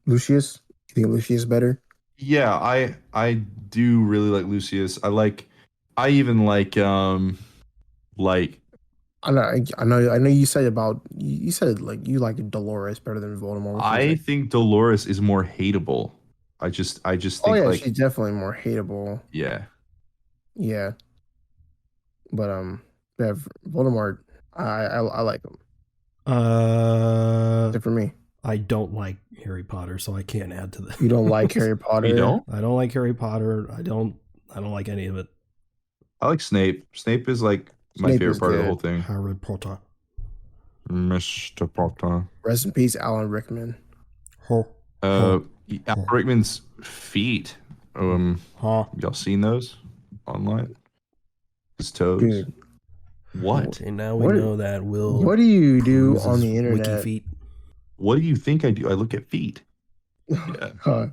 Speaker 1: Lucius. You think Lucius is better?
Speaker 3: Yeah, I do really like Lucius. I even like
Speaker 1: I know. You said like you like Dolores better than Voldemort.
Speaker 3: I think Dolores is more hateable. I just think like
Speaker 1: she's definitely more hateable.
Speaker 3: yeah.
Speaker 1: Yeah, but yeah, Voldemort, I like him. Except for me.
Speaker 2: I don't like Harry Potter, so I can't add to that.
Speaker 1: You don't like Harry Potter?
Speaker 3: You don't?
Speaker 2: I don't like Harry Potter. I don't like any of it.
Speaker 3: I like Snape. Snape is like my
Speaker 1: Snape
Speaker 3: favorite
Speaker 1: is
Speaker 3: part of the
Speaker 1: good.
Speaker 3: whole thing.
Speaker 2: Harry Potter.
Speaker 3: Mr. Potter.
Speaker 1: Rest in peace, Alan Rickman.
Speaker 3: Alan Rickman's feet.
Speaker 2: Huh?
Speaker 3: Y'all seen those online? His toes.
Speaker 1: Dude,
Speaker 3: What?
Speaker 2: And now we know that Will.
Speaker 1: what do you do
Speaker 2: uses
Speaker 1: on the internet?
Speaker 2: Wiki feet.
Speaker 3: What do you think I do? I look at feet. Yeah.
Speaker 1: Huh.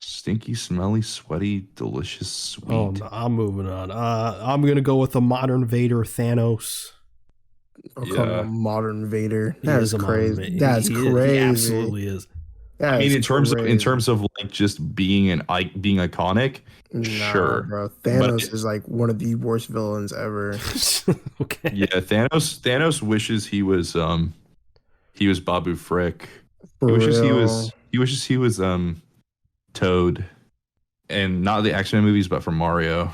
Speaker 3: Stinky, smelly, sweaty, delicious, sweet.
Speaker 2: Oh, no, I'm moving on. I'm gonna go with the modern Vader, Thanos.
Speaker 1: I'll call him a modern Vader. That's crazy.
Speaker 2: He
Speaker 1: crazy.
Speaker 2: absolutely is.
Speaker 3: I mean, in terms of like just being being iconic, sure,
Speaker 1: bro. Thanos is like one of the worst villains ever.
Speaker 2: Okay.
Speaker 3: Yeah, Thanos wishes he was Babu Frick.
Speaker 1: For
Speaker 3: He wishes he was Toad, and not the X-Men movies, but from Mario.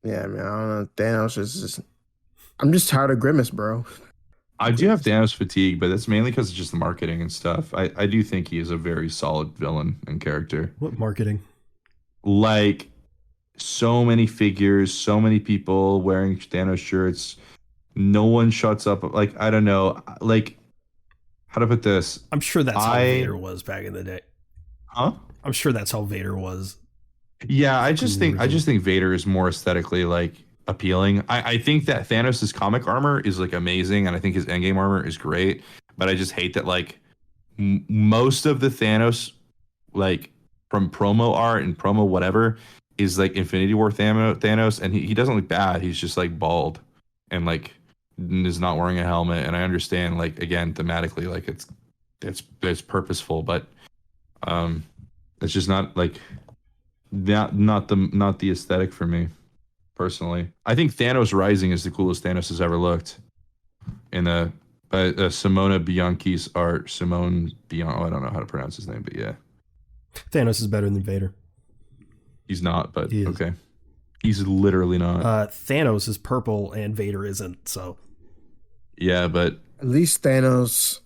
Speaker 1: Yeah, man. I don't know. Thanos is just. I'm just tired of Grimace, bro.
Speaker 3: I do have Thanos fatigue, but that's mainly because of just the marketing and stuff. I do think he is a very solid villain and character.
Speaker 2: What marketing?
Speaker 3: Like, so many figures, so many people wearing Thanos shirts. No one shuts up. Like, I don't know. Like, how to put this?
Speaker 2: I'm sure that's how Vader was back in the day.
Speaker 3: Huh?
Speaker 2: I'm sure that's how Vader was.
Speaker 3: Yeah, I just think Vader is more aesthetically like appealing. I think that Thanos' comic armor is like amazing, and I think his endgame armor is great. But I just hate that like most of the Thanos, like from promo art and promo whatever, is like Infinity War Thanos, and he doesn't look bad. He's just like bald and like is not wearing a helmet. And I understand like again thematically like it's purposeful, but it's just not like not the aesthetic for me. Personally, I think Thanos Rising is the coolest Thanos has ever looked. In Simona Bianchi's art, Simone Bianchi. I don't know how to pronounce his name, but yeah,
Speaker 2: Thanos is better than Vader.
Speaker 3: He's not, but okay, he's literally not.
Speaker 2: Thanos is purple and Vader isn't. So
Speaker 3: yeah, but
Speaker 1: at least Thanos.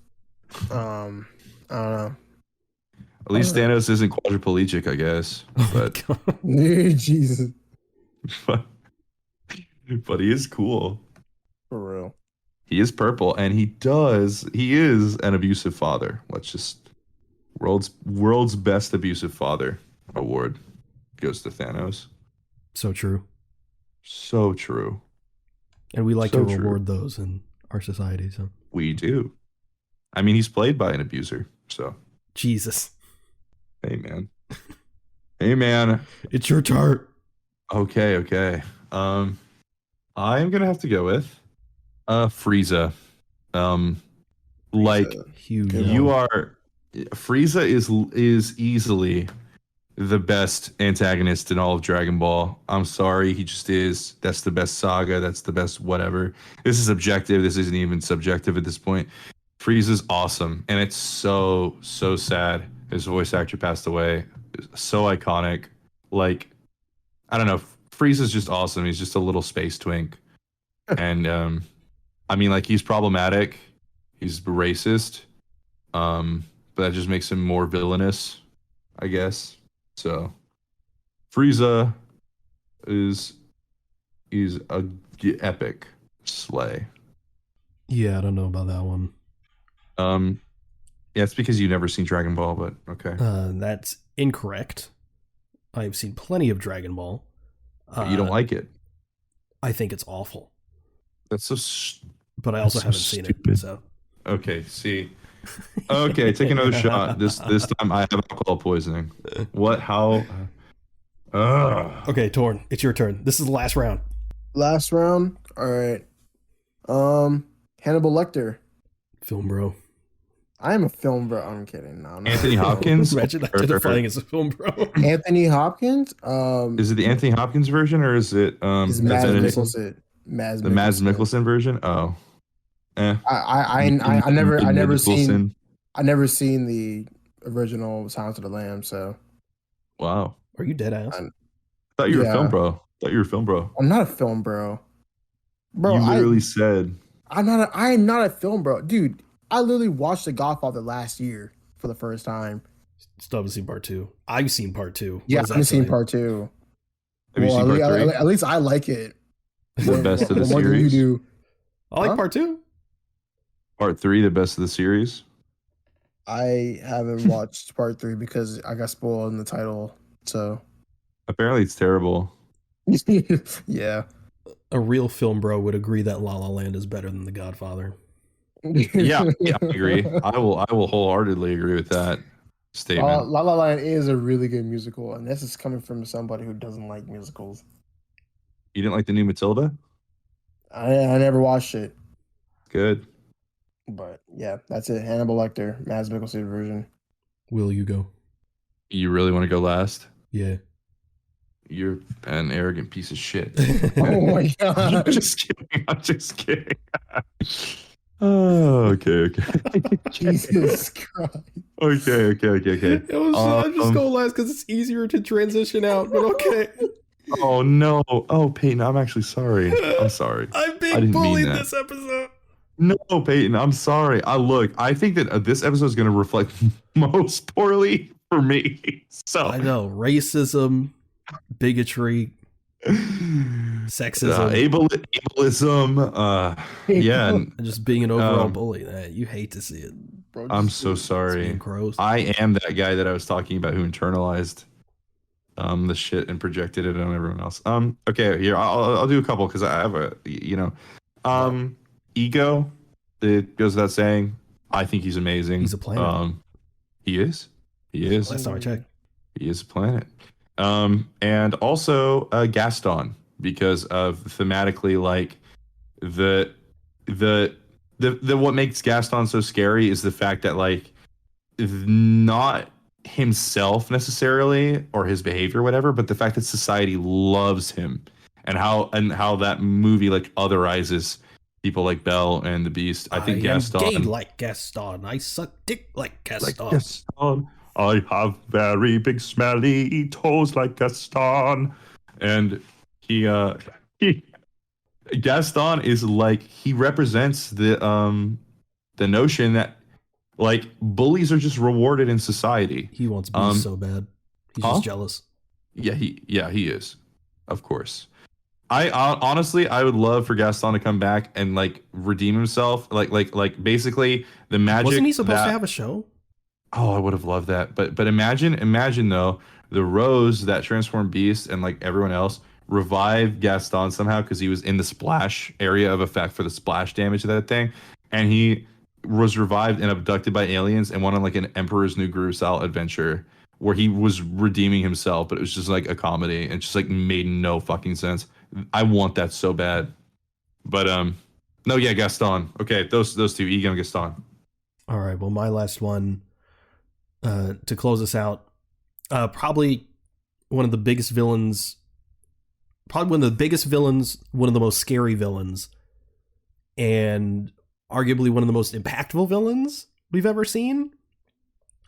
Speaker 1: I don't know.
Speaker 3: At least Thanos isn't quadriplegic, I guess. But
Speaker 1: Jesus.
Speaker 3: But he is cool.
Speaker 1: For real.
Speaker 3: He is purple, and he is an abusive father. Let's just World's best abusive father award goes to Thanos.
Speaker 2: So true.
Speaker 3: So true.
Speaker 2: And we like
Speaker 3: So
Speaker 2: to
Speaker 3: true.
Speaker 2: reward those in our society. So
Speaker 3: We do. I mean, he's played by an abuser. So
Speaker 2: Jesus,
Speaker 3: hey man, hey man.
Speaker 2: it's your turn.
Speaker 3: Okay. I'm gonna have to go with Frieza. Like
Speaker 2: Huge.
Speaker 3: you are, Frieza is easily the best antagonist in all of Dragon Ball. I'm sorry, he just is. That's the best saga. That's the best whatever. This is objective. This isn't even subjective at this point. Frieza's awesome, and it's so sad. His voice actor passed away. So iconic. Like, I don't know. Frieza's just awesome. He's just a little space twink, and I mean, like, he's problematic. He's racist. But that just makes him more villainous, I guess. So, Frieza is a epic slay.
Speaker 2: Yeah, I don't know about that one.
Speaker 3: Yeah, it's because you've never seen Dragon Ball, but okay.
Speaker 2: That's incorrect. I've seen plenty of Dragon Ball.
Speaker 3: You don't like it.
Speaker 2: I think it's awful.
Speaker 3: That's so.
Speaker 2: But I also
Speaker 3: so
Speaker 2: haven't seen
Speaker 3: stupid.
Speaker 2: it. So
Speaker 3: Okay, see. Okay, take another shot. This time I have alcohol poisoning. What? How?
Speaker 2: Okay, Torn, it's your turn. This is the last round.
Speaker 1: Last round. All right. Hannibal Lecter.
Speaker 2: Film bro.
Speaker 1: I'm a film bro. I'm kidding. No, I'm not.
Speaker 3: Anthony Hopkins.
Speaker 2: Imagine identifying as a film bro.
Speaker 1: Anthony Hopkins.
Speaker 3: Is it the Anthony Hopkins version or is it
Speaker 1: Is Mads Mikkelsen.
Speaker 3: The Mads Mikkelsen version? Oh.
Speaker 1: I never seen the original Silence of the Lambs, so.
Speaker 3: Wow.
Speaker 2: Are you dead ass?
Speaker 3: I thought you were a film bro.
Speaker 1: I'm not a film bro. Bro,
Speaker 3: you literally said
Speaker 1: I am not a film bro. Dude, I literally watched The Godfather last year for the first time.
Speaker 2: Still haven't seen part 2. I've seen part 2.
Speaker 1: Yeah, I haven't seen part 2.
Speaker 3: Have you seen part 3?
Speaker 1: At least I like it.
Speaker 3: The best of the
Speaker 1: More than
Speaker 3: series?
Speaker 1: you do.
Speaker 2: I like part 2.
Speaker 3: Part 3, the best of the series?
Speaker 1: I haven't watched part 3 because I got spoiled in the title. So
Speaker 3: Apparently it's terrible.
Speaker 1: yeah.
Speaker 2: A real film bro would agree that La La Land is better than The Godfather.
Speaker 3: Yeah, I agree. I will wholeheartedly agree with that statement.
Speaker 1: La La Land is a really good musical, and this is coming from somebody who doesn't like musicals.
Speaker 3: You didn't like the new Matilda?
Speaker 1: I never watched it.
Speaker 3: Good.
Speaker 1: But yeah, that's it. Hannibal Lecter, Mads Mikkelsen version.
Speaker 2: Will you go?
Speaker 3: You really want to go last?
Speaker 2: Yeah.
Speaker 3: You're an arrogant piece of shit.
Speaker 1: Oh my god!
Speaker 3: I'm just kidding. Oh, okay.
Speaker 1: Jesus Christ.
Speaker 3: Okay.
Speaker 2: I'm just going last because it's easier to transition out. But okay.
Speaker 3: Oh no. Oh Peyton, I'm actually sorry. I'm sorry.
Speaker 2: I'm
Speaker 3: I
Speaker 2: being
Speaker 3: didn't mean
Speaker 2: bullied
Speaker 3: that.
Speaker 2: this episode.
Speaker 3: No, Peyton, I'm sorry. I think that this episode is going to reflect most poorly for me. So
Speaker 2: I know racism, bigotry, sexism,
Speaker 3: ableism. Yeah,
Speaker 2: and just being an overall bully. You hate to see it.
Speaker 1: Bro,
Speaker 3: I'm so sorry.
Speaker 2: Gross.
Speaker 3: I am that guy that I was talking about who internalized the shit and projected it on everyone else. Okay, here I'll do a couple because I have Ego. It goes without saying. I think he's amazing.
Speaker 2: He's a planet.
Speaker 3: He is.
Speaker 2: Last time I checked.
Speaker 3: He is a planet. And also Gaston, because of thematically, like the what makes Gaston so scary is the fact that, like, not himself necessarily or his behavior or whatever, but the fact that society loves him and how that movie like otherizes people like Belle and the Beast. I think Gaston.
Speaker 2: I am gay like Gaston. I suck dick like Gaston.
Speaker 3: Like Gaston. I have very big smelly toes like Gaston. And he Gaston is like, he represents the notion that, like, bullies are just rewarded in society.
Speaker 2: He wants beef so bad. He's just jealous.
Speaker 3: Yeah, he is. Of course. I honestly, I would love for Gaston to come back and like redeem himself. Like basically the magic.
Speaker 2: Wasn't he supposed to have a show?
Speaker 3: Oh, I would have loved that. But imagine though, the Rose that transformed Beast and like everyone else revived Gaston somehow because he was in the splash area of effect for the splash damage of that thing, and he was revived and abducted by aliens and went on like an Emperor's New Groove style adventure where he was redeeming himself, but it was just like a comedy and just like made no fucking sense. I want that so bad. But no, yeah, Gaston. Okay, those two, Egon and Gaston.
Speaker 2: All right. Well, my last one to close us out. Probably one of the biggest villains. Probably one of the biggest villains. One of the most scary villains, and arguably one of the most impactful villains we've ever seen.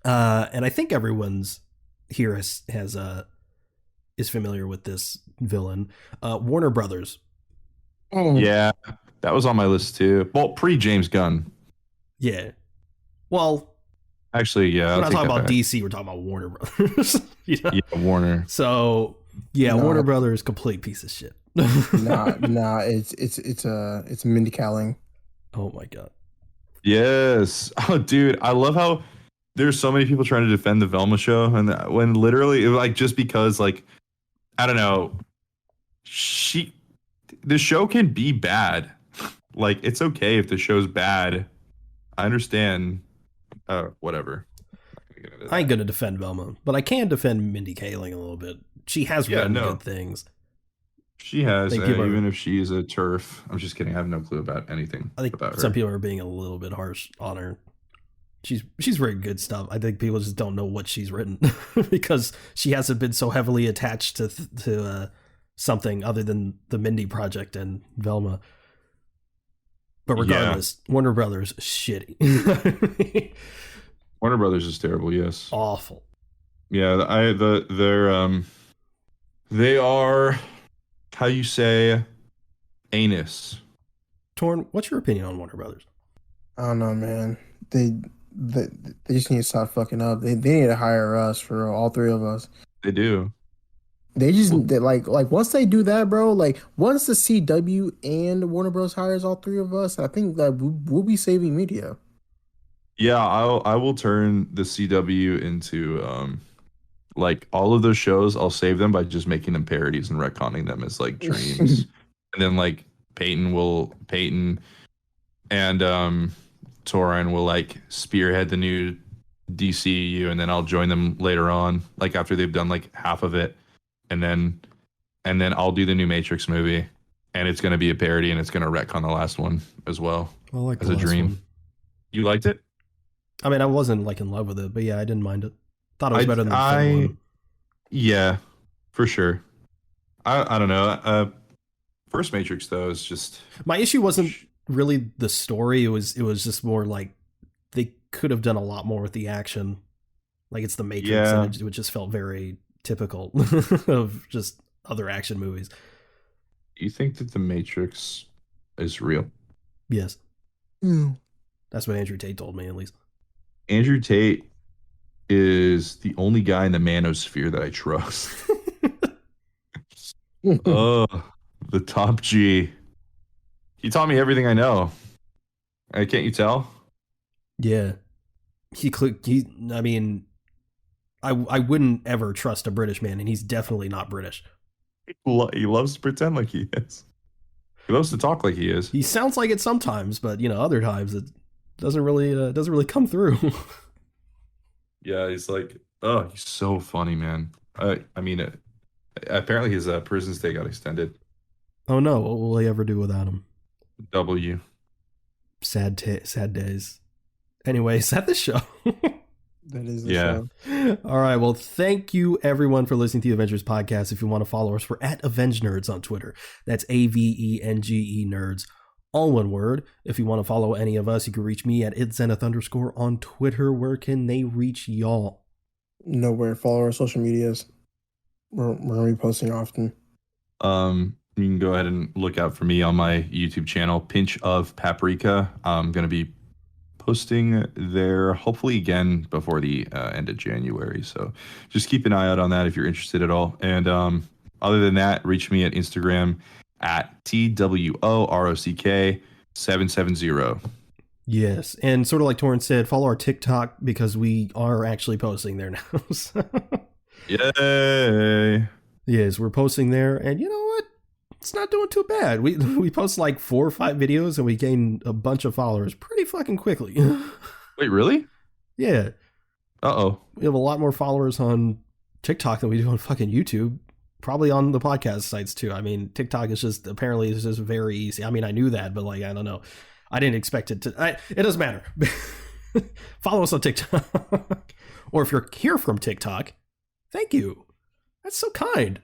Speaker 2: And I think everyone's here is familiar with this villain. Warner Brothers.
Speaker 3: Yeah, that was on my list too. Well, pre James Gunn.
Speaker 2: Yeah. Well,
Speaker 3: actually, yeah.
Speaker 2: We're not talking about DC. We're talking about Warner Brothers. You know?
Speaker 3: Yeah, Warner.
Speaker 2: So yeah, Warner Brothers, complete piece of shit.
Speaker 1: nah. It's Mindy Kaling.
Speaker 2: Oh my god.
Speaker 3: Yes. Oh, dude, I love how there's so many people trying to defend the Velma show, and when literally, it was like just because, like, I don't know, the show can be bad. Like, it's okay if the show's bad. I understand. Whatever.
Speaker 2: I ain't gonna defend Velma, but I can defend Mindy Kaling a little bit. She has written good things.
Speaker 3: She has, even if she's a turf. I'm just kidding. I have no clue about anything.
Speaker 2: I think
Speaker 3: about her.
Speaker 2: Some people are being a little bit harsh on her. She's written good stuff. I think people just don't know what she's written because she hasn't been so heavily attached to something other than the Mindy Project and Velma. But regardless, Warner Brothers shitty.
Speaker 3: Warner Brothers is terrible. Yes,
Speaker 2: awful.
Speaker 3: Yeah, they are, how you say, anus.
Speaker 2: Torn, what's your opinion on Warner Brothers?
Speaker 1: I don't know, man. They just need to stop fucking up. They need to hire us for all three of us.
Speaker 3: They do.
Speaker 1: They like once they do that, bro. Like once the CW and Warner Bros. Hires all three of us, I think that we'll be saving media.
Speaker 3: Yeah, I will turn the CW into like all of those shows. I'll save them by just making them parodies and retconning them as like dreams, and then like Peyton and Torin will like spearhead the new DCEU, and then I'll join them later on, like after they've done like half of it. And then I'll do the new Matrix movie, and it's going to be a parody, and it's going to retcon the last one as well.
Speaker 2: I like
Speaker 3: as a dream.
Speaker 2: One.
Speaker 3: You liked it?
Speaker 2: I mean, I wasn't like in love with it, but yeah, I didn't mind it. Thought it was better than the second one.
Speaker 3: Yeah, for sure. I don't know. First Matrix though is just,
Speaker 2: my issue wasn't really the story. It was just more like they could have done a lot more with the action. Like it's the Matrix, and it just felt very typical of just other action movies.
Speaker 3: You think that the Matrix is real?
Speaker 2: Yes. That's what Andrew Tate told me, at least.
Speaker 3: Andrew Tate is the only guy in the manosphere that I trust. Oh, the top G. He taught me everything I know. Can't you tell?
Speaker 2: Yeah. I mean, I wouldn't ever trust a British man, and he's definitely not British.
Speaker 3: He loves to pretend like he is. He loves to talk like he is.
Speaker 2: He sounds like it sometimes, but other times it doesn't really come through.
Speaker 3: Yeah, he's like, oh, he's so funny, man. I mean, apparently his prison stay got extended.
Speaker 2: Oh no, what will he ever do without him?
Speaker 3: W.
Speaker 2: Sad days. Anyway, is that the show?
Speaker 1: That is the show.
Speaker 2: All right. Well, thank you everyone for listening to the Avengers podcast. If you want to follow us, we're at Avengenerds on Twitter. That's AVENGE Nerds, all one word. If you want to follow any of us, you can reach me at @Zenith_ on Twitter. Where can they reach y'all?
Speaker 1: Nowhere. Follow our social medias. We're gonna be posting often.
Speaker 3: You can go ahead and look out for me on my YouTube channel, Pinch of Paprika. I'm gonna be posting there hopefully again before the end of January, so just keep an eye out on that if you're interested at all. And other than that, reach me at Instagram at TWOROCK770.
Speaker 2: Yes, and sort of like Torrance said, follow our TikTok because we are actually posting there now. So,
Speaker 3: Yay!
Speaker 2: yes, we're posting there, and you know what? It's not doing too bad. We post like 4 or 5 videos, and we gain a bunch of followers pretty fucking quickly.
Speaker 3: Wait, really?
Speaker 2: Yeah.
Speaker 3: Uh-oh.
Speaker 2: We have a lot more followers on TikTok than we do on fucking YouTube. Probably on the podcast sites too. I mean, TikTok is just apparently it's just very easy. I mean, I knew that, but like I don't know. I didn't expect it to. It doesn't matter. Follow us on TikTok, or if you're here from TikTok, thank you. That's so kind.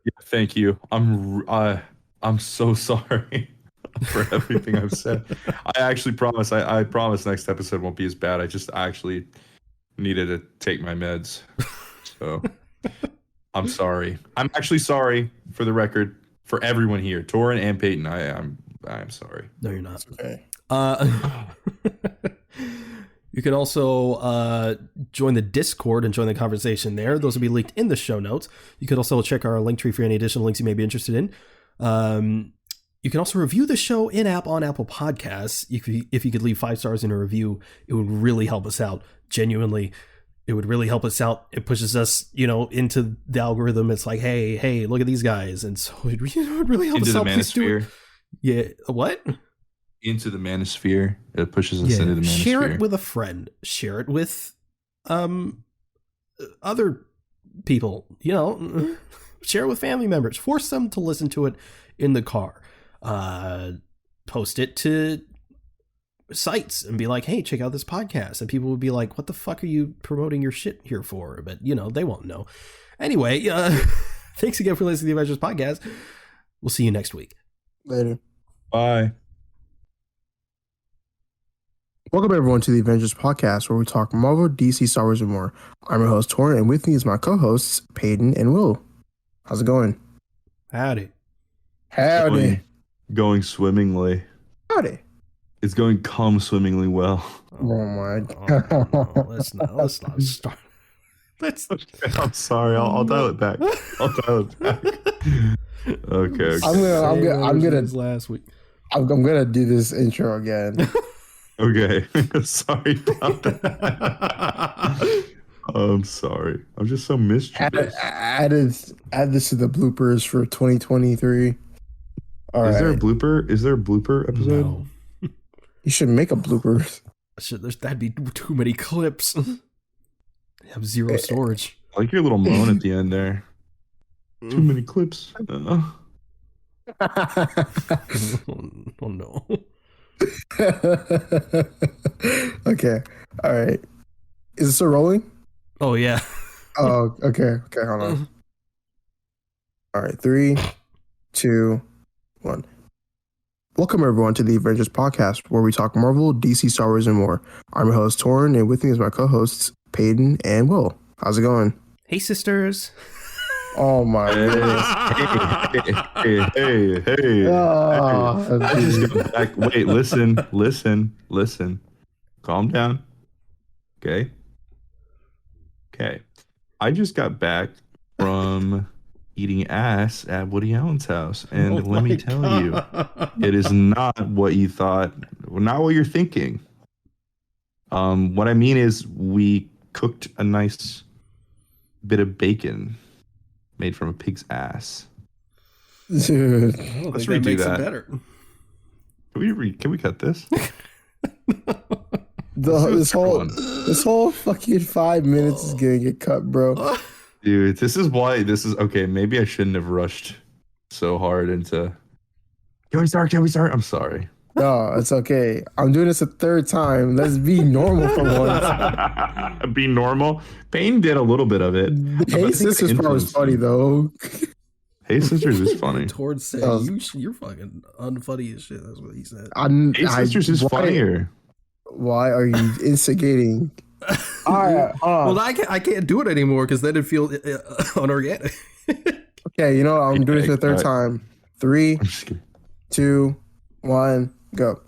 Speaker 3: Yeah, thank you. I'm so sorry for everything I've said. I actually promise. I promise next episode won't be as bad. I just actually needed to take my meds, so I'm sorry. I'm actually sorry for the record for everyone here, Torin and Peyton. I'm sorry.
Speaker 2: No, you're not.
Speaker 1: It's okay.
Speaker 2: You can also join the Discord and join the conversation there. Those will be linked in the show notes. You could also check our link tree for any additional links you may be interested in. You can also review the show in-app on Apple Podcasts. If you could leave 5 stars in a review, it would really help us out. Genuinely, it would really help us out. It pushes us, into the algorithm. It's like, hey, look at these guys. And so it would really help us out.
Speaker 3: Into the manosphere.
Speaker 2: Yeah, what?
Speaker 3: Into the manosphere. It pushes us into the manosphere.
Speaker 2: Share it with a friend. Share it with other people. Share it with family members. Force them to listen to it in the car. Post it to sites and be like, hey, check out this podcast. And people would be like, what the fuck are you promoting your shit here for? But, they won't know. Anyway, thanks again for listening to the Avengers podcast. We'll see you next week.
Speaker 1: Later.
Speaker 3: Bye.
Speaker 1: Welcome everyone to the Avengers podcast, where we talk Marvel, DC, Star Wars, and more. I'm your host, Torrin, and with me is my co-hosts, Peyton and Will. How's it going?
Speaker 2: Howdy.
Speaker 3: Going swimmingly.
Speaker 1: Howdy.
Speaker 3: It's going swimmingly well.
Speaker 1: Oh my god.
Speaker 2: No, let's not start.
Speaker 3: I'm sorry. I'll dial it back. Okay.
Speaker 1: I'm gonna
Speaker 2: last week.
Speaker 1: I'm gonna do this intro again.
Speaker 3: Okay. Sorry about that. I'm sorry. I'm just so mischievous.
Speaker 1: Add this to the bloopers for 2023. All right.
Speaker 3: There a blooper? Is there a blooper episode?
Speaker 2: No.
Speaker 1: You should make a blooper.
Speaker 2: That'd be too many clips. They have 0 storage.
Speaker 3: I like your little moan at the end there. Too many clips.
Speaker 2: Oh no.
Speaker 1: Okay. All right. Is it still rolling?
Speaker 2: Oh yeah.
Speaker 1: Oh, okay. Okay, hold on. All right. 3, 2, 1. Welcome everyone to the Avengers podcast, where we talk Marvel, DC, Star Wars, and more. I'm your host, Torrin, and with me is my co-hosts, Peyton and Will. How's it going?
Speaker 2: Hey sisters.
Speaker 1: Oh my goodness.
Speaker 3: Hey. I just got back. Wait, listen. Calm down. Okay. I just got back from eating ass at Woody Allen's house. And let me tell you, it is not what you thought, not what you're thinking. What I mean is we cooked a nice bit of bacon made from a pig's ass.
Speaker 1: Dude.
Speaker 3: Let's redo that.
Speaker 2: Better.
Speaker 3: Can we cut this?
Speaker 1: This whole fucking 5 minutes is gonna get cut, bro.
Speaker 3: Dude, this is okay. Maybe I shouldn't have rushed so hard into. Can we start? I'm sorry.
Speaker 1: No, it's okay. I'm doing this a 3rd time. Let's be normal for once.
Speaker 3: Be normal. Payne did a little bit of it.
Speaker 1: Hey Sisters part was funny though.
Speaker 3: Hey Sisters is funny.
Speaker 2: Towards said you're fucking unfunny as shit. That's what he said.
Speaker 3: Hey Sisters is funnier.
Speaker 1: Why are you instigating?
Speaker 2: Well, I can't do it anymore because then it feels unorganic.
Speaker 1: Okay, I'm doing this the 3rd time. 3, 2, 1, go.